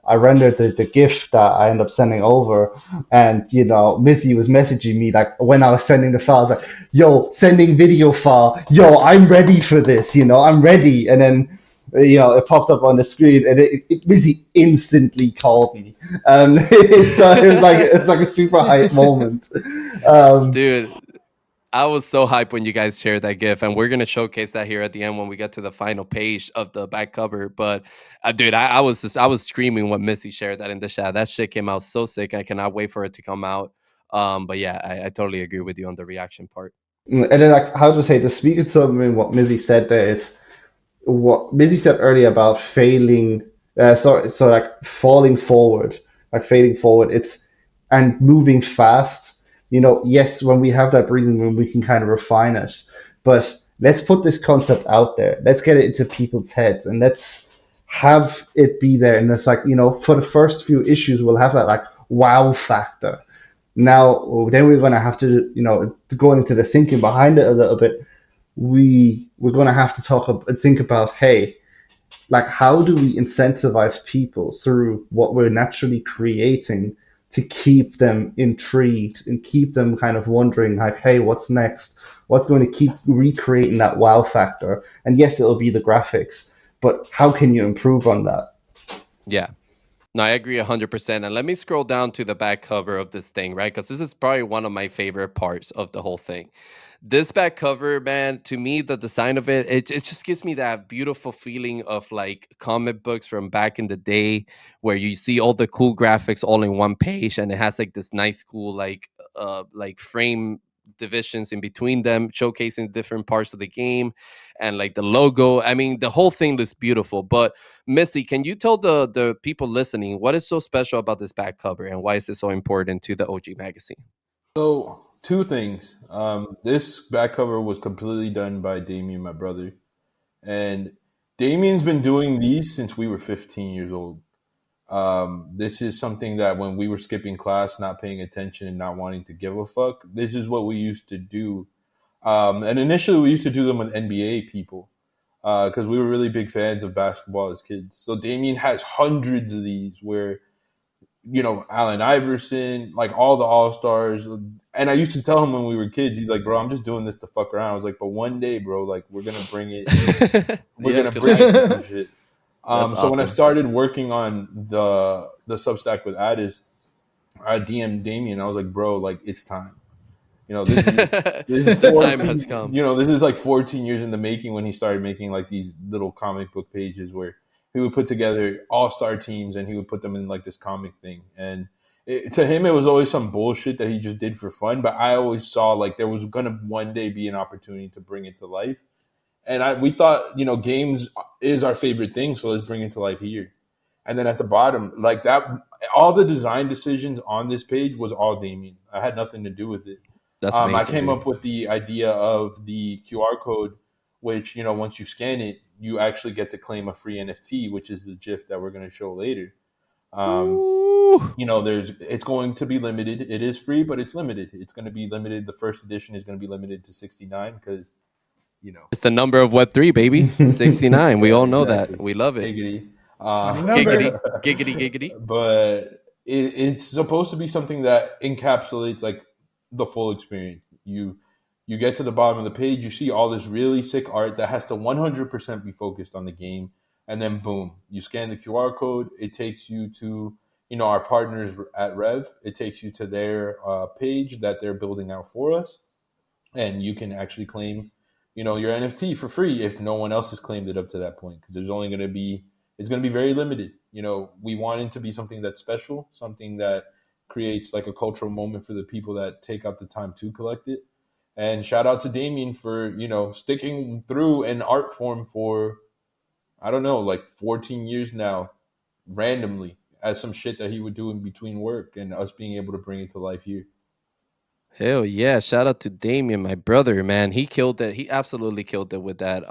I rendered the GIF that I ended up sending over, and Mizzy was messaging me like when I was sending the files, like, "Yo, sending video file. Yo, I'm ready for this. I'm ready." And then it popped up on the screen, and Mizzy instantly called me. It's like a super hype moment. Dude, I was so hyped when you guys shared that GIF, and we're gonna showcase that here at the end when we get to the final page of the back cover. But dude, I was screaming when Missy shared that in the chat. That shit came out so sick. I cannot wait for it to come out. But yeah, I totally agree with you on the reaction part. And then, like, how to say, to speak of something what Mizzy said there, it's what Mizzy said earlier about failing, so like falling forward, like failing forward, it's and moving fast. Yes, when we have that breathing room, we can kind of refine it, but let's put this concept out there. Let's get it into people's heads, and let's have it be there. And it's like, for the first few issues, we'll have that like wow factor. Now, then we're gonna have to, going into the thinking behind it a little bit, we're going to have to think about, hey, like, how do we incentivize people through what we're naturally creating to keep them intrigued and keep them kind of wondering, like, hey, what's next? What's going to keep recreating that wow factor? And yes, it'll be the graphics, but how can you improve on that? Yeah. No, I agree 100%. And let me scroll down to the back cover of this thing, right? Because this is probably one of my favorite parts of the whole thing. This back cover, man, to me, the design of it just gives me that beautiful feeling of like comic books from back in the day where you see all the cool graphics all in one page and it has like this nice, cool, like frame divisions in between them, showcasing different parts of the game and like the logo. I mean, the whole thing looks beautiful. But Missy, can you tell the people listening what is so special about this back cover and why is it so important to the OG magazine? So, two things. This back cover was completely done by Damien, my brother. And Damien's been doing these since we were 15 years old. This is something that when we were skipping class, not paying attention and not wanting to give a fuck, this is what we used to do. And initially we used to do them with NBA people because we were really big fans of basketball as kids. So Damien has hundreds of these where, Allen Iverson, like all the All-Stars. And I used to tell him when we were kids, he's like, bro, I'm just doing this to fuck around. I was like, but one day, bro, like we're going to bring it. We're going to bring it some shit. So when I started working on the substack with Addis, I DM'd Damien. I was like, bro, like it's time. This is The 14, time has come. this is like 14 years in the making when he started making like these little comic book pages where he would put together all-star teams and he would put them in like this comic thing. And to him, it was always some bullshit that he just did for fun. But I always saw like there was going to one day be an opportunity to bring it to life. And we thought, games is our favorite thing, so let's bring it to life here. And then at the bottom, like that, all the design decisions on this page was all Damien. I had nothing to do with it. That's amazing, I came dude. up with the idea of the QR code, which, once you scan it, you actually get to claim a free NFT, which is the GIF that we're going to show later. It's going to be limited. It is free, but it's limited. It's going to be limited. The first edition is going to be limited to 69 because, it's the number of Web3, baby. 69. We all know exactly. that. We love it. Giggity. Giggity. But it's supposed to be something that encapsulates like the full experience. You get to the bottom of the page, you see all this really sick art that has to 100% be focused on the game, and then boom, you scan the QR code. It takes you to our partners at Rev. It takes you to their page that they're building out for us, and you can actually claim, your NFT for free if no one else has claimed it up to that point. Because there's only going to be it's going to be very limited. We want it to be something that's special, something that creates like a cultural moment for the people that take up the time to collect it. And shout out to Damien for sticking through an art form for, I don't know, like 14 years now, randomly, as some shit that he would do in between work, and us being able to bring it to life here. Hell yeah! Shout out to Damien, my brother, man. He killed it. He absolutely killed it with that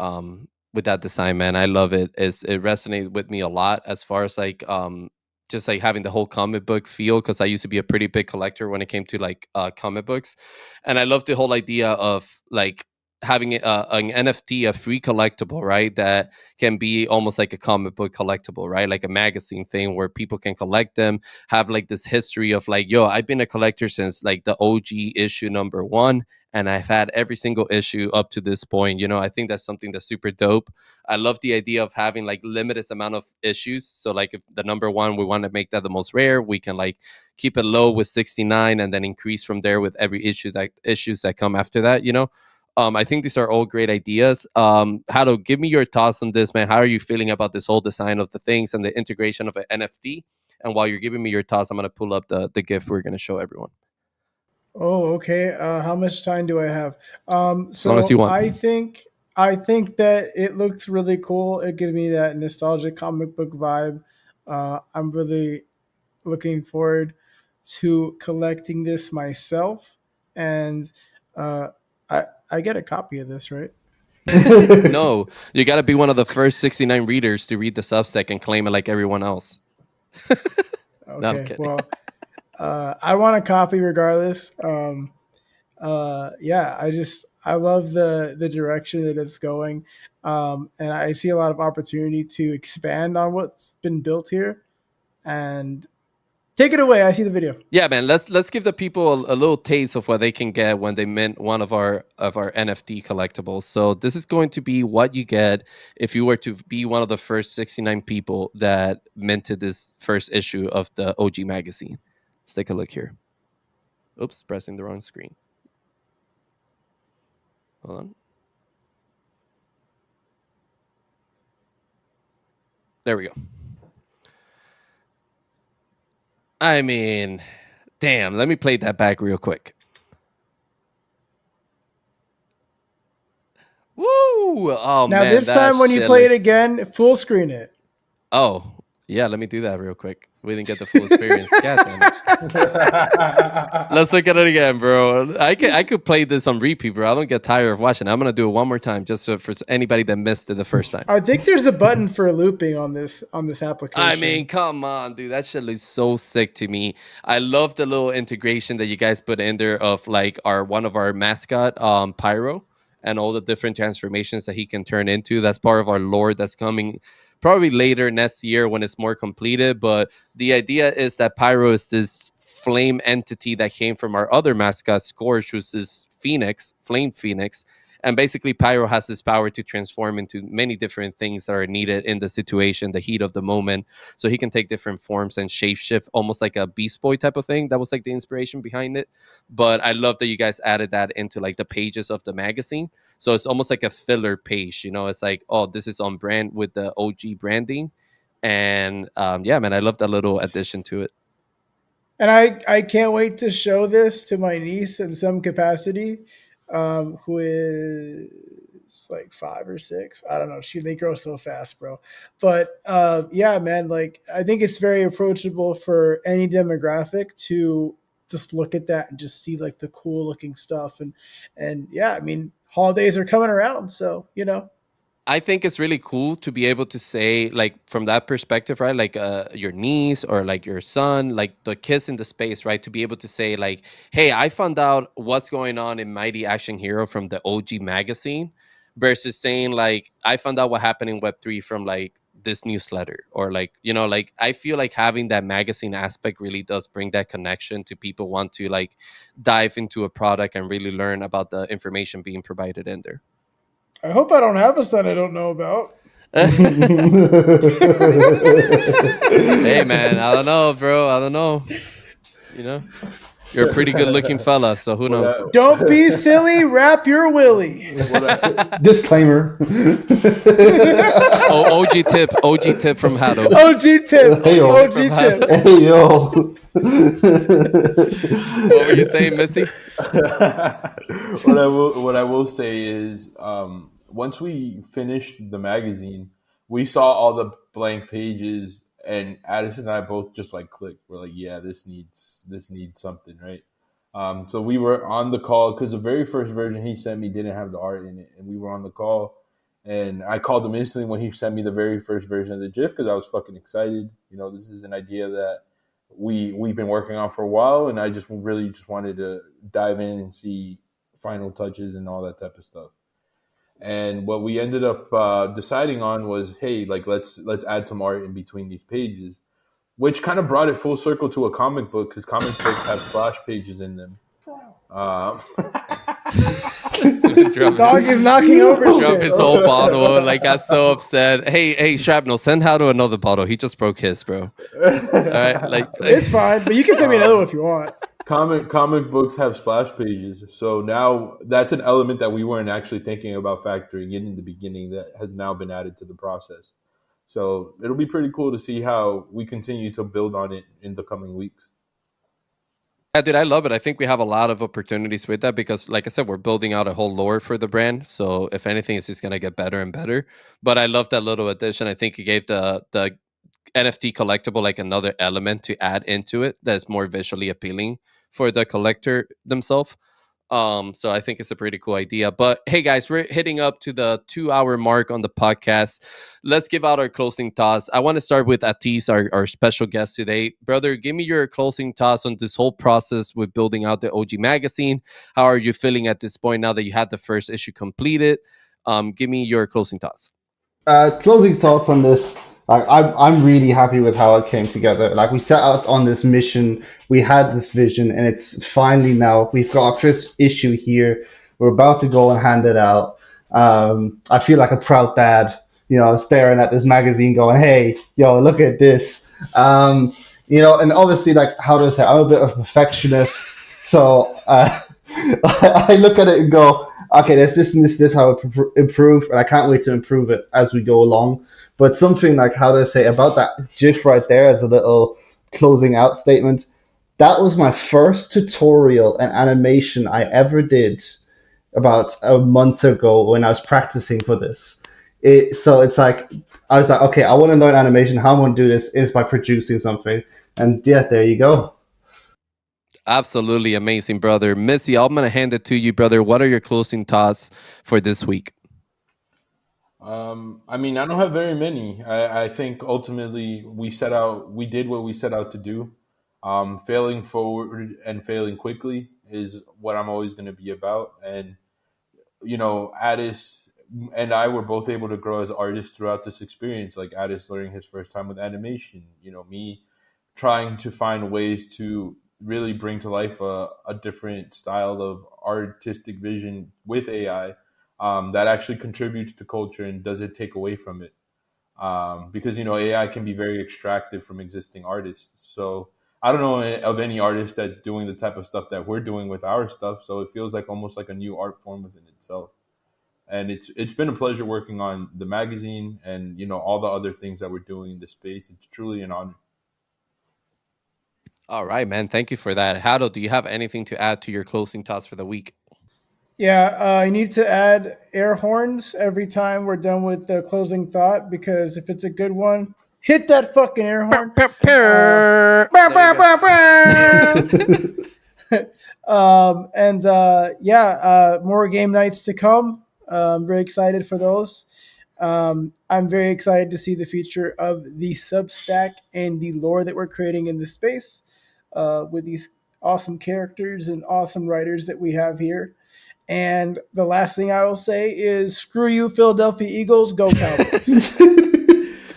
design, man. I love it. It resonated with me a lot as far as like just like having the whole comic book feel, because I used to be a pretty big collector when it came to like comic books, and I love the whole idea of like having an NFT, a free collectible, right? That can be almost like a comic book collectible, right? Like a magazine thing where people can collect them, have like this history of like, yo, I've been a collector since like the OG issue number one, and I've had every single issue up to this point. I think that's something that's super dope. I love the idea of having like limited amount of issues. So like if the number one, we want to make that the most rare, we can like keep it low with 69 and then increase from there with every issues that come after that. I think these are all great ideas. Hado, give me your thoughts on this, man. How are you feeling about this whole design of the things and the integration of an NFT? And while you're giving me your thoughts, I'm gonna pull up the GIF we're gonna show everyone. Oh, okay. How much time do I have? As long as you So want. I think that it looks really cool. It gives me that nostalgic comic book vibe. I'm really looking forward to collecting this myself, and uh, I get a copy of this, right? No, you gotta be one of the first 69 readers to read the Substack and claim it like everyone else. No, I'm Okay. kidding. Well, I want a copy regardless. Yeah, I love the direction that it's going, and I see a lot of opportunity to expand on what's been built here. And take it away. I see the video. Yeah, man. Let's give the people a little taste of what they can get when they mint one of our NFT collectibles. So this is going to be what you get if you were to be one of the first 69 people that minted this first issue of the OG magazine. Let's take a look here. Oops, pressing the wrong screen. Hold on. There we go. I mean, damn. Let me play that back real quick. Woo! Oh Now man, this that time when you shit play it looks. again, full screen it. Oh yeah, let me do that real quick. We didn't get the full experience. God damn it. Let's look at it again, bro. I could play this on repeat, bro. I don't get tired of watching. I'm gonna do it one more time, just so for anybody that missed it the first time. I think there's a button for looping on this I mean, application. come on, dude. That shit looks so sick to me. I love the little integration that you guys put in there of like our one of our mascot, Pyro, and all the different transformations that he can turn into. That's part of our lore that's coming probably later next year when it's more completed. But the idea is that Pyro is this flame entity that came from our other mascot, Scorch, who's this Phoenix, Flame Phoenix, and basically Pyro has this power to transform into many different things that are needed in the situation, the heat of the moment. So he can take different forms and shapeshift, almost like a Beast Boy type of thing. That was like the inspiration behind it. But I love that you guys added that into like the pages of the magazine. So it's almost like a filler page. It's like, oh, this is on brand with the OG branding. And yeah, man, I love that little addition to it. And I can't wait to show this to my niece in some capacity, who is like 5 or 6. I don't know. They grow so fast, bro. But yeah, man, like I think it's very approachable for any demographic to just look at that and just see like the cool looking stuff. And yeah, I mean, holidays are coming around, so I think it's really cool to be able to say, like, from that perspective, right? Like, your niece or like your son, like the kids in the space, right? To be able to say, like, hey, I found out what's going on in Mighty Action Hero from the OG magazine versus saying, like, I found out what happened in Web3 from like this newsletter or like, like I feel like having that magazine aspect really does bring that connection to people want to like dive into a product and really learn about the information being provided in there. I hope I don't have a son I don't know about. Hey man, I don't know, bro. I don't know. You know, you're a pretty good looking fella, so who What I, knows? Don't be silly. Wrap your willy. what I, Disclaimer. Oh, OG tip from Hado. OG tip. Hey yo, OG tip OG from tip. Hado. hey yo. What were you saying, Missy? what I will say is, once we finished the magazine, we saw all the blank pages, and Addison and I both just like clicked. We're like, yeah, this needs something, right? So we were on the call because the very first version he sent me didn't have the art in it, and we were on the call, and I called him instantly when he sent me the very first version of the GIF because I was fucking excited. This is an idea that we've been working on for a while, and I just really just wanted to dive in and see final touches and all that type of stuff. And what we ended up deciding on was, hey, like let's add some art in between these pages, which kind of brought it full circle to a comic book because comic books have splash pages in them. Dog is knocking over Drop shit. his whole bottle. Like, got so upset. Hey, Shrapnel, send Hado another bottle. He just broke his, bro. All right, like It's fine, but you can send me another one if you want. Comic books have splash pages, so now that's an element that we weren't actually thinking about factoring in the beginning that has now been added to the process. So it'll be pretty cool to see how we continue to build on it in the coming weeks. Yeah, dude, I love it. I think we have a lot of opportunities with that because, like I said, we're building out a whole lore for the brand. So if anything, it's just gonna get better and better. But I love that little addition. I think it gave the NFT collectible like another element to add into it that's more visually appealing for the collector themselves. So I think it's a pretty cool idea. But hey, guys, we're hitting up to the 2 hour mark on the podcast. Let's give out our closing thoughts. I want to start with Atis, our special guest today. Brother, give me your closing thoughts on this whole process with building out the OG magazine. How are you feeling at this point now that you had the first issue completed? Give me your closing thoughts. Closing thoughts on this. Like, I'm really happy with how it came together. Like, we set out on this mission, we had this vision, and it's finally now we've got our first issue here. We're about to go and hand it out. I feel like a proud dad, staring at this magazine, going, "Hey, yo, look at this." And obviously, like, how do I say? I'm a bit of a perfectionist, so I look at it and go, okay, there's this and this how it improve, and I can't wait to improve it as we go along. But something like, how do I say, about that GIF right there as a little closing out statement, that was my first tutorial and animation I ever did about a month ago when I was practicing for this. So it's like, I was like, okay, I want to learn animation. How I'm going to do this is by producing something. And yeah, there you go. Absolutely amazing, brother. Missy, I'm going to hand it to you, brother. What are your closing thoughts for this week? I mean, I don't have very many. I think ultimately we did what we set out to do. Failing forward and failing quickly is what I'm always going to be about. And, Addis and I were both able to grow as artists throughout this experience. Like Addis learning his first time with animation, me trying to find ways to really bring to life a different style of artistic vision with AI that actually contributes to culture and doesn't take away from it. Because AI can be very extractive from existing artists. So I don't know of any artist that's doing the type of stuff that we're doing with our stuff. So it feels like almost like a new art form within itself. And it's been a pleasure working on the magazine and all the other things that we're doing in this space. It's truly an honor. All right, man. Thank you for that. Hado, do you have anything to add to your closing thoughts for the week? Yeah, I need to add air horns every time we're done with the closing thought because if it's a good one, hit that fucking air horn. More game nights to come. I'm very excited for those. I'm very excited to see the future of the Substack and the lore that we're creating in this space with these awesome characters and awesome writers that we have here. And the last thing I will say is screw you, Philadelphia Eagles, go Cowboys.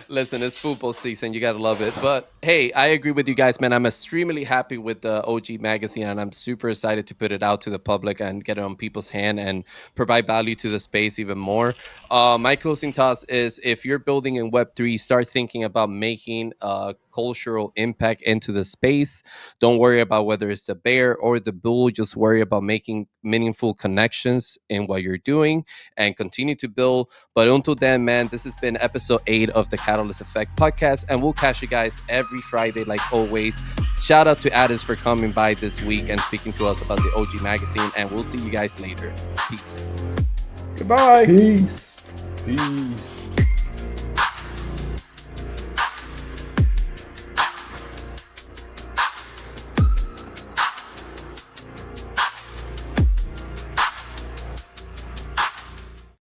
Listen, it's football season. You got to love it. But Hey, I agree with you guys, man. I'm extremely happy with the OG magazine, and I'm super excited to put it out to the public and get it on people's hand and provide value to the space even more. My closing thoughts is, if you're building in Web3, start thinking about making a cultural impact into the space. Don't worry about whether it's the bear or the bull. Just worry about making meaningful connections in what you're doing and continue to build. But until then, man, this has been episode 8 of the Catalyst Effect podcast, and we'll catch you guys every Friday, like always. Shout out to Addis for coming by this week and speaking to us about the OG magazine, and we'll see you guys later. Peace. Goodbye. Peace. Peace.